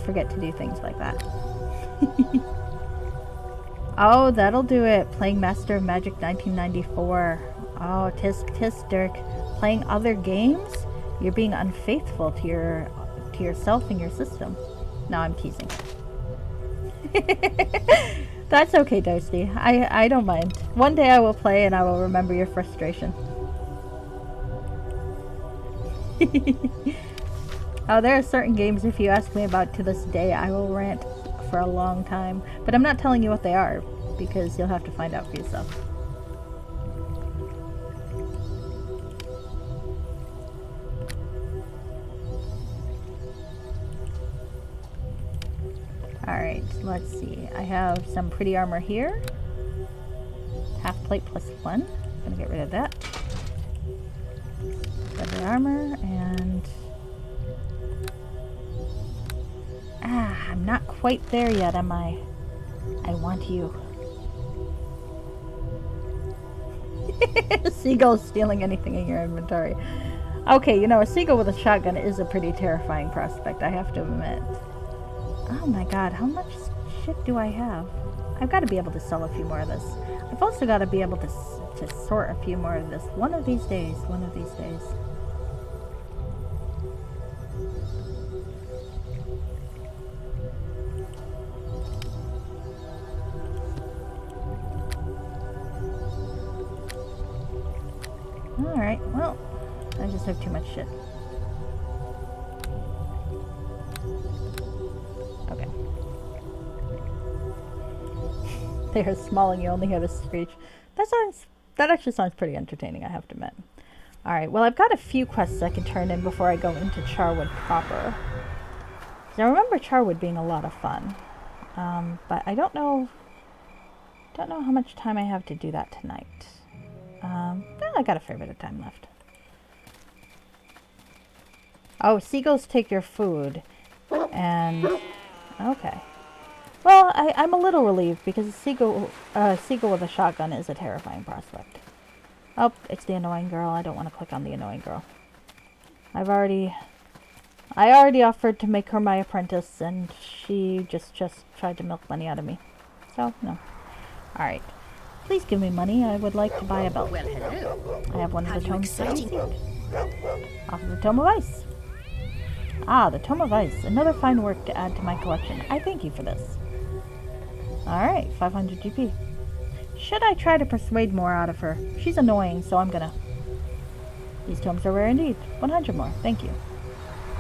forget to do things like that. Oh, that'll do it. Playing Master of Magic 1994. Oh, tisk tisk, Dirk. Playing other games? You're being unfaithful to yourself and your system. No, I'm teasing. That's okay, Toasty. I don't mind. One day I will play and I will remember your frustration. Oh, there are certain games if you ask me about to this day, I will rant for a long time. But I'm not telling you what they are, because you'll have to find out for yourself. Alright, let's see. I have some pretty armor here. Half plate plus 1. I'm gonna get rid of that. Feather armor and... I'm not quite there yet, am I? I want you. Seagull stealing anything in your inventory. Okay, you know, a seagull with a shotgun is a pretty terrifying prospect, I have to admit. Oh my god, how much shit do I have? I've got to be able to sell a few more of this. I've also got to be able to sort a few more of this. One of these days. Alright, well, I just have too much shit. Okay. They are small and you only hear the screech. That actually sounds pretty entertaining, I have to admit. Alright, well I've got a few quests I can turn in before I go into Charwood proper. I remember Charwood being a lot of fun. But I don't know how much time I have to do that tonight. I got a fair bit of time left. Oh, seagulls take your food. And... okay. Well, I'm a little relieved because a seagull with a shotgun is a terrifying prospect. Oh, it's the annoying girl. I don't want to click on the annoying girl. I already offered to make her my apprentice and she just tried to milk money out of me. So, no. Alright. Please give me money. I would like to buy a belt. Well, hello. I have one of the tomes. Exciting. Off of the Tome of Ice. Ah, the Tome of Ice. Another fine work to add to my collection. I thank you for this. Alright, 500 GP. Should I try to persuade more out of her? She's annoying, so I'm gonna... These tomes are rare indeed. 100 more. Thank you.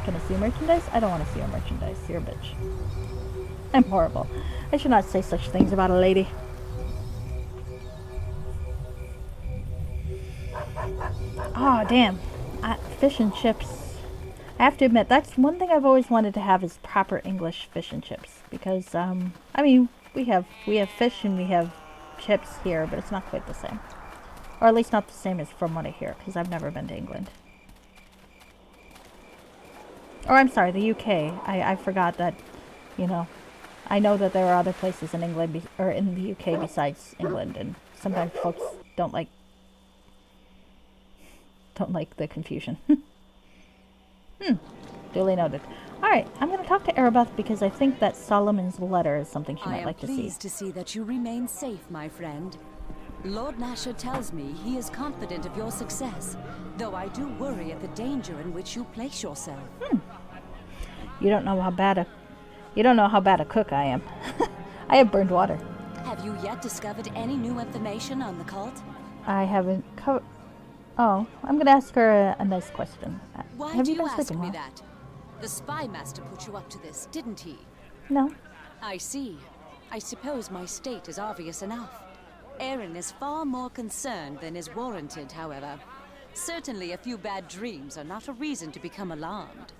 Can I see your merchandise? I don't want to see your merchandise. You're a bitch. I'm horrible. I should not say such things about a lady. Oh, damn. Fish and chips. I have to admit, that's one thing I've always wanted to have is proper English fish and chips. Because, I mean, we have fish and we have chips here, but it's not quite the same. Or at least not the same as from what I hear, because I've never been to England. Or I'm sorry, the UK. I forgot that, you know, I know that there are other places in England, or in the UK besides England, and sometimes folks don't like the confusion. Duly noted. Alright, I'm going to talk to Arabeth because I think that Solomon's letter is something she might like to see. I am pleased to see that you remain safe, my friend. Lord Nasher tells me he is confident of your success, though I do worry at the danger in which you place yourself. You don't know how bad a cook I am. I have burned water. Have you yet discovered any new information on the cult? I haven't Oh, I'm going to ask her a nice question. Why have do you been you ask sleeping me well? that? The spy master put you up to this, didn't he? No. I see. I suppose my state is obvious enough. Aaron is far more concerned than is warranted, however. Certainly a few bad dreams are not a reason to become alarmed.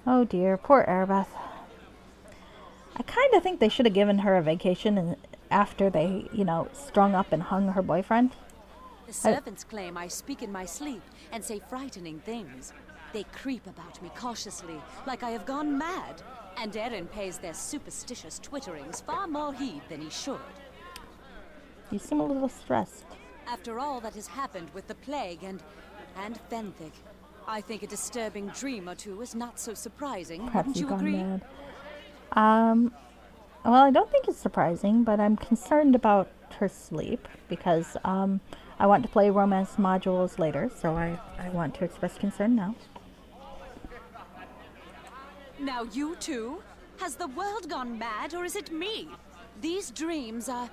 Oh dear, poor Arabeth. I kind of think they should have given her a vacation after they, strung up and hung her boyfriend. The servants claim I speak in my sleep and say frightening things. They creep about me cautiously, like I have gone mad. And Aaron pays their superstitious twitterings far more heed than he should. You seem a little stressed. After all that has happened with the plague and Fenthic, I think a disturbing dream or two is not so surprising. Perhaps Wouldn't you've you gone agree? mad. Well, I don't think it's surprising, but I'm concerned about her sleep because I want to play romance modules later, so I want to express concern now. Now you too? Has the world gone mad, or is it me? These dreams are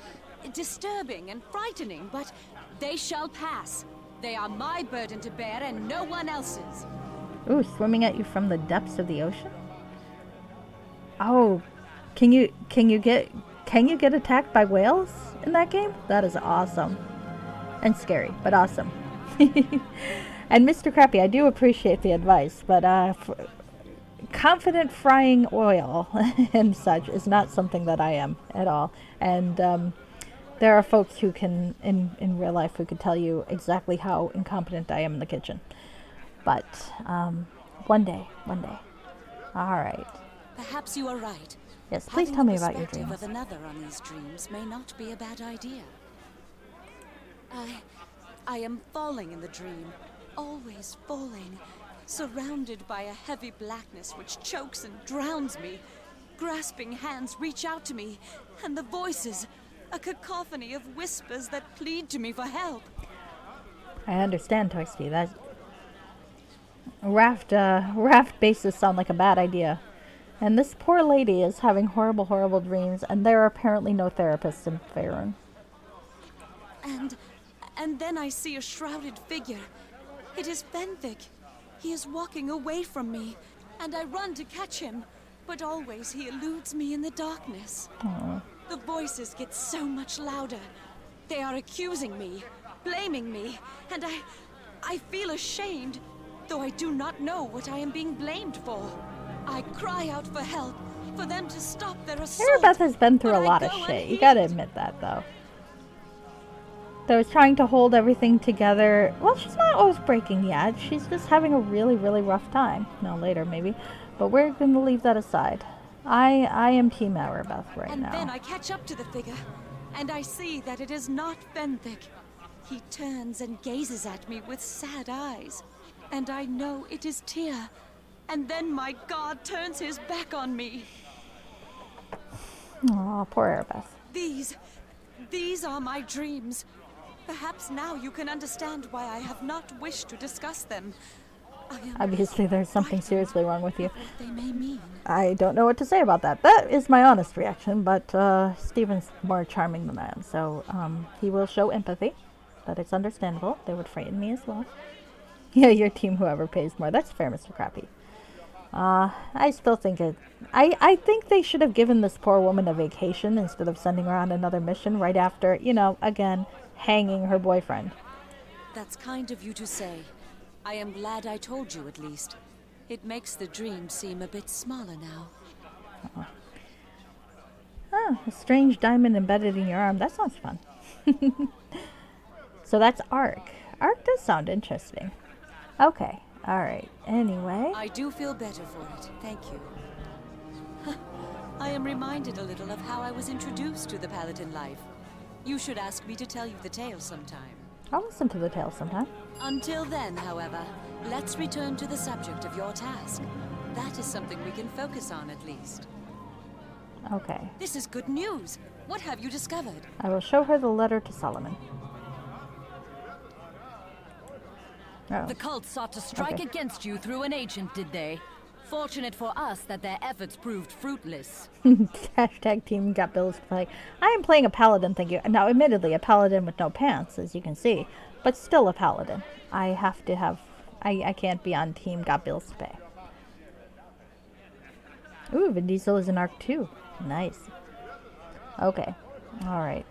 disturbing and frightening, but they shall pass. They are my burden to bear and no one else's. Ooh, swimming at you from the depths of the ocean? Oh, can you get attacked by whales in that game? That is awesome. And scary, but awesome. And Mr. Crappy, I do appreciate the advice, but confident frying oil and such is not something that I am at all. And there are folks who can, in real life, who could tell you exactly how incompetent I am in the kitchen. But one day. All right. Perhaps you are right. Yes, please tell me about your Having the dreams. perspective of another on these dreams may not be a bad idea. I am falling in the dream, always falling, surrounded by a heavy blackness which chokes and drowns me. Grasping hands reach out to me, and the voices, a cacophony of whispers that plead to me for help. I understand, Toasty. That raft bases sound like a bad idea. And this poor lady is having horrible, horrible dreams, and there are apparently no therapists in Faerun. And then I see a shrouded figure. It is Fenthic. He is walking away from me, and I run to catch him, but always he eludes me in the darkness. Aww. The voices get so much louder. They are accusing me, blaming me, and I feel ashamed, though I do not know what I am being blamed for. I cry out for help, for them to stop their assault. Arabeth has been through a but lot I of go shit. You gotta unheeded. admit that, though. Though trying to hold everything together. Well, she's not always breaking yet. She's just having a really, really rough time. No, later maybe. But we're going to leave that aside. I am Team Arabeth right And now. then I catch up to the figure, and I see that it is not Fenthic. He turns and gazes at me with sad eyes, and I know it is Tyr. And then my god turns his back on me. Aw, poor Arabeth. These are my dreams. Perhaps now you can understand why I have not wished to discuss them. I am Obviously, there's something frightened seriously wrong with you. of what they may mean. I don't know what to say about that. That is my honest reaction, but Stephen's more charming than I am, so he will show empathy. But it's understandable. They would frighten me as well. Yeah, your team, whoever pays more. That's fair, Mr. Crappy. I still think I think they should have given this poor woman a vacation instead of sending her on another mission right after, again, hanging her boyfriend. That's kind of you to say. I am glad I told you at least. It makes the dream seem a bit smaller now. Oh, a strange diamond embedded in your arm. That sounds fun. So that's Ark. Ark does sound interesting. Okay. All right. Anyway. I do feel better for it. Thank you. I am reminded a little of how I was introduced to the Paladin life. You should ask me to tell you the tale sometime. I'll listen to the tale sometime. Until then, however, let's return to the subject of your task. That is something we can focus on at least. Okay. This is good news. What have you discovered? I will show her the letter to Solomon. Oh. The cult sought to strike against you through an agent, did they? Fortunate for us that their efforts proved fruitless. Hashtag team got bills to pay. I am playing a paladin, thank you. Now, admittedly, a paladin with no pants, as you can see. But still a paladin. I have to have... I can't be on team got bills to pay. Ooh, Vin Diesel is in Arc 2. Nice. Okay. Alright.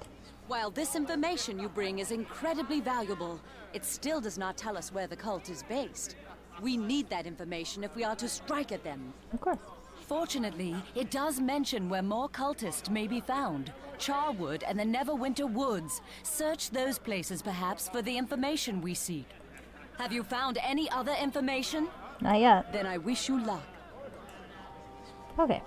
While this information you bring is incredibly valuable, it still does not tell us where the cult is based. We need that information if we are to strike at them. Of course. Fortunately, it does mention where more cultists may be found. Charwood and the Neverwinter Woods. Search those places, perhaps, for the information we seek. Have you found any other information? Not yet. Then I wish you luck. Okay.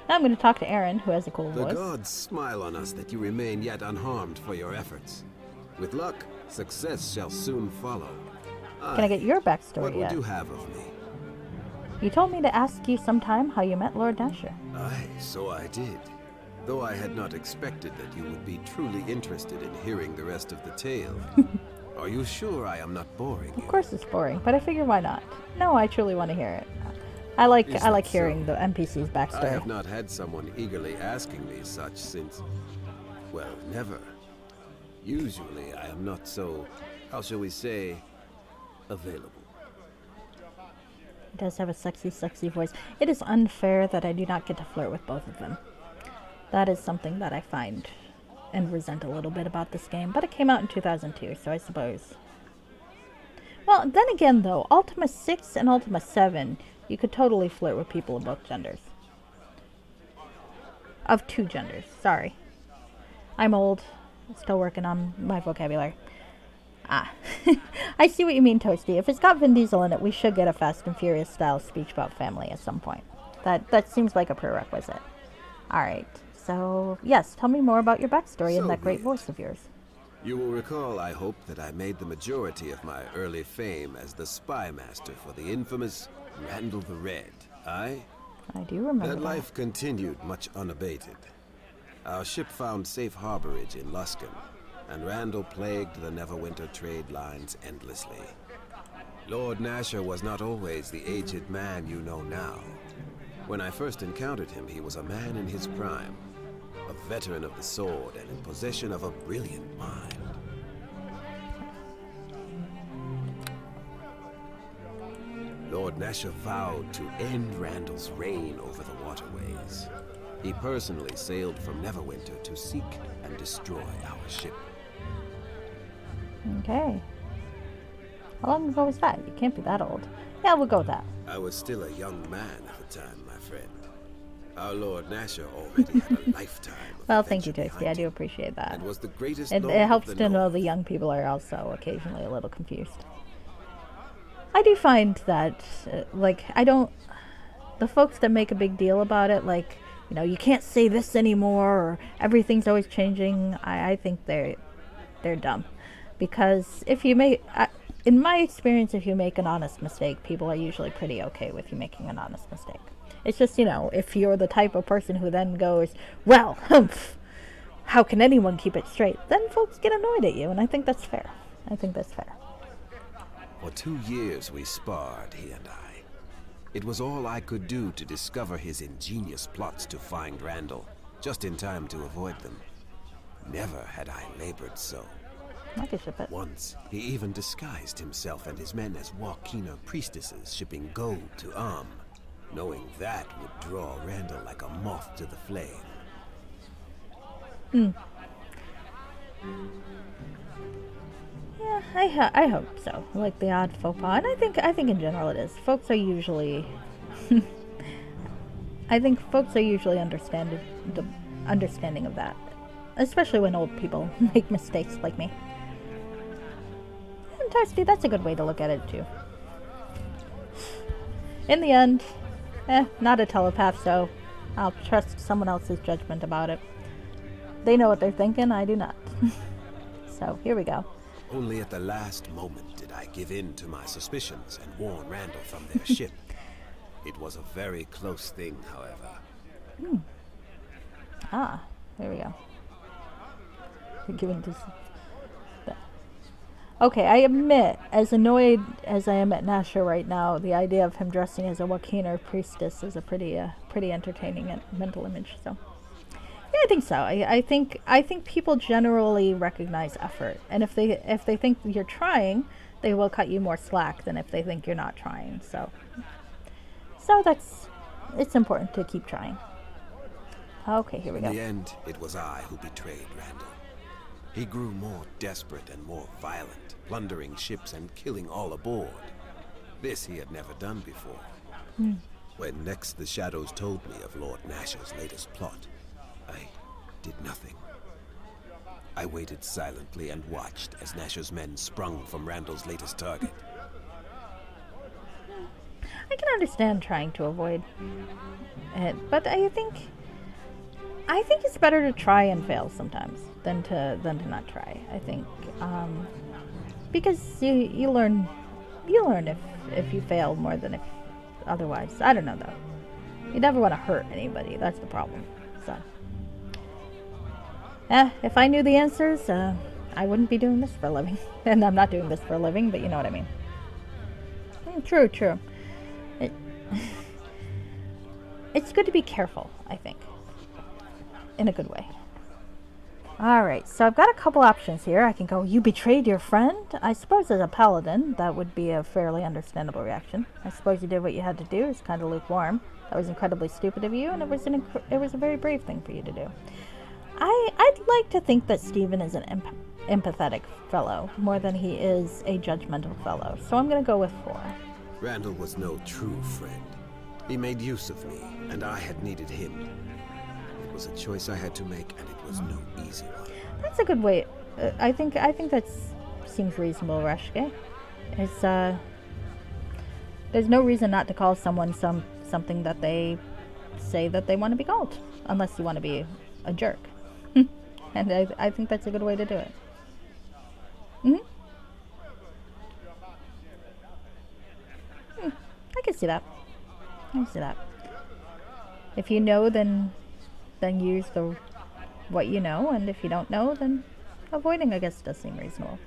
Now I'm going to talk to Aaron, who has a cool voice. The gods smile on us that you remain yet unharmed for your efforts. With luck, success shall soon follow. Can I get your backstory What yet? would you have of me? You told me to ask you sometime how you met Lord Nasher. Aye, so I did. Though I had not expected that you would be truly interested in hearing the rest of the tale. Are you sure I am not boring you? Of course it's boring, but I figure why not? No, I truly want to hear it. I like hearing the NPC's backstory. I have not had someone eagerly asking me such since, well, never. Usually I am not so, how shall we say, available. He does have a sexy, sexy voice. It is unfair that I do not get to flirt with both of them. That is something that I find and resent a little bit about this game, but it came out in 2002, so I suppose. Well, then again though, Ultima 6 and Ultima 7, you could totally flirt with people of both genders. Of two genders, sorry. I'm old, still working on my vocabulary. I see what you mean, Toasty. If it's got Vin Diesel in it, we should get a Fast and Furious style speech about family at some point. That seems like a prerequisite. Alright, so yes, tell me more about your backstory and that great voice of yours. You will recall, I hope, that I made the majority of my early fame as the spy master for the infamous Randall the Red. I do remember that. That life continued much unabated. Our ship found safe harborage in Luskan, and Randall plagued the Neverwinter trade lines endlessly. Lord Nasher was not always the aged man you know now. When I first encountered him, he was a man in his prime, a veteran of the sword and in possession of a brilliant mind. Lord Nasher vowed to end Randall's reign over the waterways. He personally sailed from Neverwinter to seek and destroy our ship. Okay. How long ago was that? You can't be that old. Yeah, we'll go with that. I was still a young man at the time, my friend. Our Lord Nasher already had a lifetime of Well, thank you, adventure Toasty. I behind do him, appreciate that. and was the greatest It lord of helps the to know North. the young people are also occasionally a little confused. I do find that, the folks that make a big deal about it, like, you can't say this anymore, or everything's always changing, I think they're dumb. Because if you make, in my experience, if you make an honest mistake, people are usually pretty okay with you making an honest mistake. It's just, if you're the type of person who then goes, well, how can anyone keep it straight? Then folks get annoyed at you, and I think that's fair. For 2 years we sparred, he and I. It was all I could do to discover his ingenious plots to find Randall, just in time to avoid them. Never had I labored so. I could ship it. Once, he even disguised himself and his men as Wakina priestesses shipping gold to Am, knowing that would draw Randall like a moth to the flame. Yeah, I hope so. Like the odd faux pas, and I think in general it is. Folks are usually, I think folks are usually understanding of that, especially when old people make mistakes like me. And Toasty, that's a good way to look at it too. In the end, not a telepath, so I'll trust someone else's judgment about it. They know what they're thinking, I do not. So here we go. Only at the last moment did I give in to my suspicions and warn Randall from their ship. It was a very close thing, however. Ah, there we go. Given to. Okay, I admit, as annoyed as I am at Nasha right now, the idea of him dressing as a Wakina priestess is a pretty entertaining mental image. So, yeah, I think so. I think people generally recognize effort, and if they think you're trying, they will cut you more slack than if they think you're not trying. So it's important to keep trying. Okay, here we go. In the end, it was I who betrayed Randall. He grew more desperate and more violent, plundering ships and killing all aboard. This he had never done before. When next the Shadows told me of Lord Nasher's latest plot, I did nothing. I waited silently and watched as Nasher's men sprung from Randall's latest target. I can understand trying to avoid it, but I think it's better to try and fail sometimes than to not try. I think because you learn if you fail more than if otherwise. I don't know though. You never want to hurt anybody. That's the problem. So, if I knew the answers, I wouldn't be doing this for a living. And I'm not doing this for a living, but you know what I mean. True. It's good to be careful, I think. In a good way. Alright, so I've got a couple options here. I can go, you betrayed your friend? I suppose as a paladin, that would be a fairly understandable reaction. I suppose you did what you had to do. It's kind of lukewarm. That was incredibly stupid of you, and it was a very brave thing for you to do. I'd like to think that Stephen is an empathetic fellow, more than he is a judgmental fellow. So I'm going to go with 4. Randall was no true friend. He made use of me, and I had needed him. It was a choice I had to make, and it was no easy one. That's a good way. I think that seems reasonable, Reshke. It's there's no reason not to call someone something that they say that they want to be called, unless you want to be a jerk. And I think that's a good way to do it. I can see that. If you know, then use what you know, and if you don't know, then avoiding, I guess, does seem reasonable.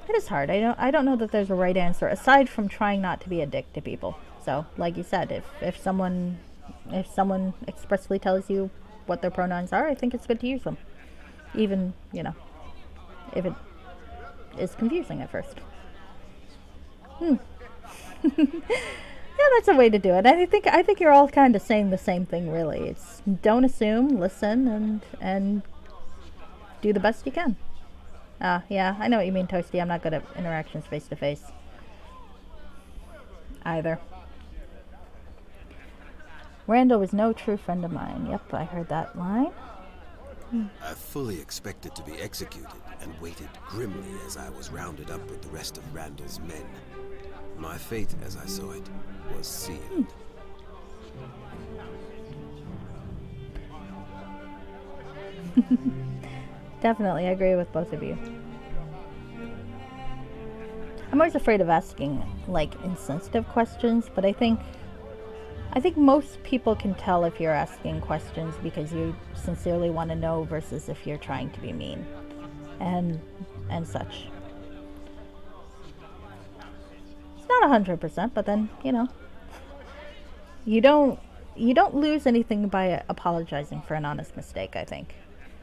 It is hard. I don't know that there's a right answer aside from trying not to be a dick to people. So, like you said, if someone expressly tells you what their pronouns are, I think it's good to use them, even if it is confusing at first. Yeah, that's a way to do it. I think you're all kind of saying the same thing, really. It's don't assume, listen, and do the best you can. Yeah, I know what you mean, Toasty. I'm not good at interactions face to face either. Randall was no true friend of mine. Yep, I heard that line. I fully expected to be executed and waited grimly as I was rounded up with the rest of Randall's men. My fate, as I saw it, was sealed. Definitely, I agree with both of you. I'm always afraid of asking, insensitive questions, but I think most people can tell if you're asking questions because you sincerely want to know versus if you're trying to be mean and such. It's not 100%, but then, you don't lose anything by apologizing for an honest mistake, I think.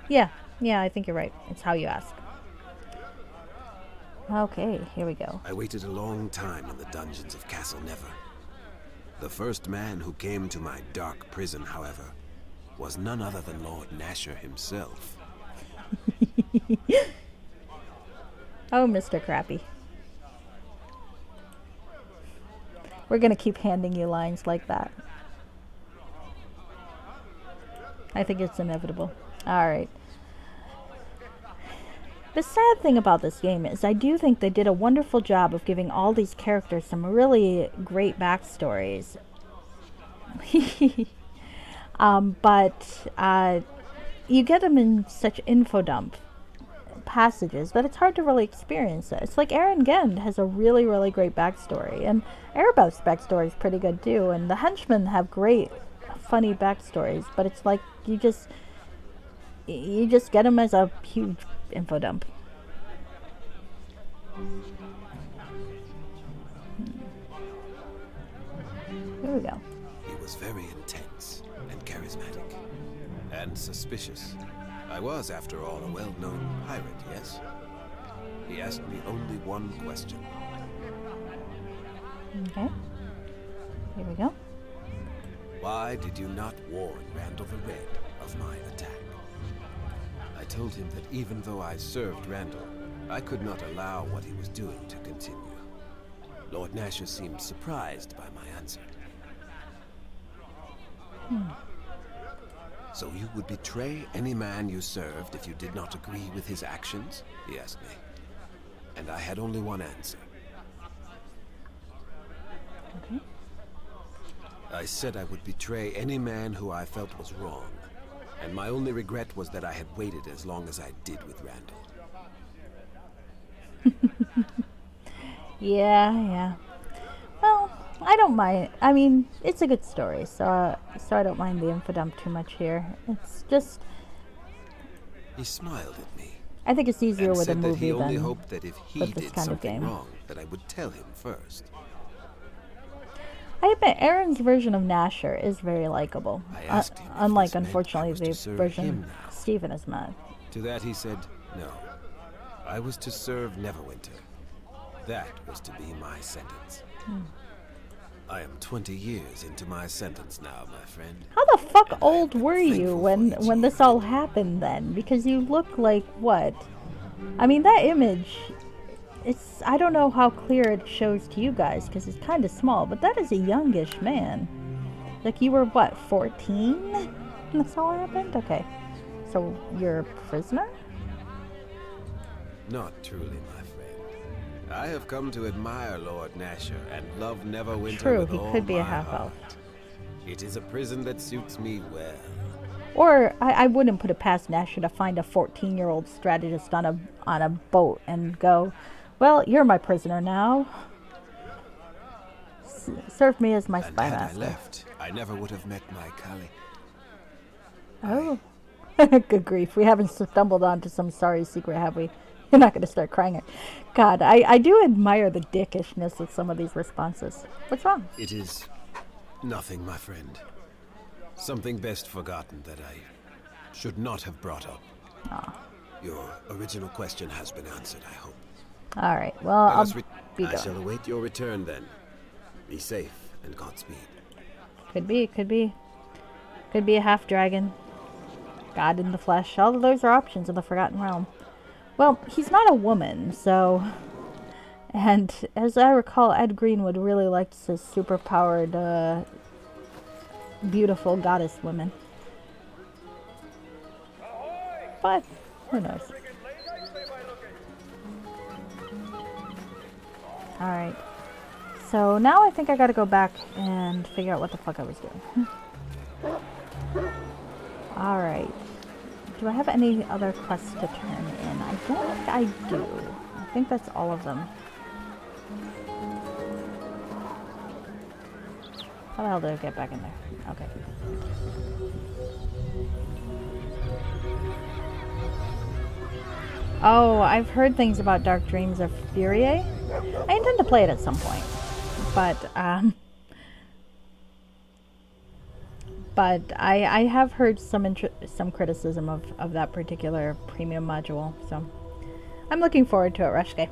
Yeah, yeah, I think you're right. It's how you ask. Okay, here we go. I waited a long time in the dungeons of Castle Never. The first man who came to my dark prison, however, was none other than Lord Nasher himself. Oh, Mr. Crappy. We're gonna keep handing you lines like that. I think it's inevitable. Alright. The sad thing about this game is I do think they did a wonderful job of giving all these characters some really great backstories. But you get them in such info dump passages that it's hard to really experience it. It's like Aaron Gend has a really, really great backstory, and Erebeth's backstory is pretty good too, and the henchmen have great, funny backstories, but it's like you just get them as a huge info dump. Here we go. He was very intense and charismatic, and suspicious. I was, after all, a well-known pirate, yes? He asked me only one question. Okay. Here we go. Why did you not warn Randall the Red of my attack? I told him that even though I served Randall, I could not allow what he was doing to continue. Lord Nasher seemed surprised by my answer. So you would betray any man you served if you did not agree with his actions? He asked me. And I had only one answer. Okay. I said I would betray any man who I felt was wrong. And my only regret was that I had waited as long as I did with Randall. Yeah. Well, I don't mind. I mean, it's a good story, so I don't mind the info dump too much here. It's just... He smiled at me. I think it's easier and with a said that movie he only than hoped that if he with this did kind of something game. wrong, that I would tell him first. I admit Aaron's version of Nasher is very likable. I asked him if Unlike, this meant I unfortunately, was to the serve version him now. Stephen has met. To that he said, no. I was to serve Neverwinter. That was to be my sentence. I am 20 years into my sentence now, my friend. How the fuck And I old am were you thankful when for each when this year. all happened then? Because you look like what? I mean, that image, it's, I don't know how clear it shows to you guys because it's kind of small, but that is a youngish man. Like, you were what, 14 when this all happened? Okay. So you're a prisoner? Not truly, my friend. I have come to admire Lord Nasher and love Neverwinter True, with he all could be a my half-elf. heart. It is a prison that suits me well. Or I wouldn't put it past Nasher to find a 14-year-old strategist on a boat and go, well, you're my prisoner now. Serve me as my And spy had I master. left, I never would have met my Kali. Oh. Good grief. We haven't stumbled onto some sorry secret, have we? You're not going to start crying. God, I do admire the dickishness of some of these responses. What's wrong? It is nothing, my friend. Something best forgotten that I should not have brought up. Aw. Your original question has been answered, I hope. All right. Well, Let us I'll be I going. shall await your return then. Be safe and Godspeed. Could be. Could be a half dragon. God in the flesh. All of those are options in the Forgotten Realm. Well, he's not a woman, so... And as I recall, Ed Greenwood really likes his super-powered, beautiful goddess women. But, who knows? Alright. So now I think I gotta go back and figure out what the fuck I was doing. Alright. Do I have any other quests to turn in? I don't think I do. I think that's all of them. How the hell did I get back in there? Okay. Oh, I've heard things about Dark Dreams of Furie. I intend to play it at some point. But, But I have heard some criticism of that particular premium module, so I'm looking forward to it, Rushke.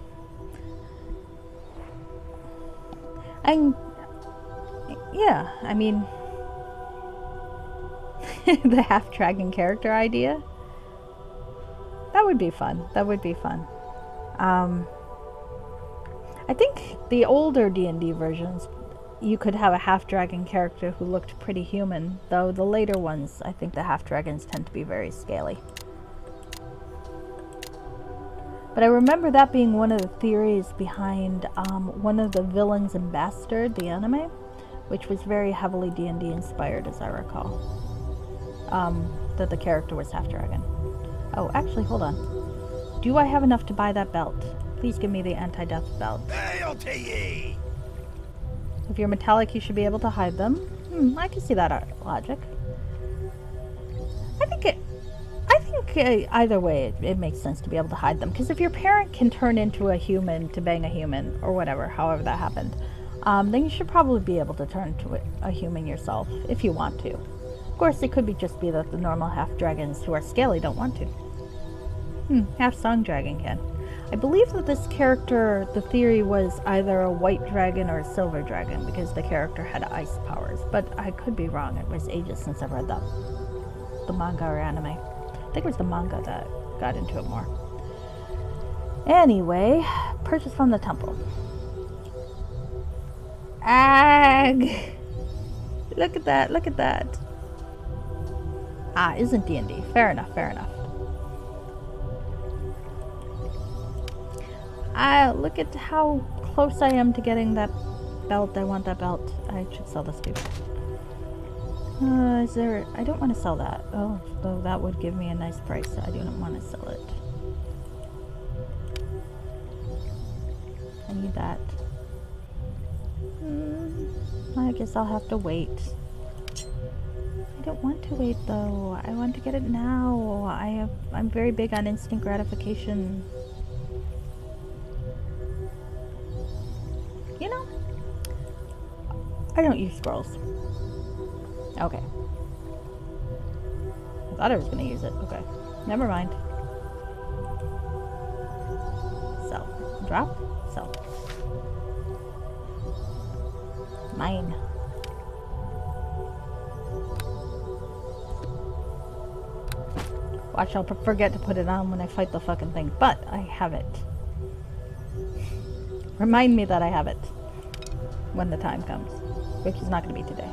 Yeah, I mean, the half-dragon character idea, that would be fun. That would be fun. I think the older D&D versions, you could have a half-dragon character who looked pretty human, though the later ones, I think the half-dragons tend to be very scaly. But I remember that being one of the theories behind one of the villains in Bastard, the anime, which was very heavily D&D inspired, as I recall. That the character was half-dragon. Oh, actually, hold on. Do I have enough to buy that belt? Please give me the anti-death belt. Hail to ye! If you're metallic, you should be able to hide them. I can see that logic. I think either way, it makes sense to be able to hide them. Because if your parent can turn into a human to bang a human, or whatever, however that happened, then you should probably be able to turn into a human yourself, if you want to. Of course, it could just be that the normal half-dragons who are scaly don't want to. Half-song dragon can. I believe that this character, the theory was either a white dragon or a silver dragon, because the character had ice powers. But I could be wrong. It was ages since I've read the manga or anime. I think it was the manga that got into it more. Anyway, purchase from the temple. Ag! Look at that, look at that. Isn't D&D. Fair enough, fair enough. Look at how close I am to getting that belt. I want that belt. I should sell this too. I don't want to sell that. Oh, though that would give me a nice price. I do not want to sell it. I need that. I guess I'll have to wait. I don't want to wait though. I want to get it now. I'm very big on instant gratification. You know, I don't use scrolls. Okay. I thought I was going to use it. Okay. Never mind. Sell. Drop. Sell. Mine. Watch, I'll forget to put it on when I fight the fucking thing, but I have it. Remind me that I have it when the time comes, which is not going to be today.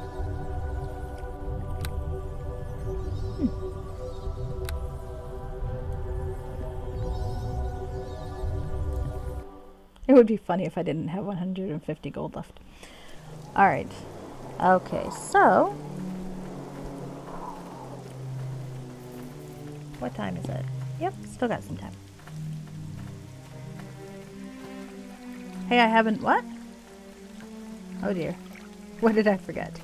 It would be funny if I didn't have 150 gold left. Alright. Okay, so... what time is it? Yep, still got some time. Hey, I haven't... what? Oh dear. What did I forget?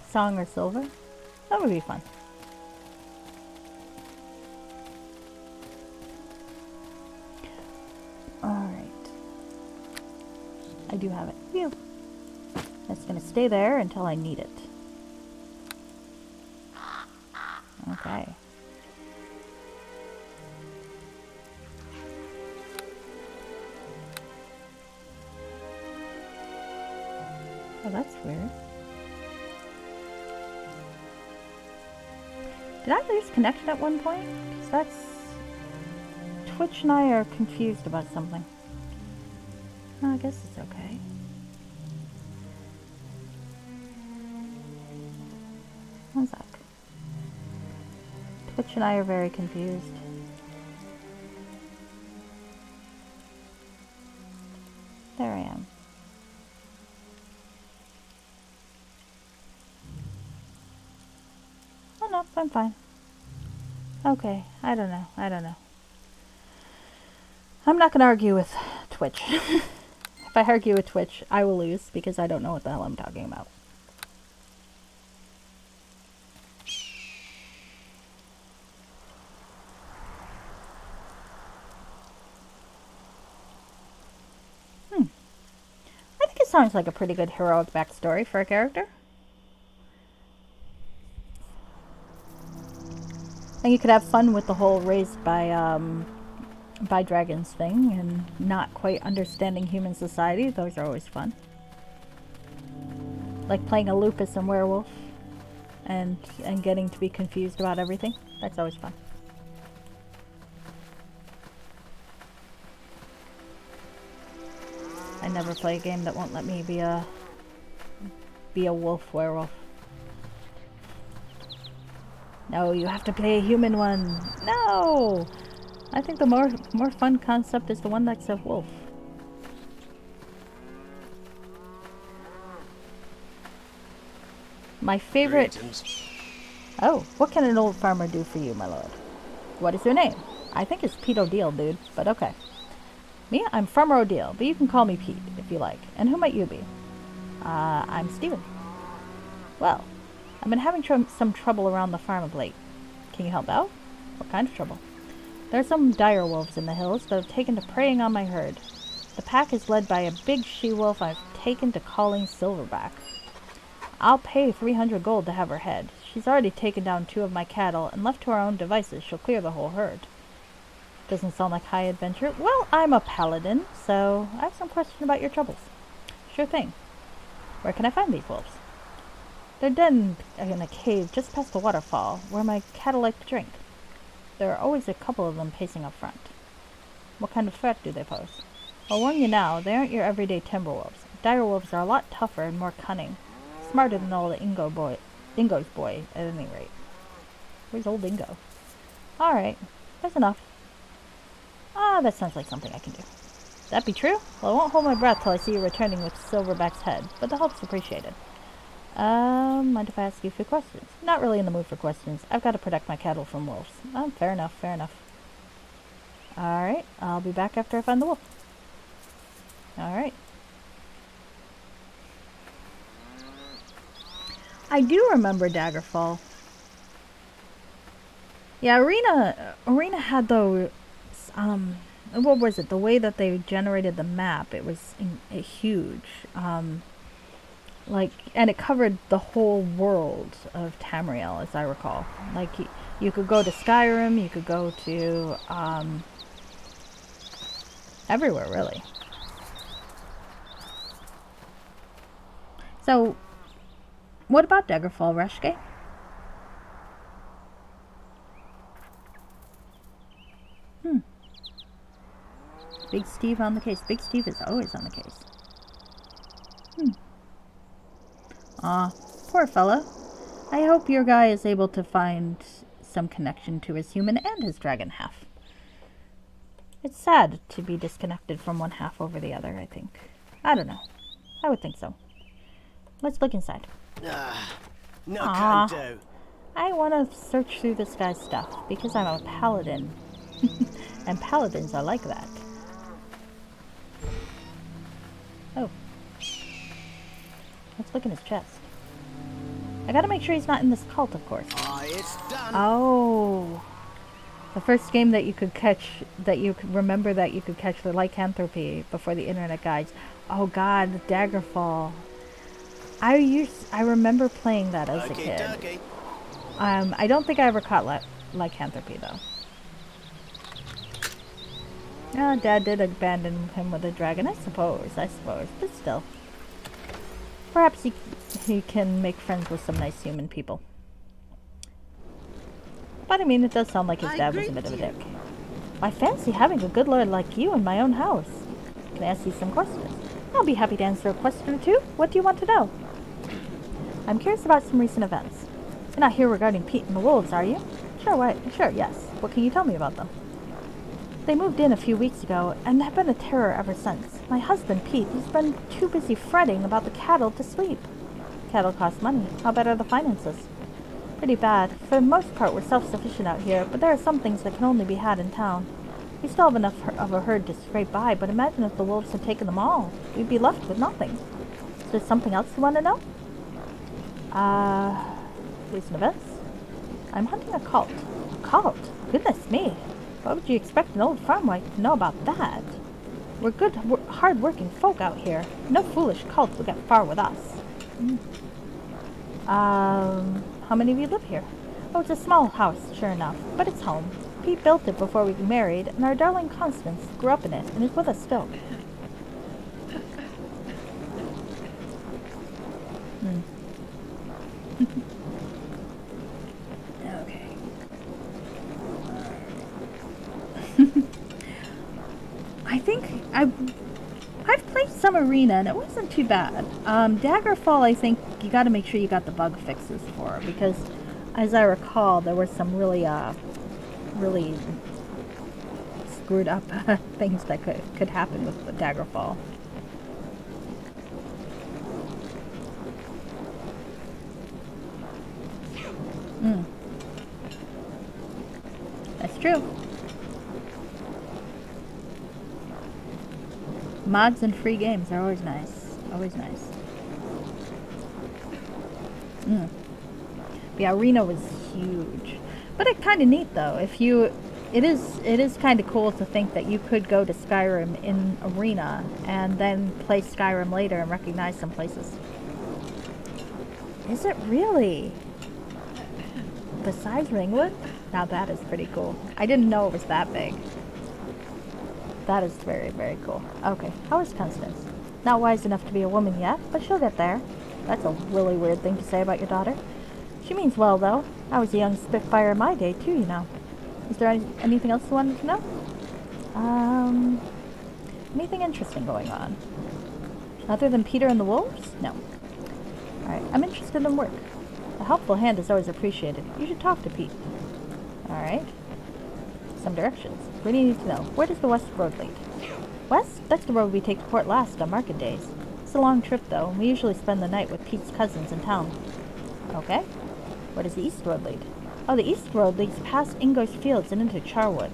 Song or silver? That would be fun. Alright. I do have it. Phew. It's going to stay there until I need it. Okay. Oh, that's weird. Did I lose connection at one point? Because that's... Twitch and I are confused about something. Oh, I guess it's okay. One sec. Twitch and I are very confused. There I am. Oh no, I'm fine. Okay, I don't know. I'm not gonna argue with Twitch. If I argue with Twitch, I will lose because I don't know what the hell I'm talking about. I think it sounds like a pretty good heroic backstory for a character. And you could have fun with the whole raised by dragons thing and not quite understanding human society. Those are always fun. Like playing a lupus and werewolf and getting to be confused about everything. That's always fun. I never play a game that won't let me be a wolf werewolf. No, you have to play a human one. No! I think the more fun concept is the one that's a wolf. My favorite... Oh, what can an old farmer do for you, my lord? What is your name? I think it's Pete O'Deal, dude, but okay. Me? I'm Farmer O'Deal, but you can call me Pete, if you like. And who might you be? I'm Steven. Well, I've been having some trouble around the farm of late. Can you help out? What kind of trouble? There are some dire wolves in the hills that have taken to preying on my herd. The pack is led by a big she-wolf I've taken to calling Silverback. I'll pay 300 gold to have her head. She's already taken down 2 of my cattle, and left to our own devices, she'll clear the whole herd. Doesn't sound like high adventure. Well, I'm a paladin, so I have some question about your troubles. Sure thing. Where can I find these wolves? They're dead in a cave just past the waterfall, where my cattle like to drink. There are always a couple of them pacing up front. What kind of threat do they pose? I'll warn you now, they aren't your everyday timber wolves. Dire wolves are a lot tougher and more cunning. Smarter than old Ingo's boy, at any rate. Where's old Ingo? Alright, that's enough. Ah, that sounds like something I can do. That be true? Well, I won't hold my breath till I see you returning with Silverback's head, but the help's appreciated. Mind if I ask you a few questions? Not really in the mood for questions. I've got to protect my cattle from wolves. Fair enough, fair enough. Alright, I'll be back after I find the wolf. Alright. I do remember Daggerfall. Yeah, Arena had those, what was it? The way that they generated the map, it was huge. Like, and it covered the whole world of Tamriel, as I recall. Like, you could go to Skyrim, you could go to, everywhere, really. So, what about Daggerfall, Reshke? Big Steve on the case. Big Steve is always on the case. Aw, poor fella. I hope your guy is able to find some connection to his human and his dragon half. It's sad to be disconnected from one half over the other, I think. I don't know. I would think so. Let's look inside. No can do. I want to search through this guy's stuff because I'm a paladin. And paladins are like that. Oh. Let's look in his chest. I gotta make sure he's not in this cult, of course. It's done. Oh. The first game that you could catch, that you could remember that you could catch the lycanthropy before the internet guides. Oh god, Daggerfall. I remember playing that as a kid. I don't think I ever caught lycanthropy though. Dad did abandon him with a dragon, I suppose, but still. Perhaps he can make friends with some nice human people. But I mean, it does sound like his dad was a bit of a dick. I fancy having a good lord like you in my own house. Can I ask you some questions? I'll be happy to answer a question or two. What do you want to know? I'm curious about some recent events. You're not here regarding Pete and the wolves, are you? Sure, yes. What can you tell me about them? They moved in a few weeks ago, and have been a terror ever since. My husband, Pete, has been too busy fretting about the cattle to sleep. Cattle cost money. How bad are the finances? Pretty bad. For the most part, we're self-sufficient out here, but there are some things that can only be had in town. We still have enough of a herd to scrape by, but imagine if the wolves had taken them all. We'd be left with nothing. Is there something else you want to know? Reason events? I'm hunting a cult. A cult? Goodness me. Why would you expect an old farm wife to know about that? We're good, hard-working folk out here. No foolish cult will get far with us. How many of you live here? Oh, it's a small house, sure enough, but it's home. Pete built it before we married, and our darling Constance grew up in it and is with us still. Okay. I think I've played some arena and it wasn't too bad. Daggerfall, I think you got to make sure you got the bug fixes for, because as I recall, there were some really screwed up things that could happen with the Daggerfall. That's true. Mods and free games are always nice. Always nice. Yeah, Arena was huge. But it's kind of neat though. It is kind of cool to think that you could go to Skyrim in Arena and then play Skyrim later and recognize some places. Is it really? Besides Ringwood? Now that is pretty cool. I didn't know it was that big. That is very, very cool. Okay, how is Constance? Not wise enough to be a woman yet, but she'll get there. That's a really weird thing to say about your daughter. She means well, though. I was a young spitfire in my day, too, you know. Is there anything else you wanted to know? Anything interesting going on? Other than Peter and the wolves? No. Alright, I'm interested in work. A helpful hand is always appreciated. You should talk to Pete. Alright. Some directions. What do you need to know? Where does the west road lead? West? That's the road we take to Port Last on market days. It's a long trip, though, and we usually spend the night with Pete's cousins in town. Okay. Where does the east road lead? Oh, the east road leads past Ingo's fields and into Charwood.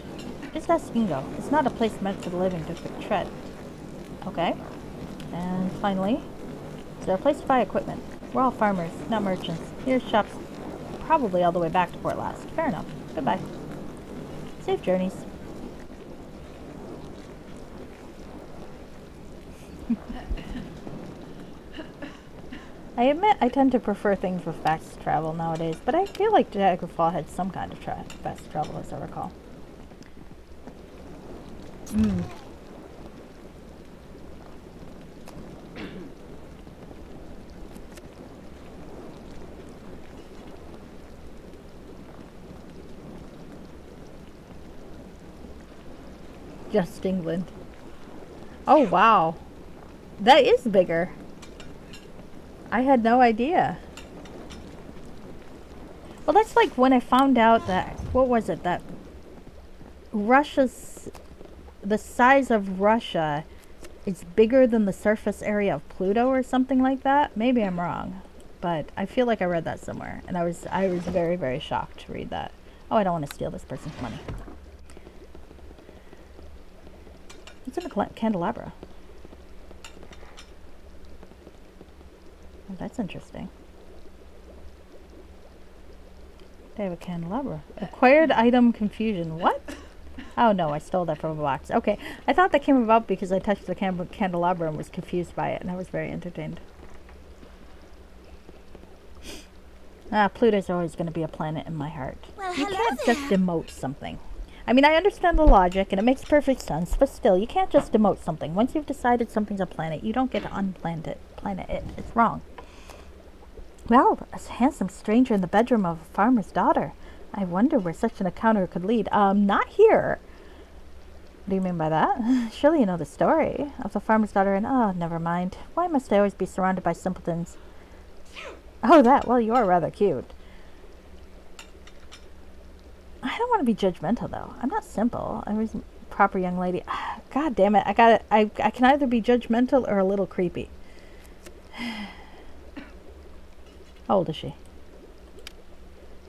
Just ask Ingo. It's not a place meant for the living to tread. Okay. And finally, is there a place to buy equipment? We're all farmers, not merchants. Here's shops probably all the way back to Port Last. Fair enough. Goodbye. Safe journeys. I admit I tend to prefer things with fast travel nowadays, but I feel like Daggerfall had some kind of fast travel as I recall. Just England. Oh wow. That is bigger. I had no idea. Well, that's like when I found out that, what was it, that the size of Russia is bigger than the surface area of Pluto or something like that. Maybe I'm wrong, but I feel like I read that somewhere, and I was very, very shocked to read that. Oh, I don't want to steal this person's money. What's in the candelabra? Oh, that's interesting. They have a candelabra. Acquired item confusion. What? Oh no, I stole that from a box. Okay, I thought that came about because I touched the candelabra and was confused by it, and I was very entertained. Pluto's always going to be a planet in my heart. Well, you hello can't there. just demote something. I mean, I understand the logic, and it makes perfect sense, but still, you can't just demote something. Once you've decided something's a planet, you don't get to unplanet it. It's wrong. Well, a handsome stranger in the bedroom of a farmer's daughter. I wonder where such an encounter could lead. Not here. What do you mean by that? Surely you know the story of the farmer's daughter and, oh, never mind. Why must I always be surrounded by simpletons? Oh, that. Well, you are rather cute. I don't want to be judgmental, though. I'm not simple. I was a proper young lady. God damn it. I can either be judgmental or a little creepy. How old is she?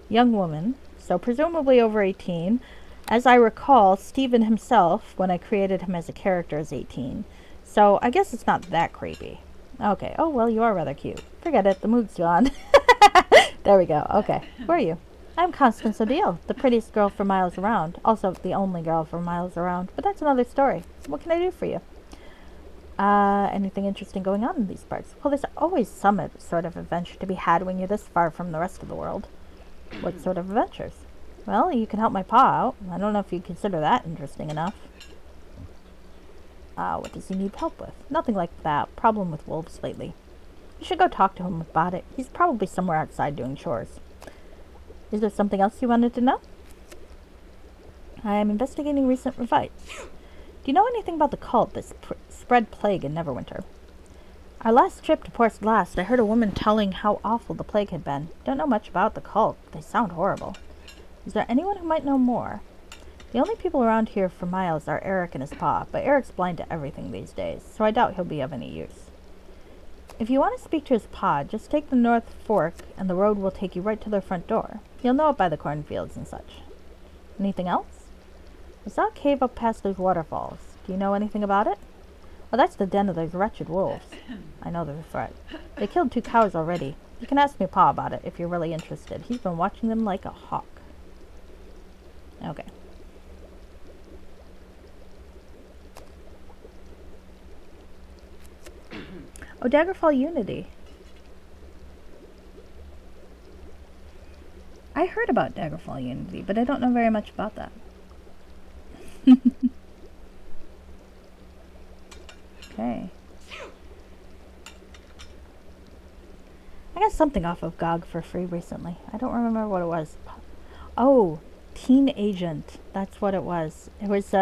Young woman, so presumably over 18. As I recall, Steven himself, when I created him as a character, is 18. So I guess it's not that creepy. Okay. Oh, well, you are rather cute. Forget it. The mood's gone. There we go. Okay. Who are you? I'm Constance O'Deal, the prettiest girl for miles around. Also, the only girl for miles around. But that's another story. What can I do for you? Anything interesting going on in these parts? Well, there's always some sort of adventure to be had when you're this far from the rest of the world. What sort of adventures? Well, you can help my pa out. I don't know if you'd consider that interesting enough. What does he need help with? Nothing like that. Problem with wolves lately. You should go talk to him about it. He's probably somewhere outside doing chores. Is there something else you wanted to know? I am investigating recent revites. Do you know anything about the cult that spread plague in Neverwinter? Our last trip to Port Last, I heard a woman telling how awful the plague had been. Don't know much about the cult. They sound horrible. Is there anyone who might know more? The only people around here for miles are Eric and his pa, but Eric's blind to everything these days, so I doubt he'll be of any use. If you want to speak to his pa, just take the North Fork, and the road will take you right to their front door. You'll know it by the cornfields and such. Anything else? I saw a cave up past those waterfalls. Do you know anything about it? Well, that's the den of those wretched wolves. I know they're a threat. They killed 2 cows already. You can ask me pa about it if you're really interested. He's been watching them like a hawk. Okay. Oh, Daggerfall Unity. I heard about Daggerfall Unity, but I don't know very much about that. Okay. I got something off of GOG for free recently. I don't remember what it was. Oh, Teen Agent. That's what it was. It was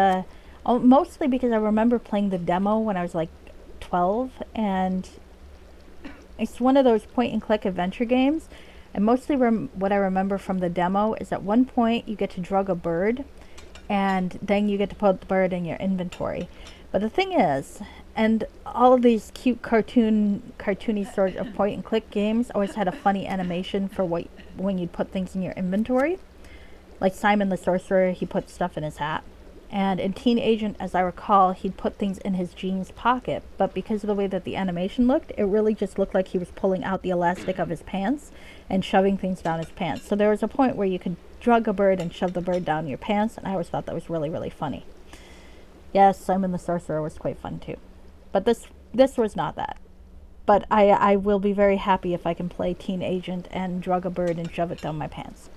mostly because I remember playing the demo when I was like 12, and it's one of those point-and-click adventure games. And mostly what I remember from the demo is at one point you get to drug a bird, and then you get to put the bird in your inventory. But the thing is, and all of these cute cartoony sort of point-and-click games always had a funny animation for when you'd put things in your inventory. Like Simon the Sorcerer, he put stuff in his hat. And in Teen Agent, as I recall, he'd put things in his jeans pocket. But because of the way that the animation looked, it really just looked like he was pulling out the elastic of his pants and shoving things down his pants. So there was a point where you could drug a bird and shove the bird down your pants, and I always thought that was really, really funny. Yes, Simon the Sorcerer was quite fun too. But this was not that. But I will be very happy if I can play Teen Agent and drug a bird and shove it down my pants.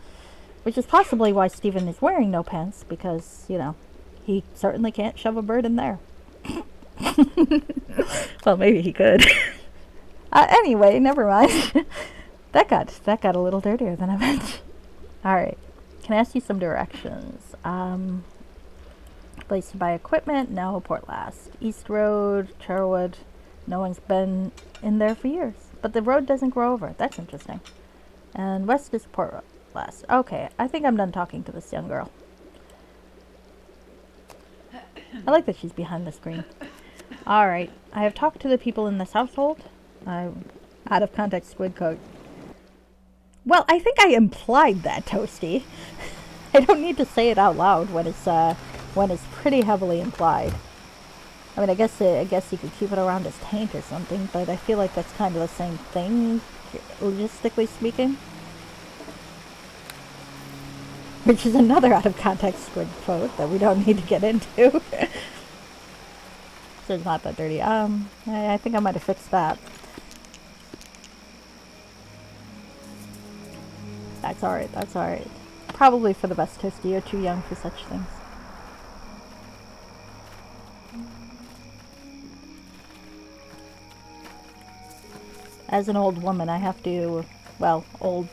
Which is possibly why Steven is wearing no pants, because, you know, he certainly can't shove a bird in there. Well, maybe he could. Anyway, never mind. That got a little dirtier than I meant. Alright. Can I ask you some directions? Place to buy equipment? No, Port Last. East Road, Charwood. No one's been in there for years. But the road doesn't grow over. That's interesting. And west is Port Last. Okay, I think I'm done talking to this young girl. I like that she's behind the screen. Alright, I have talked to the people in this household. Out of context squid coat. Well, I think I implied that, Toasty. I don't need to say it out loud when it's pretty heavily implied. I mean, I guess you could keep it around his taint or something, but I feel like that's kind of the same thing, logistically speaking. Which is another out of context squid quote that we don't need to get into. So it's not that dirty. I think I might have fixed that. That's alright. Probably for the best, Toasty. You're too young for such things. As an old woman, I have to, well, old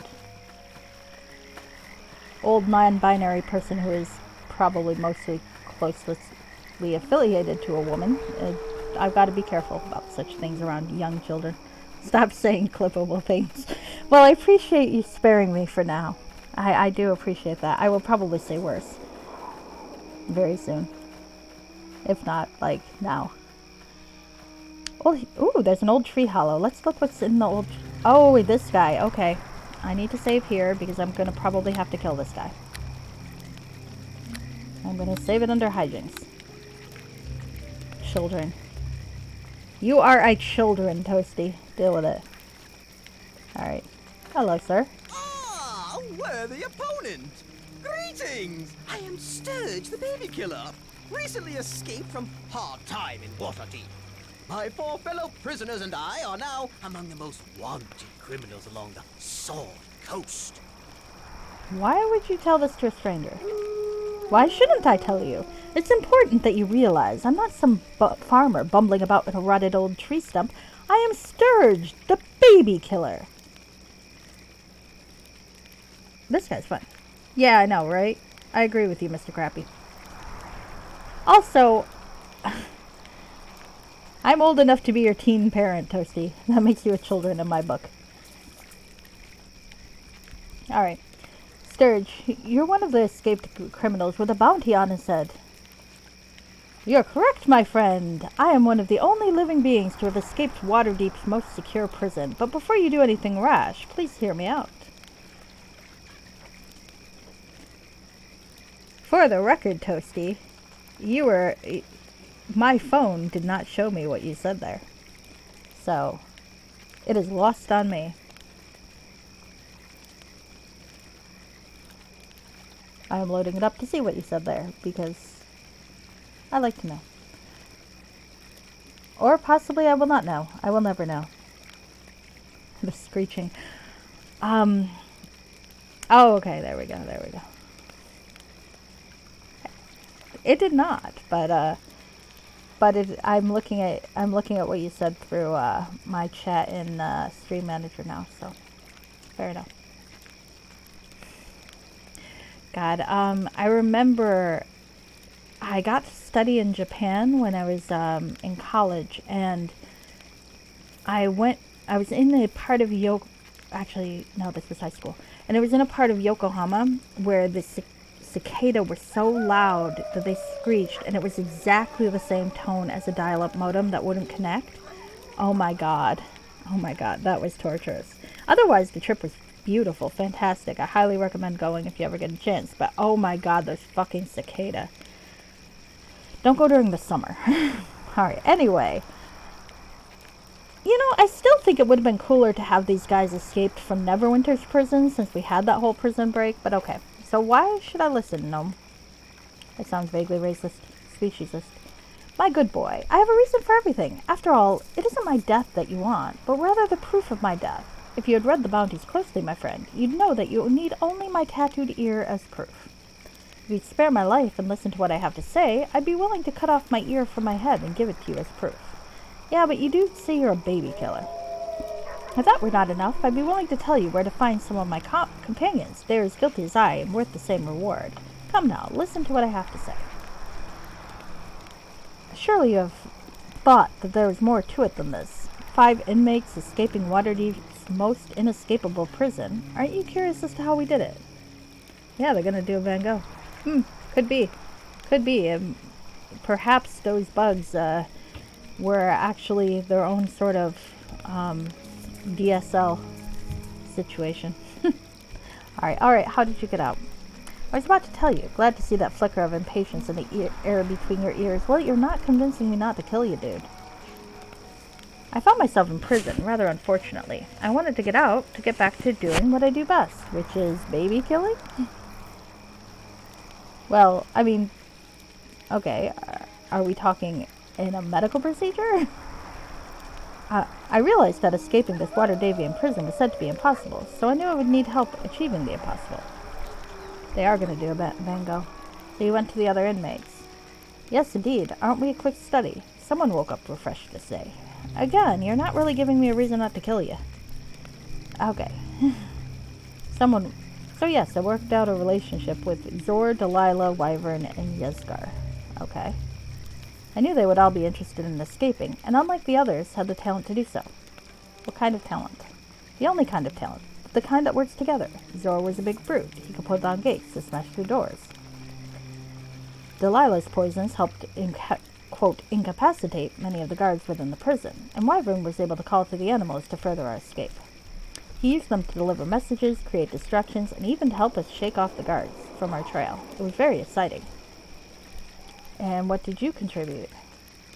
non-binary person who is probably mostly closely affiliated to a woman. I've got to be careful about such things around young children. Stop saying clippable things. Well, I appreciate you sparing me for now. I do appreciate that. I will probably say worse. Very soon. If not, like, now. Oh, ooh, there's an old tree hollow. Let's look what's in the old... Oh, this guy. Okay. I need to save here because I'm going to probably have to kill this guy. I'm gonna save it under hijinks. Children. You are a children, Toasty. Deal with it. Alright. Hello, sir. Ah, worthy opponent! Greetings! I am Sturge, the baby killer. Recently escaped from hard time in Waterdeep. My 4 fellow prisoners and I are now among the most wanted criminals along the Sword Coast. Why would you tell this to a stranger? Why shouldn't I tell you? It's important that you realize I'm not some farmer bumbling about in a rotted old tree stump. I am Sturge, the baby killer. This guy's fun. Yeah, I know, right? I agree with you, Mr. Crappy. Also, I'm old enough to be your teen parent, Toasty. That makes you a children in my book. Alright. Sturge, you're one of the escaped criminals with a bounty on his head. You're correct, my friend. I am one of the only living beings to have escaped Waterdeep's most secure prison. But before you do anything rash, please hear me out. For the record, Toasty, my phone did not show me what you said there. So, it is lost on me. I am loading it up to see what you said there, because I like to know. Or possibly I will not know. I will never know. The screeching. Oh, okay, there we go. It did not, but I'm looking at what you said through my chat in Stream Manager now, so fair enough. God, I remember I got to study in Japan when I was in college, and I was in a part of actually, no, this was high school, and it was in a part of Yokohama where the cicada were so loud that they screeched, and it was exactly the same tone as a dial-up modem that wouldn't connect. Oh my god, that was torturous. Otherwise, the trip was beautiful, fantastic. I highly recommend going if you ever get a chance, but oh my god, those fucking cicada. Don't go during the summer. Alright, anyway. You know, I still think it would have been cooler to have these guys escaped from Neverwinter's prison since we had that whole prison break, but okay. So why should I listen, Gnome? That sounds vaguely racist, speciesist. My good boy, I have a reason for everything. After all, it isn't my death that you want, but rather the proof of my death. If you had read the bounties closely, my friend, you'd know that you need only my tattooed ear as proof. If you'd spare my life and listen to what I have to say, I'd be willing to cut off my ear from my head and give it to you as proof. Yeah, but you do say you're a baby killer. If that were not enough, I'd be willing to tell you where to find some of my companions. They are as guilty as I and worth the same reward. Come now, listen to what I have to say. Surely you have thought that there is more to it than this. 5 inmates escaping Waterdeep's most inescapable prison. Aren't you curious as to how we did it? Yeah, they're gonna do a Van Gogh. Could be. Perhaps those bugs were actually their own sort of DSL situation. Alright, how did you get out? I was about to tell you. Glad to see that flicker of impatience in the air between your ears. Well, you're not convincing me not to kill you, dude. I found myself in prison, rather unfortunately. I wanted to get out to get back to doing what I do best, which is baby killing? Well, I mean, okay, are we talking in a medical procedure? I realized that escaping this Waterdevian prison was said to be impossible, so I knew I would need help achieving the impossible. They are going to do a Van Gogh. So you went to the other inmates. Yes, indeed. Aren't we a quick study? Someone woke up refreshed this day. Again, you're not really giving me a reason not to kill you. Okay. So yes, I worked out a relationship with Zor, Delilah, Wyvern, and Yezgar. Okay. I knew they would all be interested in escaping, and unlike the others, had the talent to do so. What kind of talent? The only kind of talent. The kind that works together. Zor was a big brute. He could put on gates to smash through doors. Delilah's poisons helped quote, incapacitate many of the guards within the prison, and Wyvern was able to call to the animals to further our escape. He used them to deliver messages, create distractions, and even to help us shake off the guards from our trail. It was very exciting. And what did you contribute?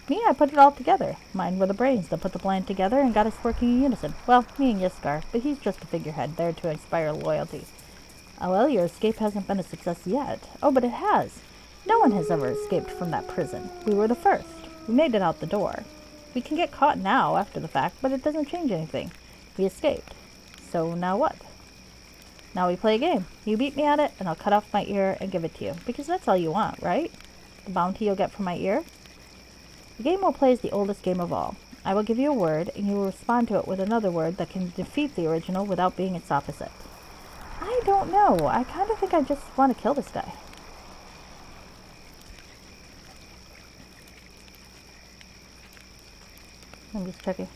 Me, I put it all together. Mine were the brains that put the plan together and got us working in unison. Well, me and Yiskar, but he's just a figurehead there to inspire loyalty. Oh, well, your escape hasn't been a success yet. Oh, but it has. No one has ever escaped from that prison. We were the first. We made it out the door. We can get caught now after the fact, but it doesn't change anything. We escaped. So now what? Now we play a game. You beat me at it, and I'll cut off my ear and give it to you. Because that's all you want, right? The bounty you'll get from my ear? The game we'll play is the oldest game of all. I will give you a word, and you will respond to it with another word that can defeat the original without being its opposite. I don't know. I kind of think I just want to kill this guy. I'm just checking.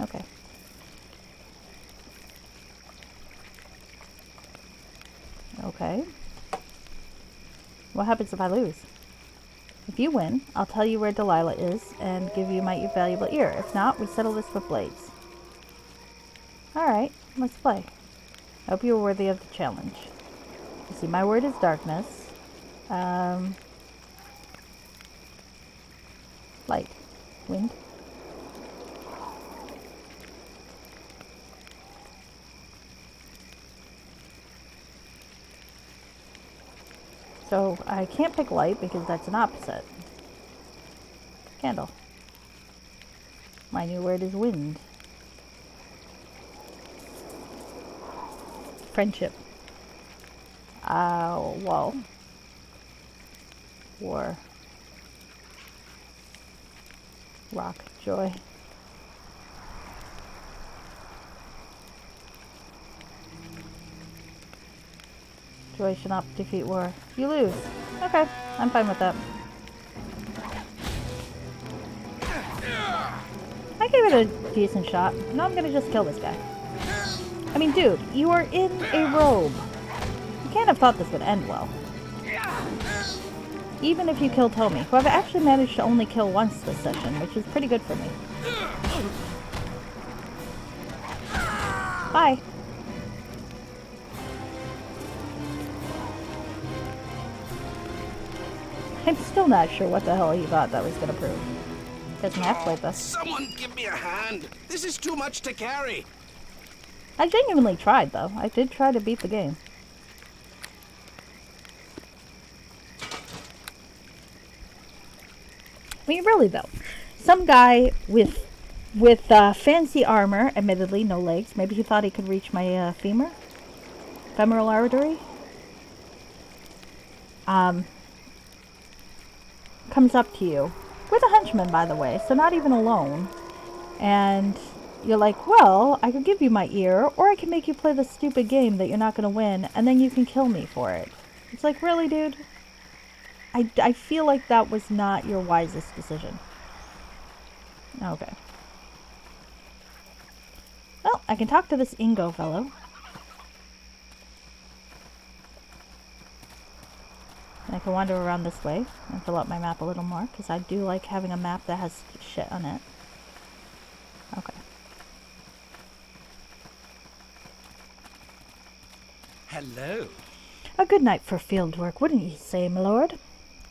Okay. Okay. What happens if I lose? If you win, I'll tell you where Delilah is and give you my valuable ear. If not, we settle this with blades. Alright, let's play. I hope you're worthy of the challenge. You see, my word is darkness. Light. Wind. So I can't pick light because that's an opposite. Candle. My new word is wind. Friendship. Wall. War. Rock. Joy. Joy should not defeat war. You lose. Okay, I'm fine with that. I gave it a decent shot. Now I'm gonna just kill this guy. I mean, dude, you are in a robe. You can't have thought this would end well. Even if you kill Tommy, who I've actually managed to only kill once this session, which is pretty good for me. Bye. I'm still not sure what the hell he thought that was going to prove. Doesn't have to like this. Someone give me a hand. This is too much to carry. I genuinely tried, though. I did try to beat the game. I mean, really, though. Some guy with fancy armor, admittedly no legs. Maybe he thought he could reach my femoral artery. Comes up to you with a henchman, by the way, so not even alone, and you're like, well, I could give you my ear, or I can make you play this stupid game that you're not going to win, and then you can kill me for it. It's like, really, dude? I feel like that was not your wisest decision. Okay. Well, I can talk to this Ingo fellow. I can wander around this way and fill out my map a little more, because I do like having a map that has shit on it. Okay. Hello. A good night for field work, wouldn't you say, my lord?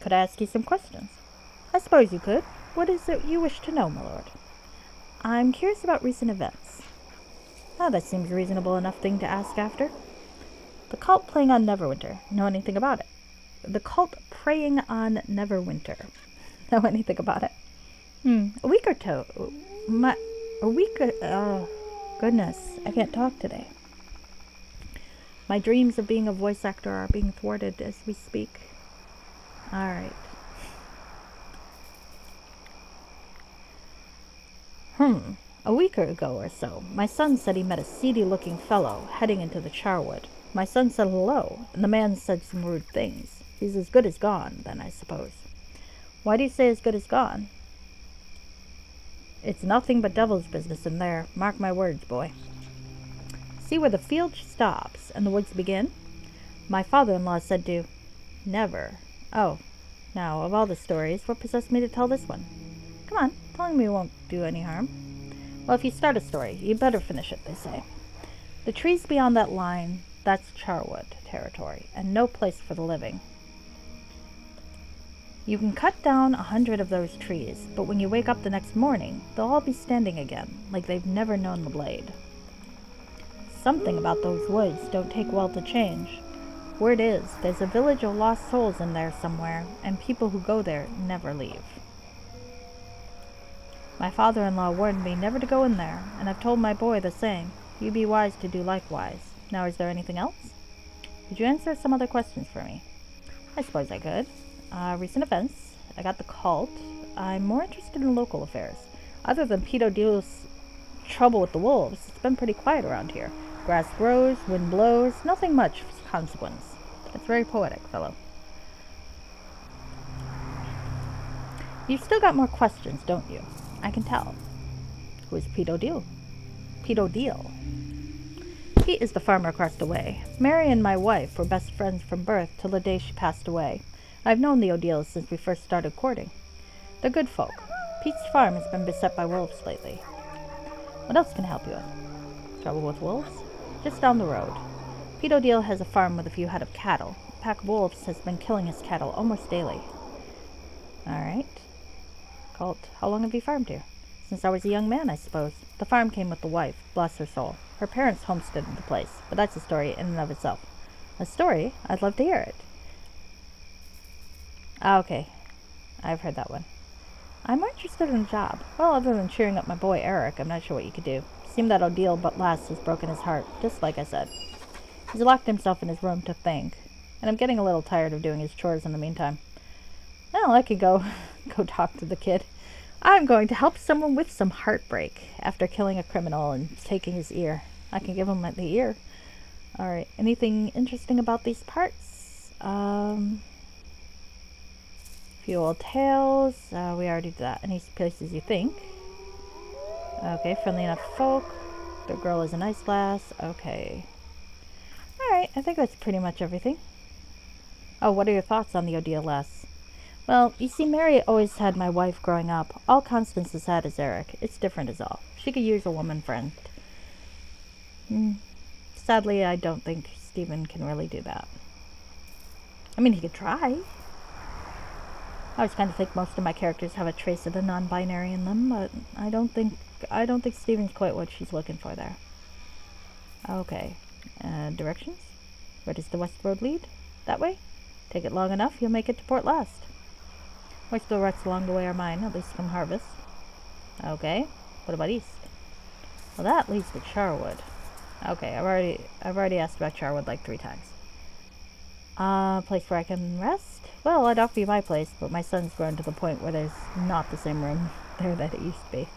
Could I ask you some questions? I suppose you could. What is it you wish to know, my lord? I'm curious about recent events. Oh, that seems a reasonable enough thing to ask after. The cult playing on Neverwinter. Know anything about it? The cult preying on Neverwinter. Know anything about it? A week or two. Oh, goodness. I can't talk today. My dreams of being a voice actor are being thwarted as we speak. Alright. A week ago or so, my son said he met a seedy-looking fellow heading into the charwood. My son said hello, and the man said some rude things. He's as good as gone, then, I suppose. Why do you say as good as gone? It's nothing but devil's business in there. Mark my words, boy. See where the field stops and the woods begin? My father-in-law said to... Never. Oh. Now, of all the stories, what possessed me to tell this one? Come on, telling me won't do any harm. Well, if you start a story, you better finish it, they say. The trees beyond that line, that's Charwood territory, and no place for the living. You can cut down 100 of those trees, but when you wake up the next morning, they'll all be standing again, like they've never known the blade. Something about those woods don't take well to change. Word is, there's a village of lost souls in there somewhere, and people who go there never leave. My father-in-law warned me never to go in there, and I've told my boy the same. You be wise to do likewise. Now, is there anything else? Could you answer some other questions for me? I suppose I could. Recent events. I got the cult. I'm more interested in local affairs. Other than Pete O'Deal's trouble with the wolves, it's been pretty quiet around here. Grass grows, wind blows, nothing much of consequence. It's very poetic, fellow. You've still got more questions, don't you? I can tell. Who is Pete O'Deal? Pete O'Deal. Pete is the farmer across the way. Mary and my wife were best friends from birth till the day she passed away. I've known the O'Deals since we first started courting. They're good folk. Pete's farm has been beset by wolves lately. What else can I help you with? Trouble with wolves? Just down the road. Pete O'Deal has a farm with a few head of cattle. A pack of wolves has been killing his cattle almost daily. Alright. Colt, how long have you farmed here? Since I was a young man, I suppose. The farm came with the wife, bless her soul. Her parents homesteaded the place, but that's a story in and of itself. A story? I'd love to hear it. Okay. I've heard that one. I'm more interested in the job. Well, other than cheering up my boy Eric, I'm not sure what you could do. Seemed that O'Deal but last has broken his heart, just like I said. He's locked himself in his room to think, and I'm getting a little tired of doing his chores in the meantime. Well, I could go talk to the kid. I'm going to help someone with some heartbreak after killing a criminal and taking his ear. I can give him the ear. Alright, anything interesting about these parts? Few old tales. We already did that. Any places you think? Okay, friendly enough folk. The girl is a nice lass. Okay. Alright, I think that's pretty much everything. Oh, what are your thoughts on the O'Deal lass? Well, you see, Mary always had my wife growing up. All Constance has had is Eric. It's different is all. She could use a woman friend. Sadly, I don't think Stephen can really do that. I mean, he could try. I always kind of think most of my characters have a trace of the non-binary in them, but I don't think Stephen's quite what she's looking for there. Okay. Directions? Where does the west road lead? That way? Take it long enough, you'll make it to Port Last. Most of the ruts along the way are mine, at least from harvest. Okay. What about east? Well, that leads to Charwood. Okay, I've already asked about Charwood like 3 times. Place where I can rest? Well, I'd offer you my place, but my son's grown to the point where there's not the same room there that it used to be.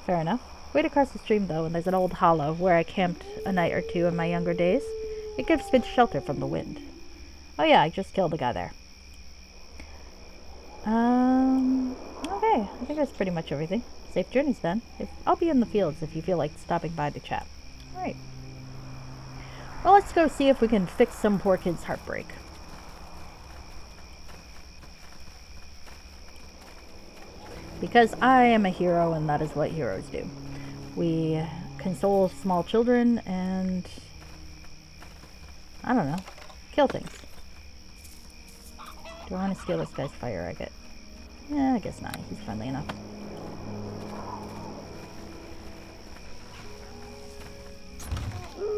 Fair enough. Right across the stream, though, and there's an old hollow where I camped a night or two in my younger days. It gives good shelter from the wind. Oh yeah, I just killed a guy there. Okay, I think that's pretty much everything. Safe journeys then. I'll be in the fields if you feel like stopping by to chat. Alright. Well, let's go see if we can fix some poor kid's heartbreak. Because I am a hero, and that is what heroes do. We console small children and, I don't know, kill things. Do I want to steal this guy's fire agate? Yeah, I guess not. He's friendly enough.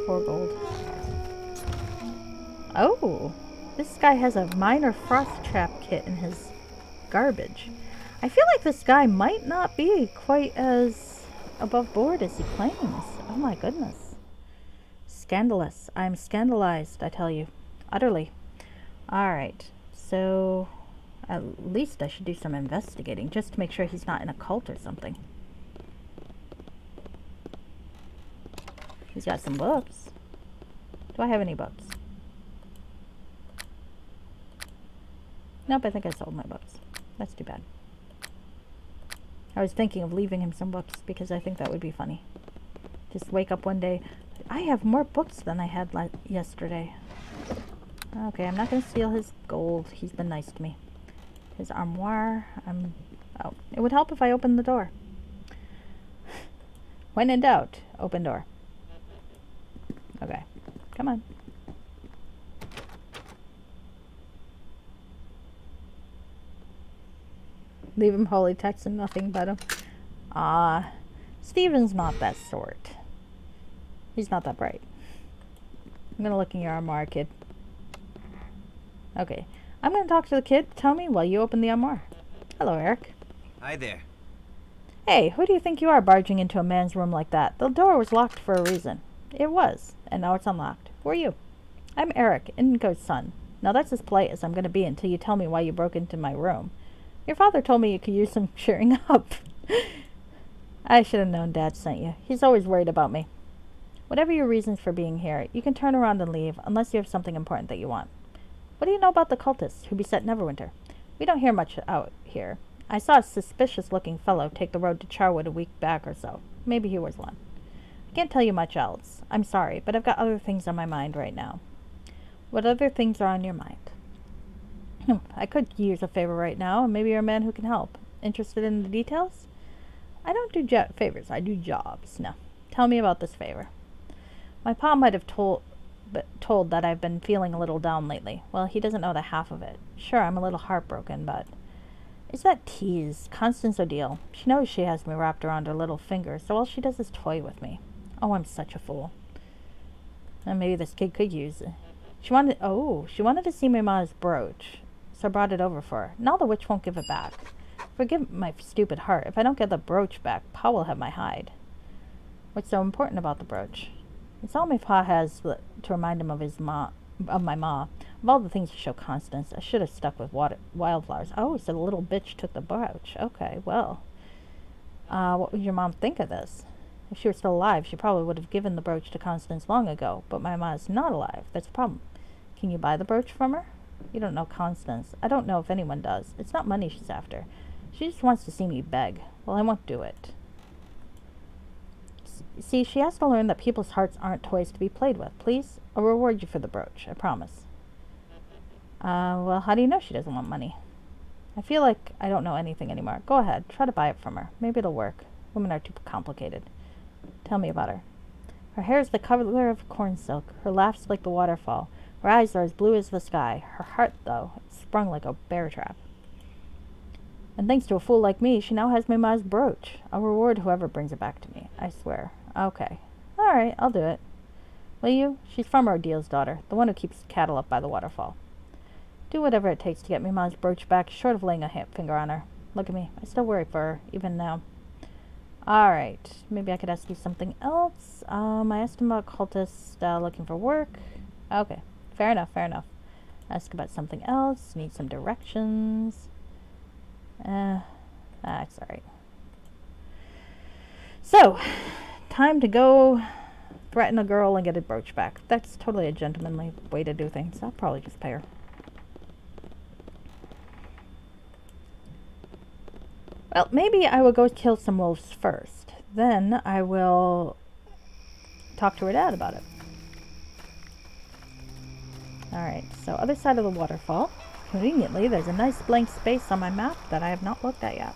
$4 gold. Oh! This guy has a minor frost trap kit in his garbage. I feel like this guy might not be quite as above board as he claims. Oh my goodness. Scandalous. I'm scandalized, I tell you. Utterly. Alright. So, at least I should do some investigating, just to make sure he's not in a cult or something. He's got some books. Do I have any books? Nope, I think I sold my books. That's too bad. I was thinking of leaving him some books, because I think that would be funny. Just wake up one day, I have more books than I had yesterday. Okay, I'm not going to steal his gold. He's been nice to me. His armoire. Oh, it would help if I opened the door. When in doubt, open door. Okay, come on. Leave him holy text and nothing but him. Steven's not that sort. He's not that bright. I'm gonna look in your armoire, kid. Okay. I'm gonna talk to the kid. Tell me while you open the armoire. Hello, Eric. Hi there. Hey, who do you think you are barging into a man's room like that? The door was locked for a reason. It was, and now it's unlocked. Who are you? I'm Eric, Indigo's son. Now that's as polite as I'm gonna be until you tell me why you broke into my room. Your father told me you could use some cheering up. I should have known Dad sent you. He's always worried about me. Whatever your reasons for being here, you can turn around and leave, unless you have something important that you want. What do you know about the cultists who beset Neverwinter? We don't hear much out here. I saw a suspicious-looking fellow take the road to Charwood a week back or so. Maybe he was one. I can't tell you much else. I'm sorry, but I've got other things on my mind right now. What other things are on your mind? I could use a favor right now, and maybe you're a man who can help. Interested in the details? I don't do favors, I do jobs. Now, tell me about this favor. My pa might have told that I've been feeling a little down lately. Well, he doesn't know the half of it. Sure, I'm a little heartbroken, but... It's that tease, Constance O'Deal. She knows she has me wrapped around her little finger, so all she does is toy with me. Oh, I'm such a fool. And maybe this kid could use it. She wanted to see my ma's brooch, so I brought it over for her. Now the witch won't give it back. Forgive my stupid heart. If I don't get the brooch back, Pa will have my hide. What's so important about the brooch? It's all my pa has to remind him of my ma. Of all the things to show Constance, I should have stuck with wildflowers. Oh, so the little bitch took the brooch. Okay, well. What would your mom think of this? If she were still alive, she probably would have given the brooch to Constance long ago. But my ma is not alive. That's a problem. Can you buy the brooch from her? You don't know Constance. I don't know if anyone does. It's not money she's after. She just wants to see me beg. Well, I won't do it. See, she has to learn that people's hearts aren't toys to be played with. Please, I'll reward you for the brooch. I promise. Well, how do you know she doesn't want money? I feel like I don't know anything anymore. Go ahead. Try to buy it from her. Maybe it'll work. Women are too complicated. Tell me about her. Her hair is the color of corn silk. Her laugh's like the waterfall. Her eyes are as blue as the sky. Her heart, though, it's sprung like a bear trap. And thanks to a fool like me, she now has my ma's brooch. I'll reward whoever brings it back to me. I swear. Okay. All right, I'll do it. Will you? She's Farmer O'Deal's daughter, the one who keeps cattle up by the waterfall. Do whatever it takes to get me ma's brooch back, short of laying a finger on her. Look at me. I still worry for her, even now. All right. Maybe I could ask you something else. I asked him about cultists looking for work. Okay. Fair enough, fair enough. Ask about something else. Need some directions. That's alright. So, time to go threaten a girl and get a brooch back. That's totally a gentlemanly way to do things. I'll probably just pay her. Well, maybe I will go kill some wolves first. Then I will talk to her dad about it. Alright, so other side of the waterfall. Conveniently, there's a nice blank space on my map that I have not looked at yet.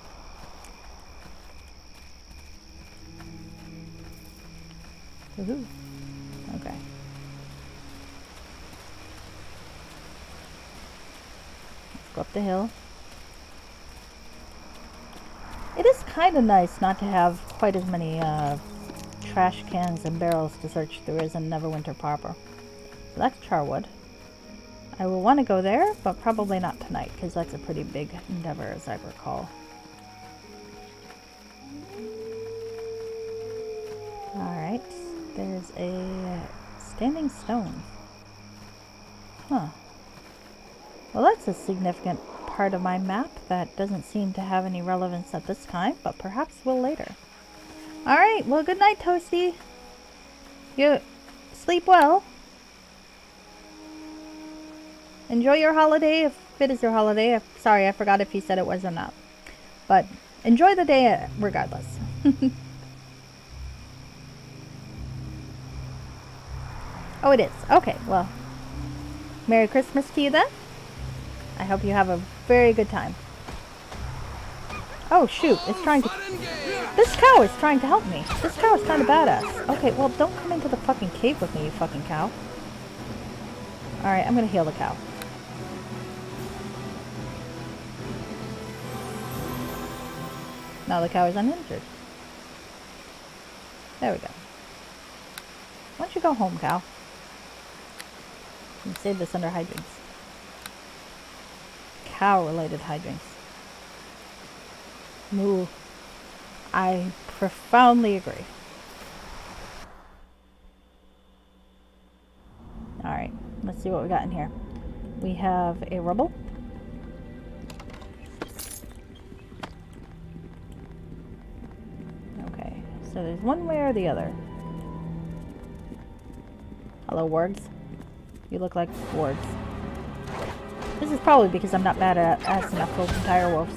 Woohoo. Okay. Let's go up the hill. It is kind of nice not to have quite as many trash cans and barrels to search through as in Neverwinter proper. So that's Charwood. I will want to go there, but probably not tonight, because that's a pretty big endeavor, as I recall. Alright, there's a standing stone. Huh. Well, that's a significant part of my map that doesn't seem to have any relevance at this time, but perhaps will later. Alright, well, good night, Toasty. You sleep well. Enjoy your holiday, if it is your holiday. Sorry, I forgot if he said it was or not. But enjoy the day regardless. Oh, it is. Okay, well. Merry Christmas to you then. I hope you have a very good time. Oh, shoot. It's trying to... This cow is trying to help me. This cow is kind of badass. Okay, well, don't come into the fucking cave with me, you fucking cow. Alright, I'm gonna heal the cow. Now the cow is uninjured. There we go. Why don't you go home, cow? And save this under hijinks. Cow-related hijinks. Moo. I profoundly agree. Alright, let's see what we got in here. We have a rubble. Okay, so there's one way or the other. Hello, wargs. You look like wargs. This is probably because I'm not bad at ass enough to open tire wolves.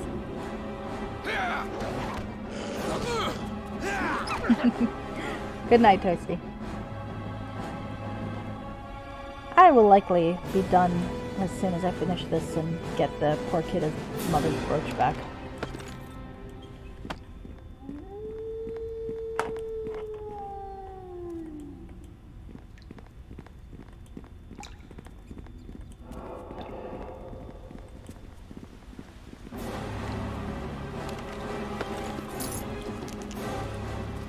Good night, Toasty. I will likely be done as soon as I finish this and get the poor kid his mother's brooch back.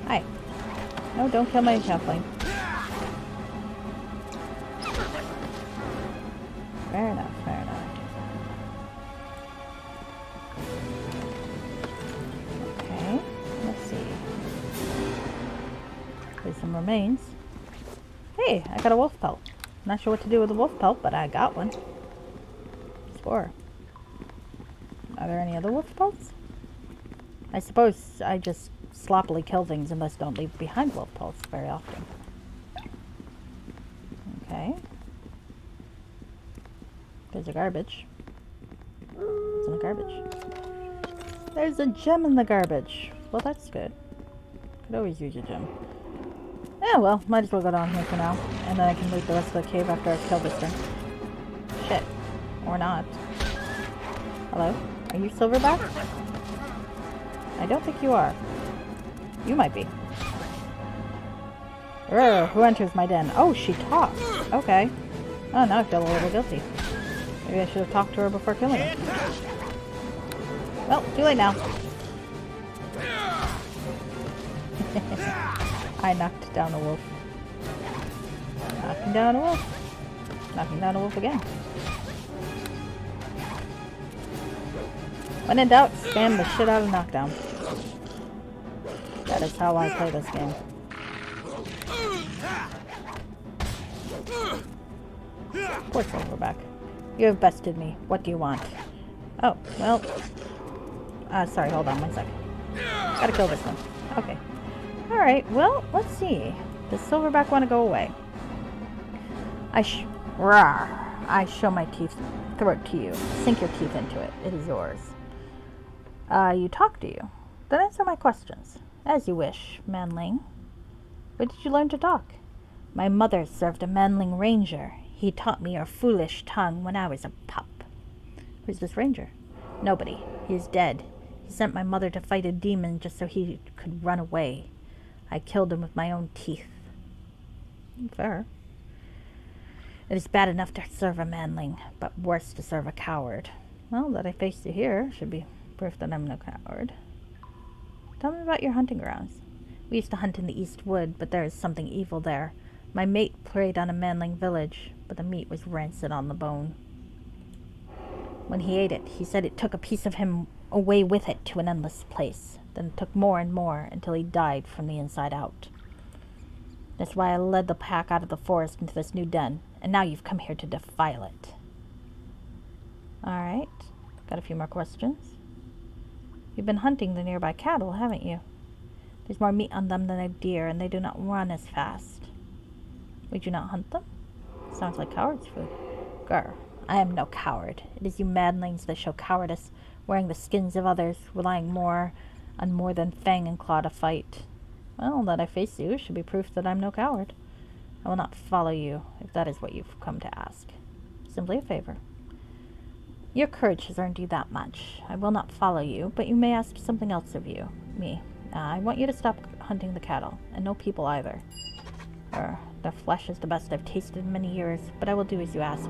Hi. No, don't kill my halfling. Fair enough, fair enough. Okay, let's see. There's some remains. Hey, I got a wolf pelt. Not sure what to do with a wolf pelt, but I got one. Spore. Are there any other wolf pelts? I suppose I just sloppily kill things and thus don't leave behind wolf pelts very often. Okay. There's a garbage. What's in the garbage? There's a gem in the garbage. Well, that's good. Could always use a gem. Yeah, well, might as well go down here for now. And then I can loot the rest of the cave after I kill this thing. Shit. Or not. Hello? Are you Silverback? I don't think you are. You might be. Urgh, who enters my den? Oh, she talks. Okay. Oh, now I feel a little guilty. Maybe I should have talked to her before killing her. Well, too late now. I knocked down a wolf. Knocking down a wolf. Knocking down a wolf again. When in doubt, spam the shit out of knockdown. That is how I play this game. Poor Silverback. You have bested me. What do you want? Oh, well... sorry, hold on one second. Gotta kill this one. Okay. Alright, well, let's see. Does Silverback want to go away? I show my throat to you. Sink your teeth into it. It is yours. You talk, do you? Then answer my questions. As you wish, manling. Where did you learn to talk? My mother served a manling ranger. He taught me your foolish tongue when I was a pup. Who's this ranger? Nobody. He is dead. He sent my mother to fight a demon just so he could run away. I killed him with my own teeth. Fair. It is bad enough to serve a manling, but worse to serve a coward. Well, that I face you here should be proof that I'm no coward. Tell me about your hunting grounds. We used to hunt in the East Wood, but there is something evil there. My mate preyed on a manling village, but the meat was rancid on the bone. When he ate it, he said it took a piece of him away with it to an endless place. Then it took more and more until he died from the inside out. That's why I led the pack out of the forest into this new den, and now you've come here to defile it. Alright, got a few more questions. You've been hunting the nearby cattle, haven't you? There's more meat on them than a deer, and they do not run as fast. Would you not hunt them? Sounds like coward's food. Grr, I am no coward. It is you madlings that show cowardice, wearing the skins of others, relying on more than fang and claw to fight. Well, that I face you should be proof that I'm no coward. I will not follow you, if that is what you've come to ask. Simply a favor. Your courage has earned you that much. I will not follow you, but you may ask something else of me. I want you to stop hunting the cattle, and no people either. Their flesh is the best I've tasted in many years, but I will do as you ask.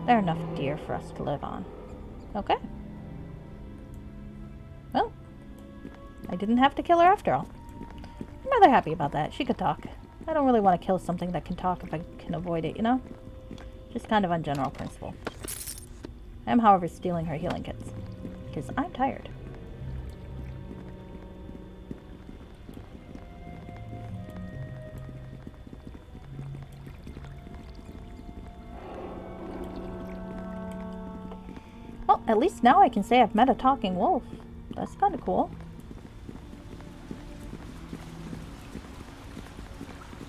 There are enough deer for us to live on. Okay. Well, I didn't have to kill her after all. I'm rather happy about that. She could talk. I don't really want to kill something that can talk if I can avoid it, you know? Just kind of on general principle. I am, however, stealing her healing kits. Because I'm tired. Well, at least now I can say I've met a talking wolf. That's kind of cool.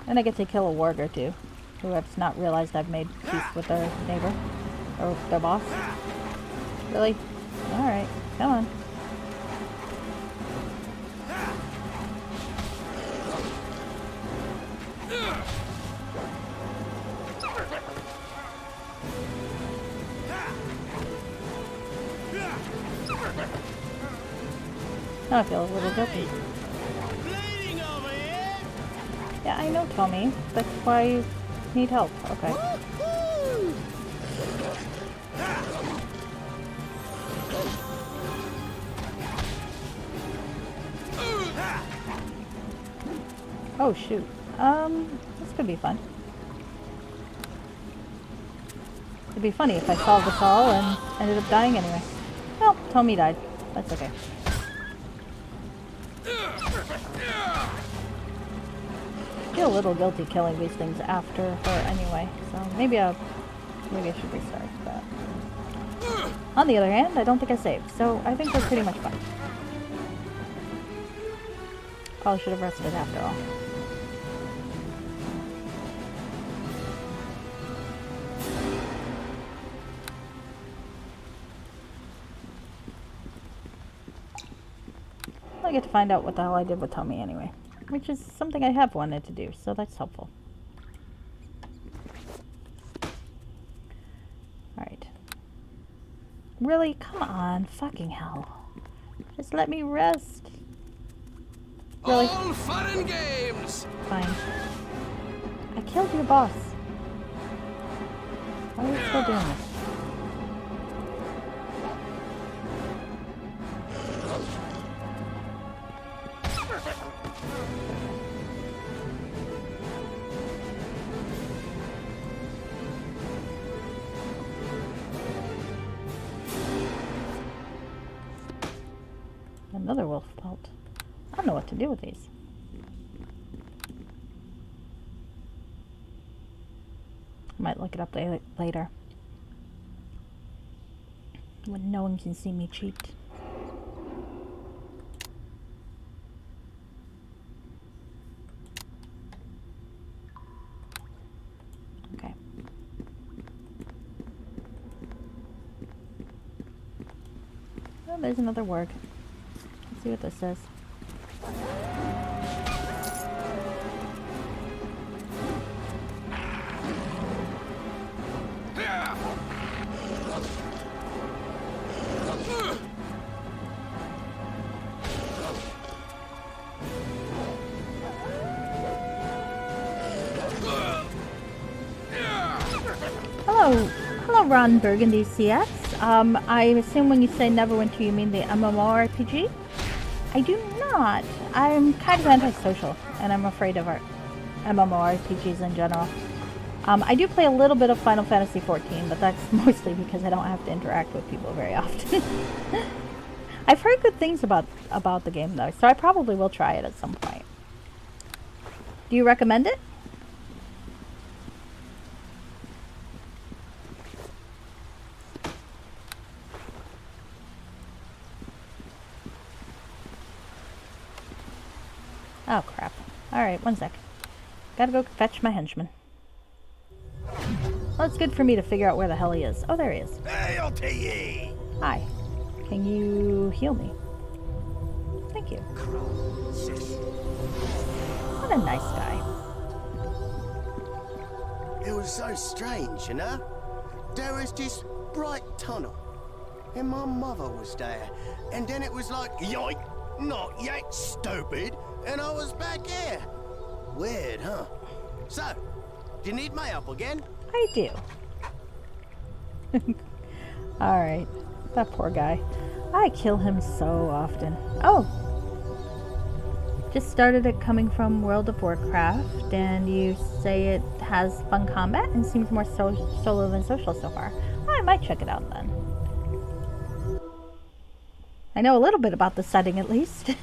And I get to kill a warg or two, who has not realized I've made peace with their neighbor, or their boss. Really? Alright, come on. Now I feel a little guilty. Yeah, I know, Tommy. That's why you need help. Okay. Oh, shoot. This could be fun. It'd be funny if I solved this all and ended up dying anyway. Well, Tommy died. That's okay. I feel a little guilty killing these things after her anyway, so maybe I should restart. But on the other hand, I don't think I saved, so I think we're pretty much fine. Probably should have rested after all. I get to find out what the hell I did with Tommy anyway, which is something I have wanted to do, so that's helpful. Alright. Really? Come on. Fucking hell. Just let me rest. Really? All fun and games! Fine. I killed your boss. Why are you still doing this? Another wolf pelt. I don't know what to do with these. I might look it up later. When no one can see me cheat. Okay. Oh, there's another word. Let's see what this says. Hello, Ron Burgundy CX. I assume when you say Neverwinter, you mean the MMORPG? I do not. I'm kind of antisocial, and I'm afraid of our MMORPGs in general. I do play a little bit of Final Fantasy XIV, but that's mostly because I don't have to interact with people very often. I've heard good things about the game, though, so I probably will try it at some point. Do you recommend it? Oh, crap. Alright, one sec. Gotta go fetch my henchman. Well, it's good for me to figure out where the hell he is. Oh, there he is. Hail to ye! Hi. Can you heal me? Thank you. What a nice guy. It was so strange, you know? There was this bright tunnel, and my mother was there, and then it was like, yoink, not yet, stupid, and I was back here. Weird, huh? So, do you need my help again? I do. Alright. That poor guy. I kill him so often. Oh! just started it coming from World of Warcraft, and you say it has fun combat and seems more solo than social so far. I might check it out then. I know a little bit about the setting at least.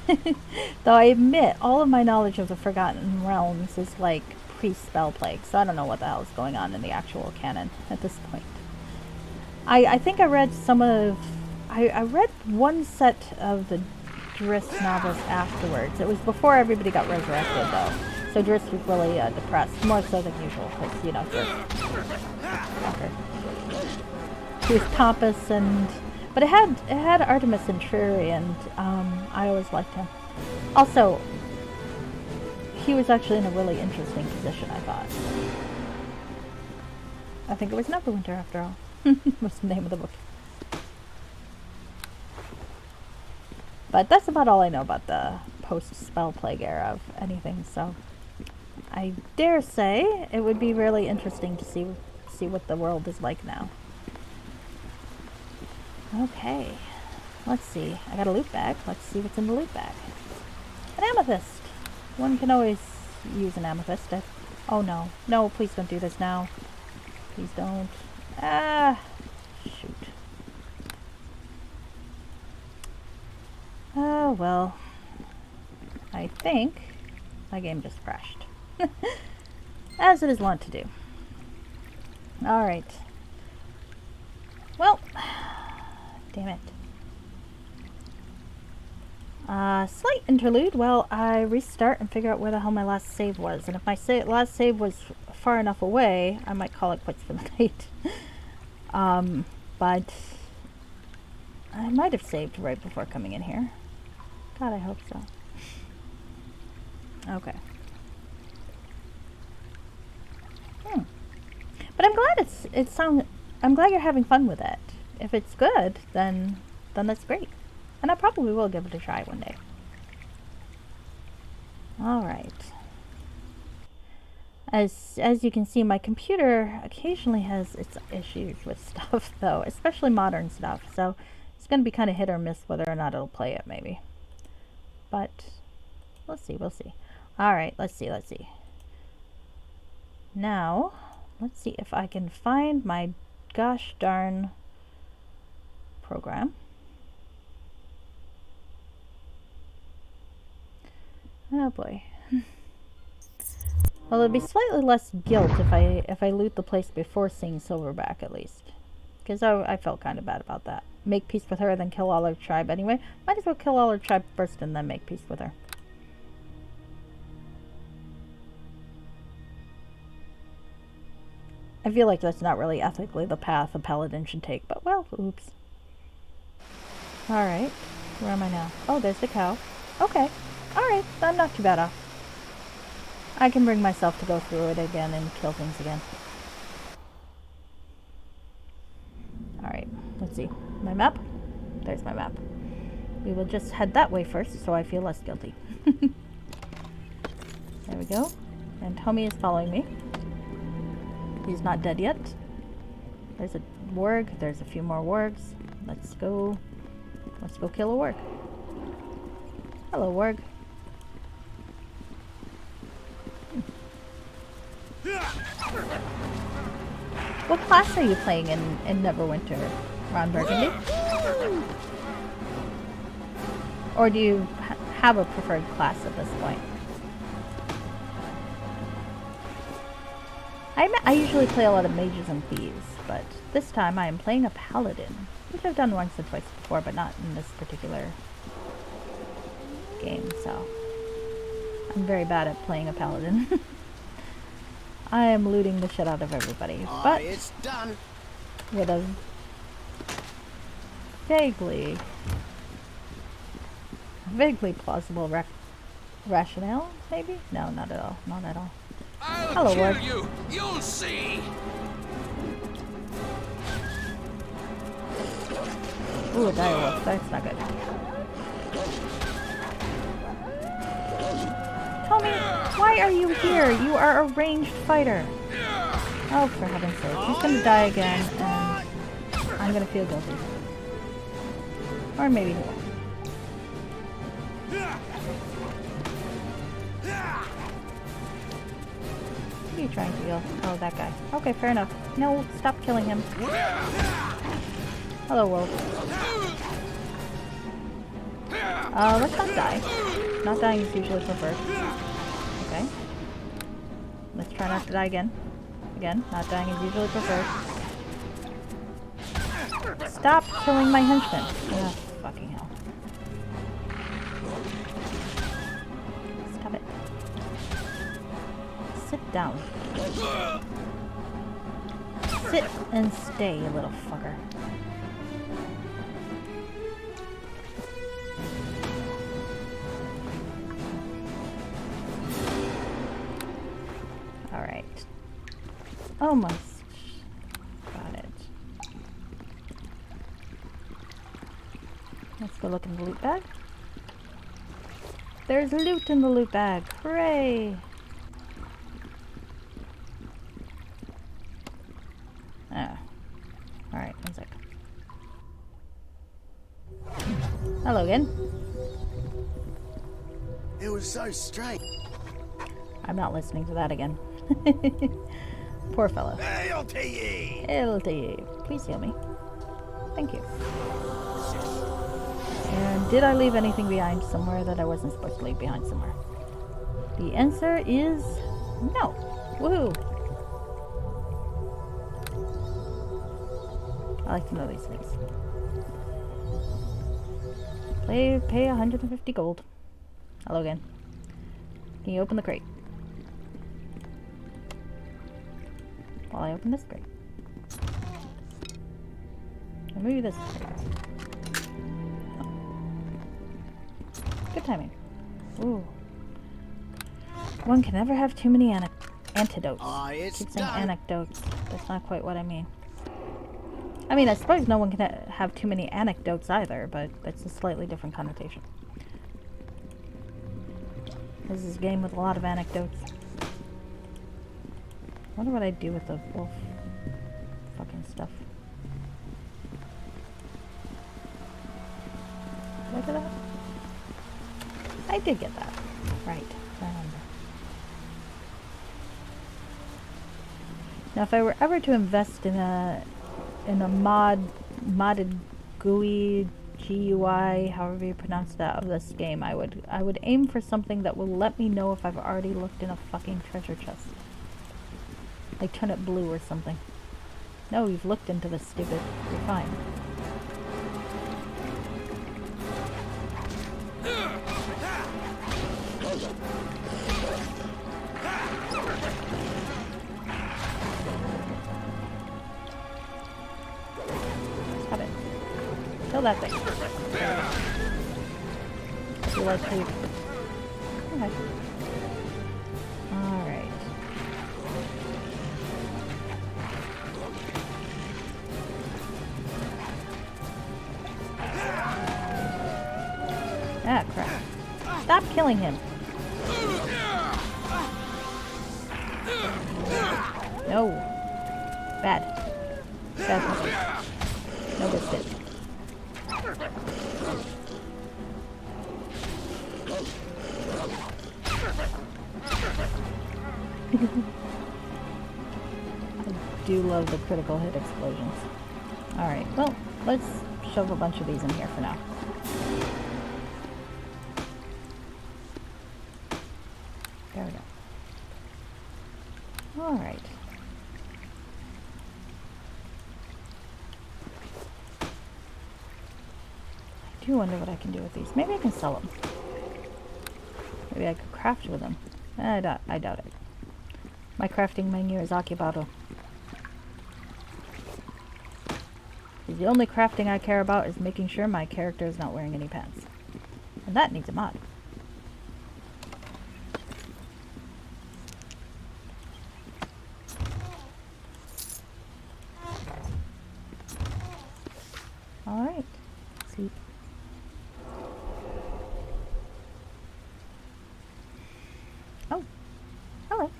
Though I admit all of my knowledge of the Forgotten Realms is like pre-spell plague, so I don't know what the hell is going on in the actual canon at this point. I think I read some of... I read one set of the Driss novels afterwards. It was before everybody got resurrected though. So Driss was really depressed, more so than usual, because, you know, Driss. Okay. He was pompous and... But it had Artemis and Triri, and I always liked him. Also, he was actually in a really interesting position, I thought. I think it was Neverwinter, after all. What's the name of the book? But that's about all I know about the post-spell plague era of anything, so I dare say it would be really interesting to see what the world is like now. Okay, let's see. I got a loot bag. Let's see what's in the loot bag. An amethyst. One can always use an amethyst. Oh no. No, please don't do this now. Please don't. Ah, shoot. Oh, well. I think my game just crashed. As it is wont to do. Alright. Well... Damn it. Slight interlude while I restart and figure out where the hell my last save was. And if my last save was far enough away, I might call it quits for the night. But I might have saved right before coming in here. God, I hope so. Okay. But I'm glad I'm glad you're having fun with it. If it's good, then that's great. And I probably will give it a try one day. Alright. As you can see, my computer occasionally has its issues with stuff, though. Especially modern stuff. So it's going to be kind of hit or miss whether or not it'll play it, maybe. But we'll see. Alright, let's see. Now, let's see if I can find my gosh darn... program. Oh boy. Well, it'd be slightly less guilt if I loot the place before seeing Silverback, at least, because I felt kind of bad about that. Make peace with her, then kill all her tribe anyway. Might as well kill all her tribe first and then make peace with her. I feel like that's not really ethically the path a paladin should take, but well, oops. Alright, where am I now? Oh, there's the cow. Okay, alright, I'm not too bad off. I can bring myself to go through it again and kill things again. Alright, let's see. My map? There's my map. We will just head that way first, so I feel less guilty. There we go. And Tommy is following me. He's not dead yet. There's a warg. There's a few more wargs. Let's go kill a warg. Hello, warg. What class are you playing in Neverwinter, Ron Burgundy? Or do you have a preferred class at this point? I usually play a lot of mages and thieves, but this time I am playing a paladin, which I've done once or twice before, but not in this particular game, so I'm very bad at playing a paladin. I am looting the shit out of everybody, but it's done. With a vaguely plausible rationale, maybe? No, not at all. Not at all. I'll kill you. You'll see. Ooh, a direwolf. That's not good. Tommy, why are you here? You are a ranged fighter. Oh, for heaven's sake. He's gonna die again, and I'm gonna feel guilty. Or maybe he won't. you trying to heal? Oh, that guy. Okay, fair enough. No, stop killing him. Hello, wolf. Let's not die. Not dying is usually preferred. Okay. Let's try not to die again. Again, not dying is usually preferred. Stop killing my henchmen. Ah, fucking hell. Stop it. Sit down. Sit and stay, you little fucker. Alright. Almost. Got it. Let's go look in the loot bag. There's loot in the loot bag. Hooray! Ah. Alright, one sec. Hello again. It was so strange. I'm not listening to that again. Poor fella. LTE! LTE. Please heal me. Thank you. And did I leave anything behind somewhere that I wasn't supposed to leave behind somewhere? The answer is no. Woohoo! I like to know these things. Pay 150 gold. Hello again. Can you open the crate? While I open this crate. Or maybe this crate. Oh. Good timing. Ooh. One can never have too many antidotes. It's Keep saying done. anecdotes. That's not quite what I mean. I mean, I suppose no one can have too many anecdotes either, but it's a slightly different connotation. This is a game with a lot of anecdotes. I wonder what I'd do with the wolf fucking stuff. Did I get that? I did get that. Right. I remember. Now, if I were ever to invest in a modded GUI, GUI, however you pronounce that, of this game, I would aim for something that will let me know if I've already looked in a fucking treasure chest. Like turn it blue or something. No, you've looked into this, stupid. You're fine. Stop it. Kill that thing. You like food. Okay. Alright. Ah, crap. Stop killing him. No. Bad. Bad mistake. No good shit. I do love the critical hit explosions. Alright, well, let's shove a bunch of these in here for now. There we go. Alright. I do wonder what I can do with these. Maybe I can sell them. Maybe I could craft with them. I doubt it. My crafting menu is ocupado. The only crafting I care about is making sure my character is not wearing any pants. And that needs a mod. Alright. Sleep. Oh. Hello.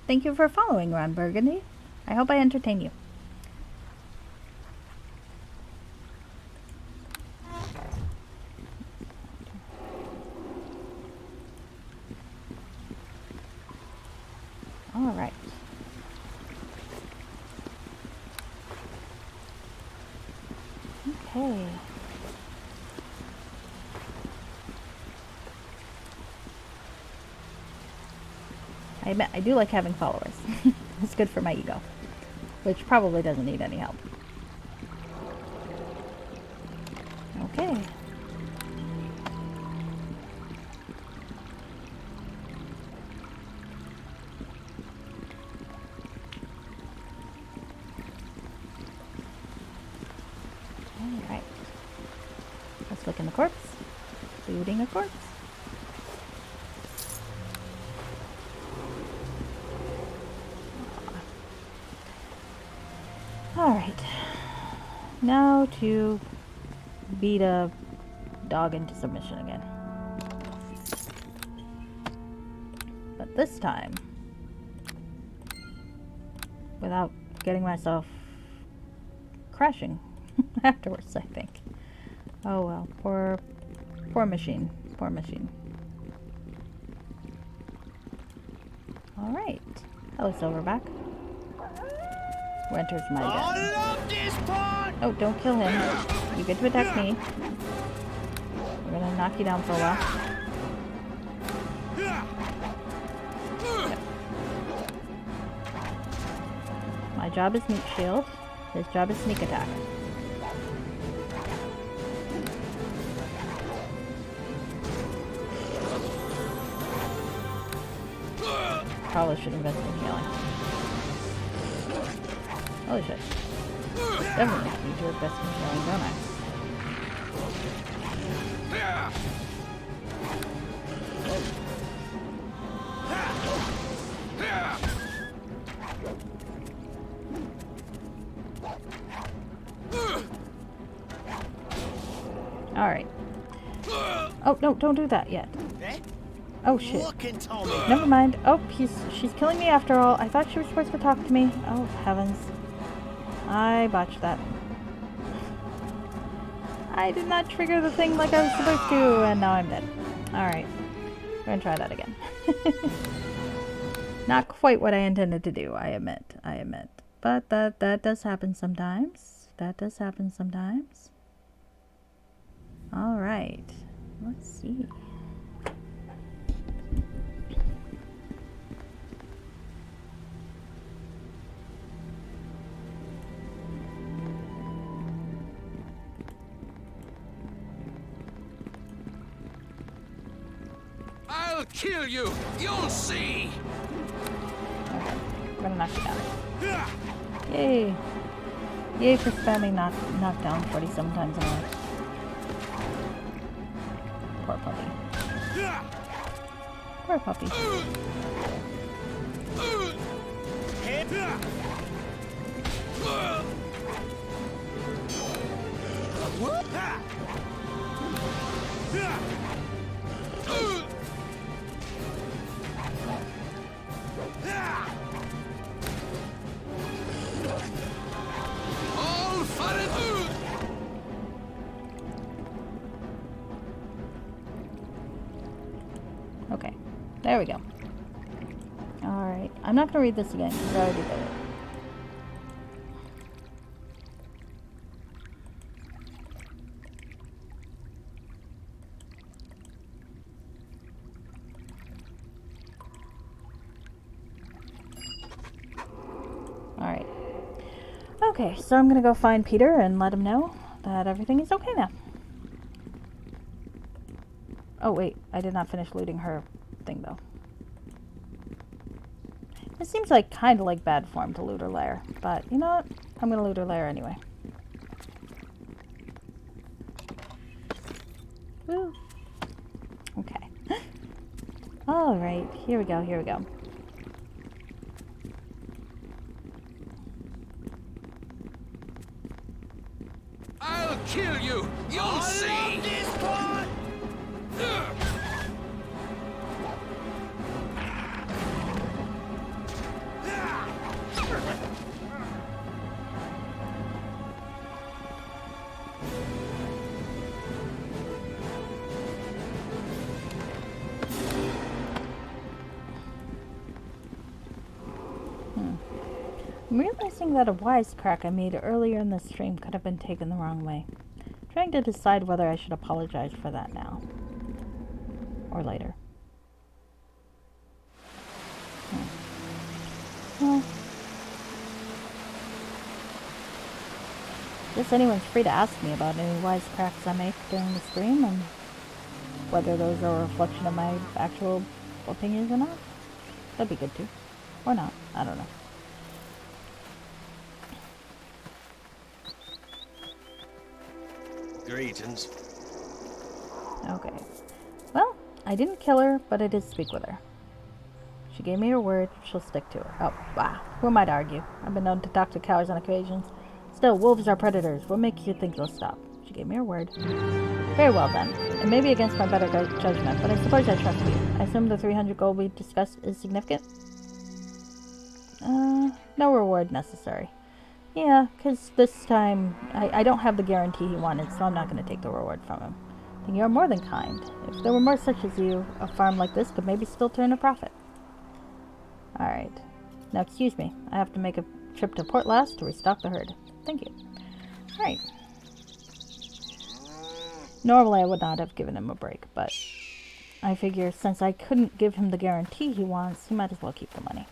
Thank you for following, Ron Burgundy. I hope I entertain you. Okay. I admit, I do like having followers. It's good for my ego, which probably doesn't need any help. Okay. Alright. Let's look in the corpse. Looting a corpse. Alright. Now to beat a dog into submission again. But this time, without getting myself crashing afterwards, I think. Oh well, poor machine, poor machine. Alright, hello Silverback. Winter's my gun. I love this part! Oh, don't kill him. You get to attack me. We're gonna knock you down for a while. Yep. My job is meat shield. His job is sneak attack. Probably should invest in healing. Holy shit. Definitely need to invest in healing, don't I? Alright. Oh, no, don't do that yet. Oh, shit. Never mind. Oh, she's killing me after all. I thought she was supposed to talk to me. Oh, heavens. I botched that. I did not trigger the thing like I was supposed to, and now I'm dead. Alright. We're gonna try that again. Not quite what I intended to do, I admit. But that does happen sometimes. That does happen sometimes. Alright. Let's see. I'll kill you! You'll see! Okay. I'm gonna knock you down. Yay! Yay for spamming knockdown 47 times in a row. Poor puppy. Poor puppy. All for it! Okay. There we go. Alright. I'm not gonna read this again because I already did it. Alright. Okay, so I'm gonna go find Peter and let him know that everything is okay now. Oh wait, I did not finish looting her thing though. It seems like kind of like bad form to loot her lair, but you know what? I'm gonna loot her lair anyway. Woo. Okay. Alright, here we go, here we go. I'll kill you! You'll see! This part! I'm realizing that a wisecrack I made earlier in the stream could have been taken the wrong way. Trying to decide whether I should apologize for that now. Or later. Well, guess anyone's free to ask me about any wisecracks I make during the stream, and whether those are a reflection of my actual opinions or not. That'd be good too. Or not. I don't know. Greetings. Okay. Well, I didn't kill her, but I did speak with her. She gave me her word, she'll stick to it. Oh, wow. Who am I to argue? I've been known to talk to cowards on occasions. Still, wolves are predators. What makes you think they'll stop? She gave me her word. Very well then. It may be against my better judgment, but I suppose I trust you. I assume the 300 gold we discussed is significant? No reward necessary. Yeah, because this time, I don't have the guarantee he wanted, so I'm not going to take the reward from him. Then you're more than kind. If there were more such as you, a farm like this could maybe still turn a profit. Alright. Now excuse me, I have to make a trip to Port Last to restock the herd. Thank you. Alright. Normally I would not have given him a break, but I figure since I couldn't give him the guarantee he wants, he might as well keep the money.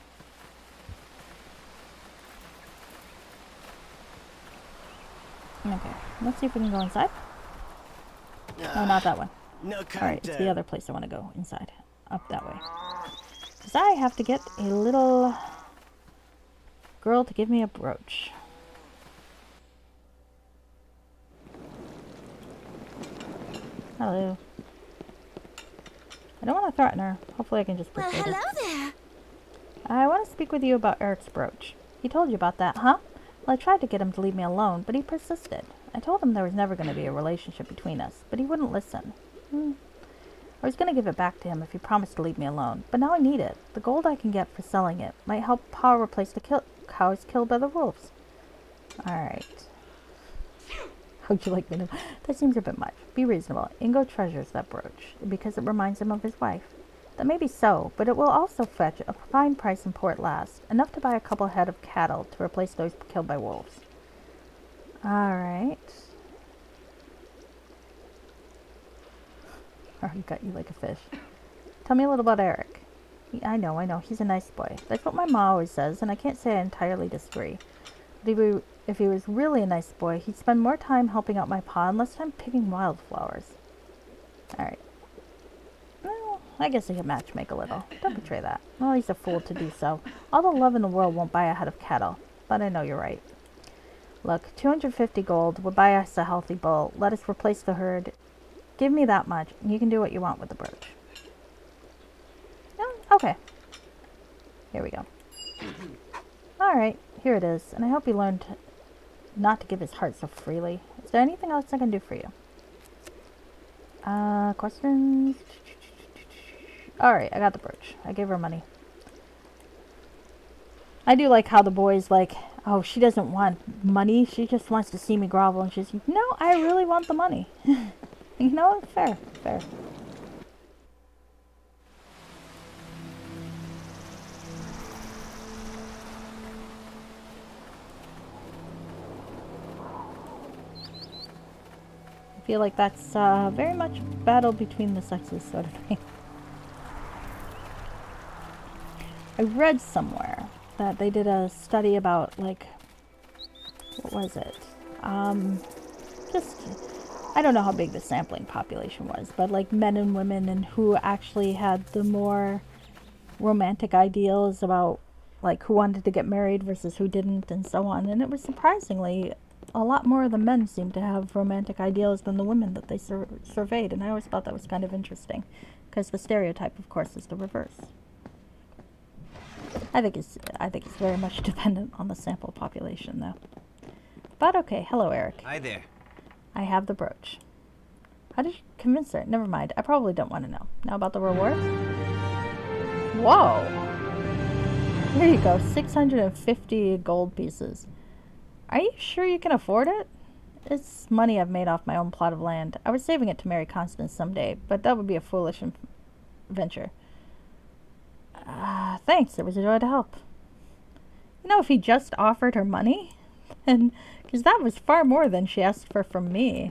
Okay, let's see if we can go inside. No, not that one. No, Alright, it's the other place I want to go, inside. Up that way. Because I have to get a little girl to give me a brooch. Hello. I don't want to threaten her. Hopefully I can just persuade her. Well, hello there. I want to speak with you about Eric's brooch. He told you about that, huh? Well, I tried to get him to leave me alone, but he persisted. I told him there was never going to be a relationship between us, but he wouldn't listen. I was going to give it back to him if he promised to leave me alone, but now I need it. The gold I can get for selling it might help Pa replace the cows killed by the wolves. Alright. How'd you like me to... That seems a bit much. Be reasonable. Ingo treasures that brooch, because it reminds him of his wife. That may be so, but it will also fetch a fine price in Port Last, enough to buy a couple head of cattle to replace those killed by wolves. Alright. Already got you like a fish. Tell me a little about Eric. I know, he's a nice boy. That's what my mom always says, and I can't say I entirely disagree. But if he was really a nice boy, he'd spend more time helping out my pa and less time picking wildflowers. Alright. Well, I guess I could matchmake a little. Don't betray that. Well, he's a fool to do so. All the love in the world won't buy a head of cattle. But I know you're right. Look, 250 gold would buy us a healthy bull. Let us replace the herd. Give me that much, and you can do what you want with the brooch. Oh, okay. Here we go. Alright, here it is. And I hope he learned not to give his heart so freely. Is there anything else I can do for you? Questions? Alright, I got the brooch. I gave her money. I do like how the boy's like, oh, she doesn't want money. She just wants to see me grovel. And she's, no, I really want the money. You know, fair, fair. I feel like that's very much a battle between the sexes sort of thing. I read somewhere that they did a study about, like, what was it? Just, I don't know how big the sampling population was, but like men and women, and who actually had the more romantic ideals about like who wanted to get married versus who didn't, and so on. And it was surprisingly a lot more of the men seemed to have romantic ideals than the women that they surveyed, and I always thought that was kind of interesting, because the stereotype, of course, is the reverse. I think it's very much dependent on the sample population, though. But okay, hello, Eric. Hi there. I have the brooch. How did you convince her? Never mind. I probably don't want to know. Now about the reward? Whoa! There you go. 650 gold pieces. Are you sure you can afford it? It's money I've made off my own plot of land. I was saving it to marry Constance someday, but that would be a foolish venture. Thanks. It was a joy to help. You know, if he just offered her money, and because that was far more than she asked for from me.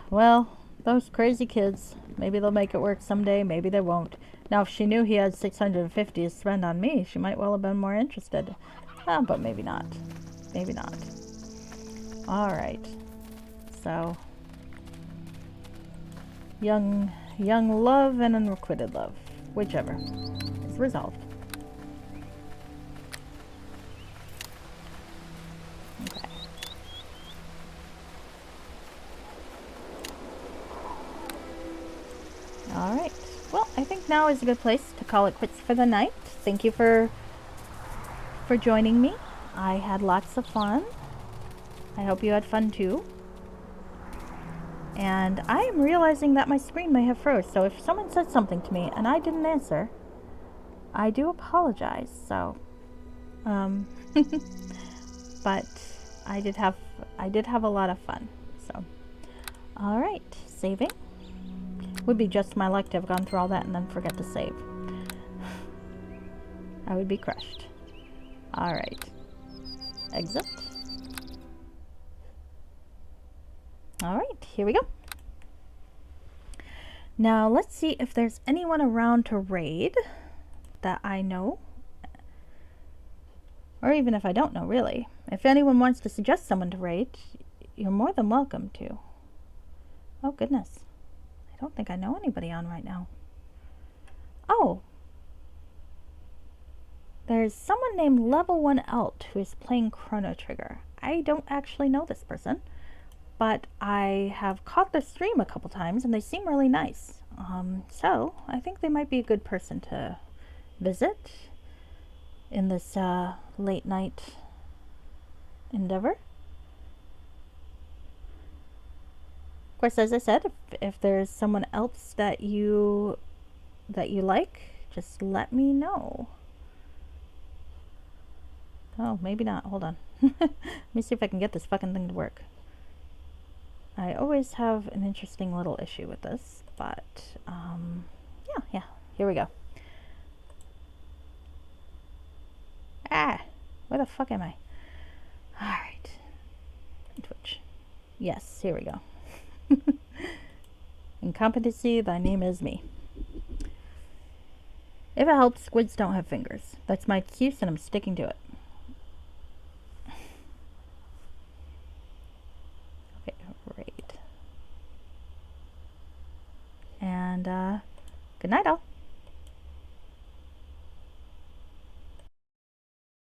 Well, those crazy kids. Maybe they'll make it work someday, maybe they won't. Now, if she knew he had 650 to spend on me, she might well have been more interested. But maybe not. Maybe not. Alright. So, young love and unrequited love. Whichever. Is resolved. Okay. Alright. Well, I think now is a good place to call it quits for the night. Thank you for joining me. I had lots of fun. I hope you had fun too. And I am realizing that my screen may have froze, so if someone said something to me and I didn't answer, I do apologize. So, but I did have a lot of fun. So, all right, saving. Would be just my luck to have gone through all that and then forget to save. I would be crushed. All right, exit. All right, here we go. Now let's see if there's anyone around to raid that I know. Or even if I don't know, really. If anyone wants to suggest someone to raid, you're more than welcome to. Oh, goodness. I don't think I know anybody on right now. Oh. There's someone named Level 1 Alt who is playing Chrono Trigger. I don't actually know this person, but I have caught their stream a couple times and they seem really nice. So I think they might be a good person to visit in this late night endeavor. Of course, as I said, if there's someone else that you like, just let me know. Oh, maybe not. Hold on. Let me see if I can get this fucking thing to work. I always have an interesting little issue with this, but yeah, here we go. Ah, where the fuck am I? All right, Twitch. Yes, here we go. Incompetency, thy name is me. If it helps, squids don't have fingers. That's my excuse, and I'm sticking to it. Okay, great. And good night, all.